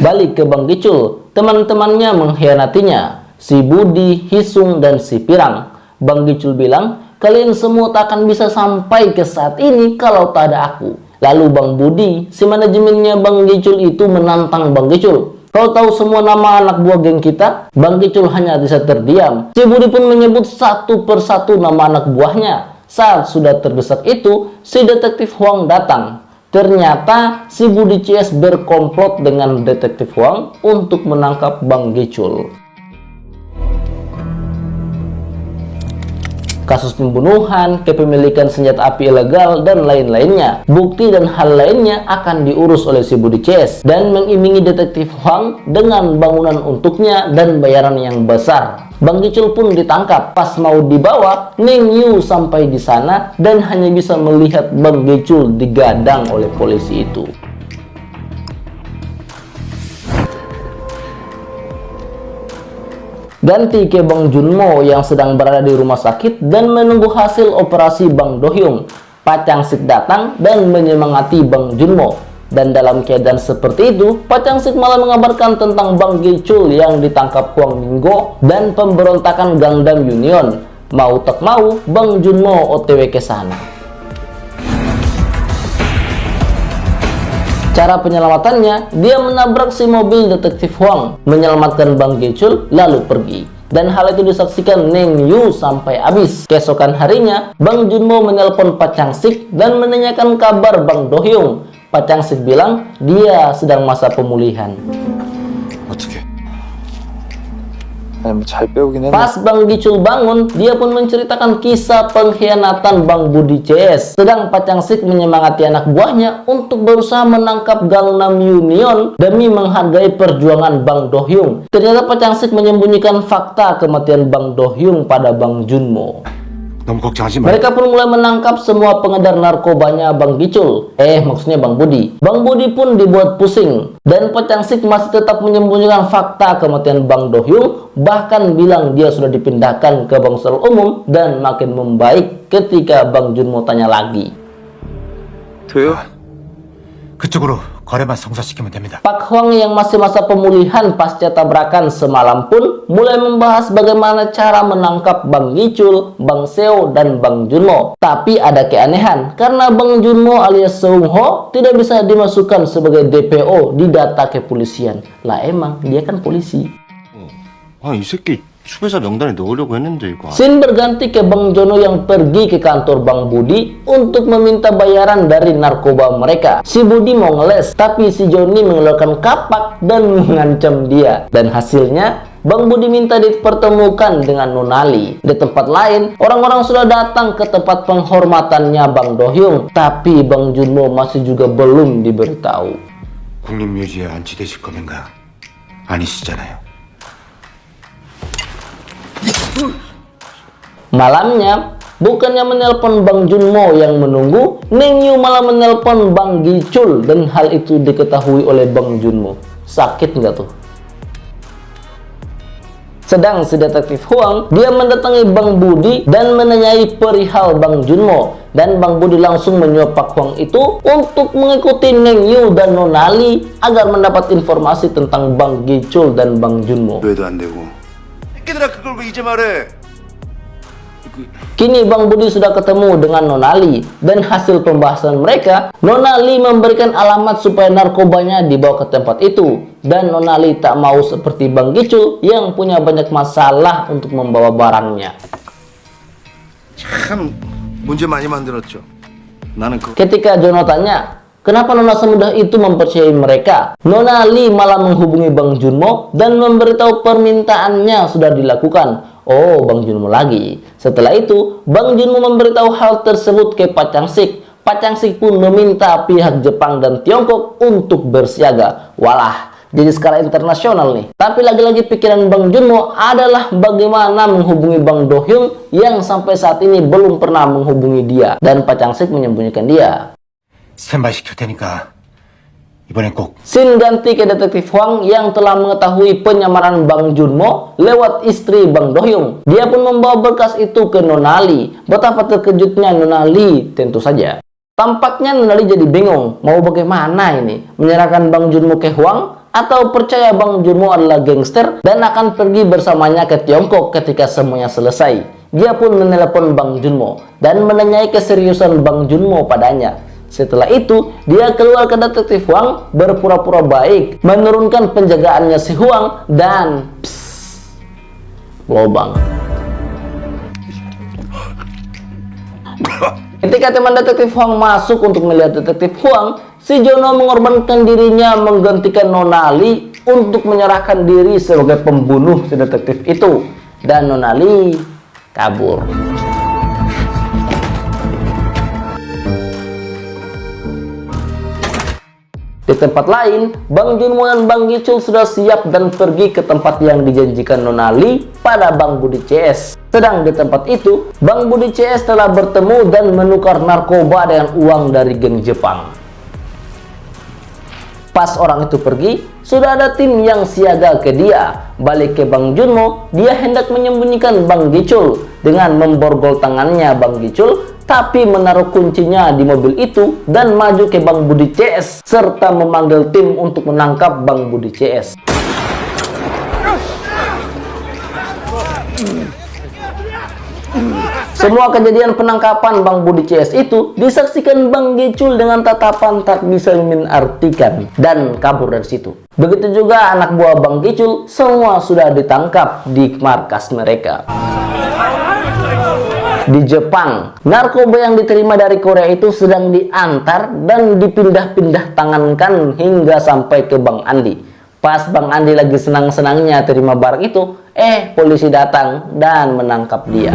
Balik ke Bang Gicul, teman-temannya mengkhianatinya. Si Budi, Hisung, dan si Pirang. Bang Gicul bilang, kalian semua tak akan bisa sampai ke saat ini kalau tak ada aku. Lalu Bang Budi, si manajemennya Bang Gicul itu menantang Bang Gicul. Kau tahu semua nama anak buah geng kita? Bang Gicul hanya bisa terdiam. Si Budi pun menyebut satu persatu nama anak buahnya. Saat sudah terdesak itu, si detektif Huang datang. Ternyata si Budi CS berkomplot dengan detektif Huang untuk menangkap Bang Gicul. Kasus pembunuhan, kepemilikan senjata api ilegal, dan lain-lainnya. Bukti dan hal lainnya akan diurus oleh si Budi CS dan mengimingi detektif Huang dengan bangunan untuknya dan bayaran yang besar. Bang Gicul pun ditangkap. Pas mau dibawa, Neng Yu sampai di sana dan hanya bisa melihat Bang Gicul digadang oleh polisi itu. Ganti ke Bang Junmo yang sedang berada di rumah sakit dan menunggu hasil operasi Bang Do Hyung. Pak Changsik datang dan menyemangati Bang Junmo. Dan dalam keadaan seperti itu, Pak Changsik malah mengabarkan tentang Bang Gicul yang ditangkap Huang Minggo dan pemberontakan Gangnam Union. Mau tak mau, Bang Junmo OTW ke sana. Cara penyelamatannya, dia menabrak si mobil detektif Huang, menyelamatkan Bang Gicul, lalu pergi. Dan hal itu disaksikan Neng Yu sampai habis. Keesokan harinya, Bang Junmo menelpon Pak Changsik dan menanyakan kabar Bang Do Hyung. Pak Changsik bilang dia sedang masa pemulihan. Pas Bang Gicul bangun, dia pun menceritakan kisah pengkhianatan Bang Budi CS. Sedang Pak Changsik menyemangati anak buahnya untuk berusaha menangkap Gangnam Union demi menghargai perjuangan Bang Do Hyung. Ternyata Pak Changsik menyembunyikan fakta kematian Bang Do Hyung pada Bang Junmo. 너무 걱정하지 마. Mereka pun mulai menangkap semua pengedar narkobanya Bang Gicul. Maksudnya Bang Budi. Bang Budi pun dibuat pusing. Dan Pak Changsik masih tetap menyembunyikan fakta kematian Bang Do-hyung. Bahkan bilang dia sudah dipindahkan ke Bangsal Umum dan makin membaik ketika Bang Junmo tanya lagi. 돼요? 그쪽으로 거래만 성사시키면 됩니다. Pak Hwang yang masih masa pemulihan pasca tabrakan semalam pun mulai membahas bagaimana cara menangkap Bang Gicul, Bang Seo, dan Bang Junmo. Tapi ada keanehan karena Bang Junmo alias Seung Ho tidak bisa dimasukkan sebagai DPO di data kepolisian. Lah emang dia kan polisi. 이 새끼 수배자 명단에 넣으려고 했는데 이거. Scene berganti ke Bang Jono yang pergi ke kantor Bang Budi untuk meminta bayaran dari narkoba mereka. Si Budi mau ngeles, tapi si Joni mengeluarkan kapak dan mengancam dia. Dan hasilnya, Bang Budi minta dipertemukan dengan Nonali. Di tempat lain, orang-orang sudah datang ke tempat penghormatannya Bang Do-hyung, tapi Bang Junmo masih juga belum diberitahu. 국립묘지에 안치되실 거면가 아니시잖아요. Malamnya, bukannya menelpon Bang Junmo yang menunggu, Neng Yu malah menelpon Bang Gicul dan hal itu diketahui oleh Bang Junmo. Sakit nggak tuh? Sedang si detektif Hwang, dia mendatangi Bang Budi dan menanyai perihal Bang Junmo. Dan Bang Budi langsung menyuap Pak Hwang itu untuk mengikuti Neng Yu dan Nonali agar mendapat informasi tentang Bang Gicul dan Bang Junmo. 왜도 안 되고. 새끼들아 그걸 왜 이제 말해? Kini Bang Budi sudah ketemu dengan Nonali dan hasil pembahasan mereka, Nonali memberikan alamat supaya narkobanya dibawa ke tempat itu. Dan Nonali tak mau seperti Bang Gicul yang punya banyak masalah untuk membawa barangnya. 참 문제 많이 만들었죠. 나는 그. Ketika Jono tanya, kenapa Nona semudah itu mempercayai mereka? Nonali malah menghubungi Bang Junmo dan memberitahu permintaannya sudah dilakukan. Oh, Bang Junmo lagi. Setelah itu, Bang Junmo memberitahu hal tersebut ke Pak Changsik. Pak Changsik pun meminta pihak Jepang dan Tiongkok untuk bersiaga. Walah, jadi skala internasional nih. Tapi lagi-lagi pikiran Bang Junmo adalah bagaimana menghubungi Bang Do-hyung yang sampai saat ini belum pernah menghubungi dia. Dan Pak Changsik menyembunyikan dia. 스탠바이 시킬 테니까 이번엔 꼭. Scene ganti ke detektif Hwang yang telah mengetahui penyamaran Bang Junmo lewat istri Bang Do-hyung. Dia pun membawa berkas itu ke Nonali. Betapa terkejutnya Nonali, tentu saja. Tampaknya Nonali jadi bingung, mau bagaimana ini? Menyerahkan Bang Junmo ke Hwang atau percaya Bang Junmo adalah gangster dan akan pergi bersamanya ke Tiongkok ketika semuanya selesai. Dia pun menelepon Bang Junmo dan menanyai keseriusan Bang Junmo padanya. Setelah itu, dia keluar ke detektif Hwang berpura-pura baik, menurunkan penjagaannya si Hwang dan lobang. Ketika teman detektif Hwang masuk untuk melihat detektif Hwang, si Jono mengorbankan dirinya menggantikan Nonali untuk menyerahkan diri sebagai pembunuh si detektif itu. Dan Nonali kabur. Di tempat lain, Bang Junmo dan Bang Gicul sudah siap dan pergi ke tempat yang dijanjikan Nonali pada Bang Budi CS. Sedang di tempat itu, Bang Budi CS telah bertemu dan menukar narkoba dengan uang dari geng Jepang. Pas orang itu pergi, sudah ada tim yang siaga ke dia. Balik ke Bang Junmo, dia hendak menyembunyikan Bang Gicul dengan memborgol tangannya Bang Gicul, tapi menaruh kuncinya di mobil itu dan maju ke Bang Budi CS serta memanggil tim untuk menangkap Bang Budi CS. Semua kejadian penangkapan Bang Budi CS itu disaksikan Bang Gicul dengan tatapan tak bisa mengartikan dan kabur dari situ. Begitu juga anak buah Bang Gicul, semua sudah ditangkap di markas mereka. Di Jepang, narkoba yang diterima dari Korea itu sedang diantar dan dipindah-pindah tangankan hingga sampai ke Bang Andi. Pas Bang Andi lagi senang-senangnya terima barang itu, polisi datang dan menangkap dia.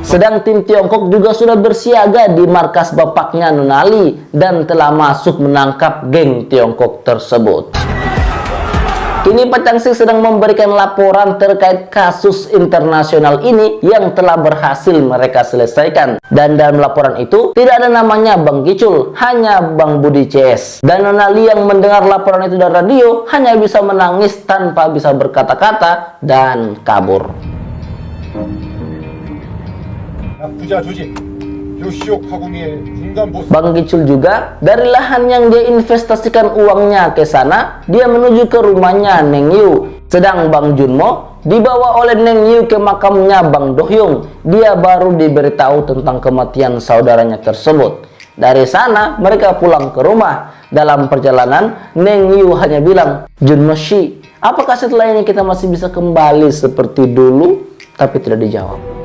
Sedang tim Tiongkok juga sudah bersiaga di markas bapaknya Nonali dan telah masuk menangkap geng Tiongkok tersebut. Kini Pak Changsik sedang memberikan laporan terkait kasus internasional ini yang telah berhasil mereka selesaikan. Dan dalam laporan itu tidak ada namanya Bang Gicul, hanya Bang Budi CS. Dan Nona Lee yang mendengar laporan itu dari radio hanya bisa menangis tanpa bisa berkata-kata dan kabur. Bang Gicul juga dari lahan yang dia investasikan uangnya ke sana, dia menuju ke rumahnya Neng Yu. Sedang Bang Junmo dibawa oleh Neng Yu ke makamnya Bang Do-hyung. Dia baru diberitahu tentang kematian saudaranya tersebut. Dari sana mereka pulang ke rumah. Dalam perjalanan Neng Yu hanya bilang, "Junmo Shi, apakah setelah ini kita masih bisa kembali seperti dulu?" Tapi tidak dijawab.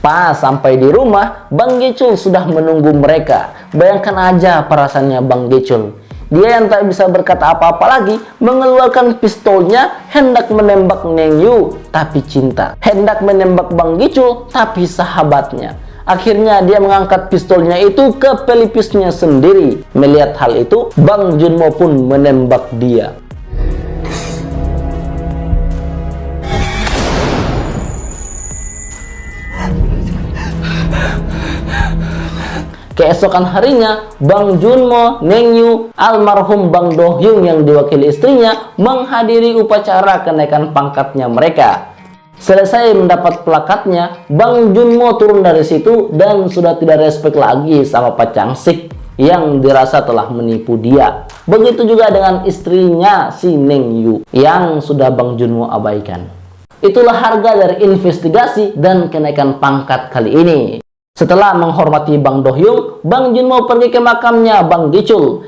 Pas sampai di rumah, Bang Gicul sudah menunggu mereka. Bayangkan aja perasaannya Bang Gicul. Dia yang tak bisa berkata apa-apa lagi, mengeluarkan pistolnya, hendak menembak Neng Yu, tapi cinta. Hendak menembak Bang Gicul, tapi sahabatnya. Akhirnya dia mengangkat pistolnya itu ke pelipisnya sendiri. Melihat hal itu, Bang Junmo pun menembak dia. Keesokan harinya, Bang Junmo, Neng Yu, almarhum Bang Do-hyung yang diwakili istrinya menghadiri upacara kenaikan pangkatnya mereka. Selesai mendapat plakatnya, Bang Junmo turun dari situ dan sudah tidak respek lagi sama Pak Changsik yang dirasa telah menipu dia. Begitu juga dengan istrinya si Neng Yu yang sudah Bang Junmo abaikan. Itulah harga dari investigasi dan kenaikan pangkat kali ini. Setelah menghormati Bang Do-hyung, Bang Junmo pergi ke makamnya Bang Gicul.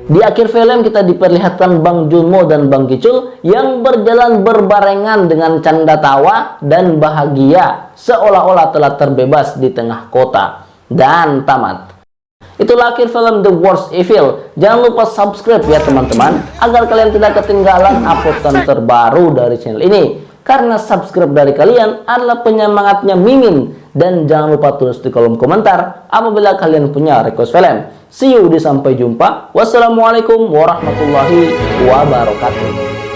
Di akhir film kita diperlihatkan Bang Junmo dan Bang Gicul yang berjalan berbarengan dengan canda tawa dan bahagia, seolah-olah telah terbebas di tengah kota. Dan tamat. Itulah akhir film The Worst Evil. Jangan lupa subscribe ya teman-teman, agar kalian tidak ketinggalan uploadan terbaru dari channel ini. Karena subscribe dari kalian adalah penyemangatnya Mimin. Dan jangan lupa tulis di kolom komentar apabila kalian punya request film. See you di sampai jumpa. Wassalamualaikum warahmatullahi wabarakatuh.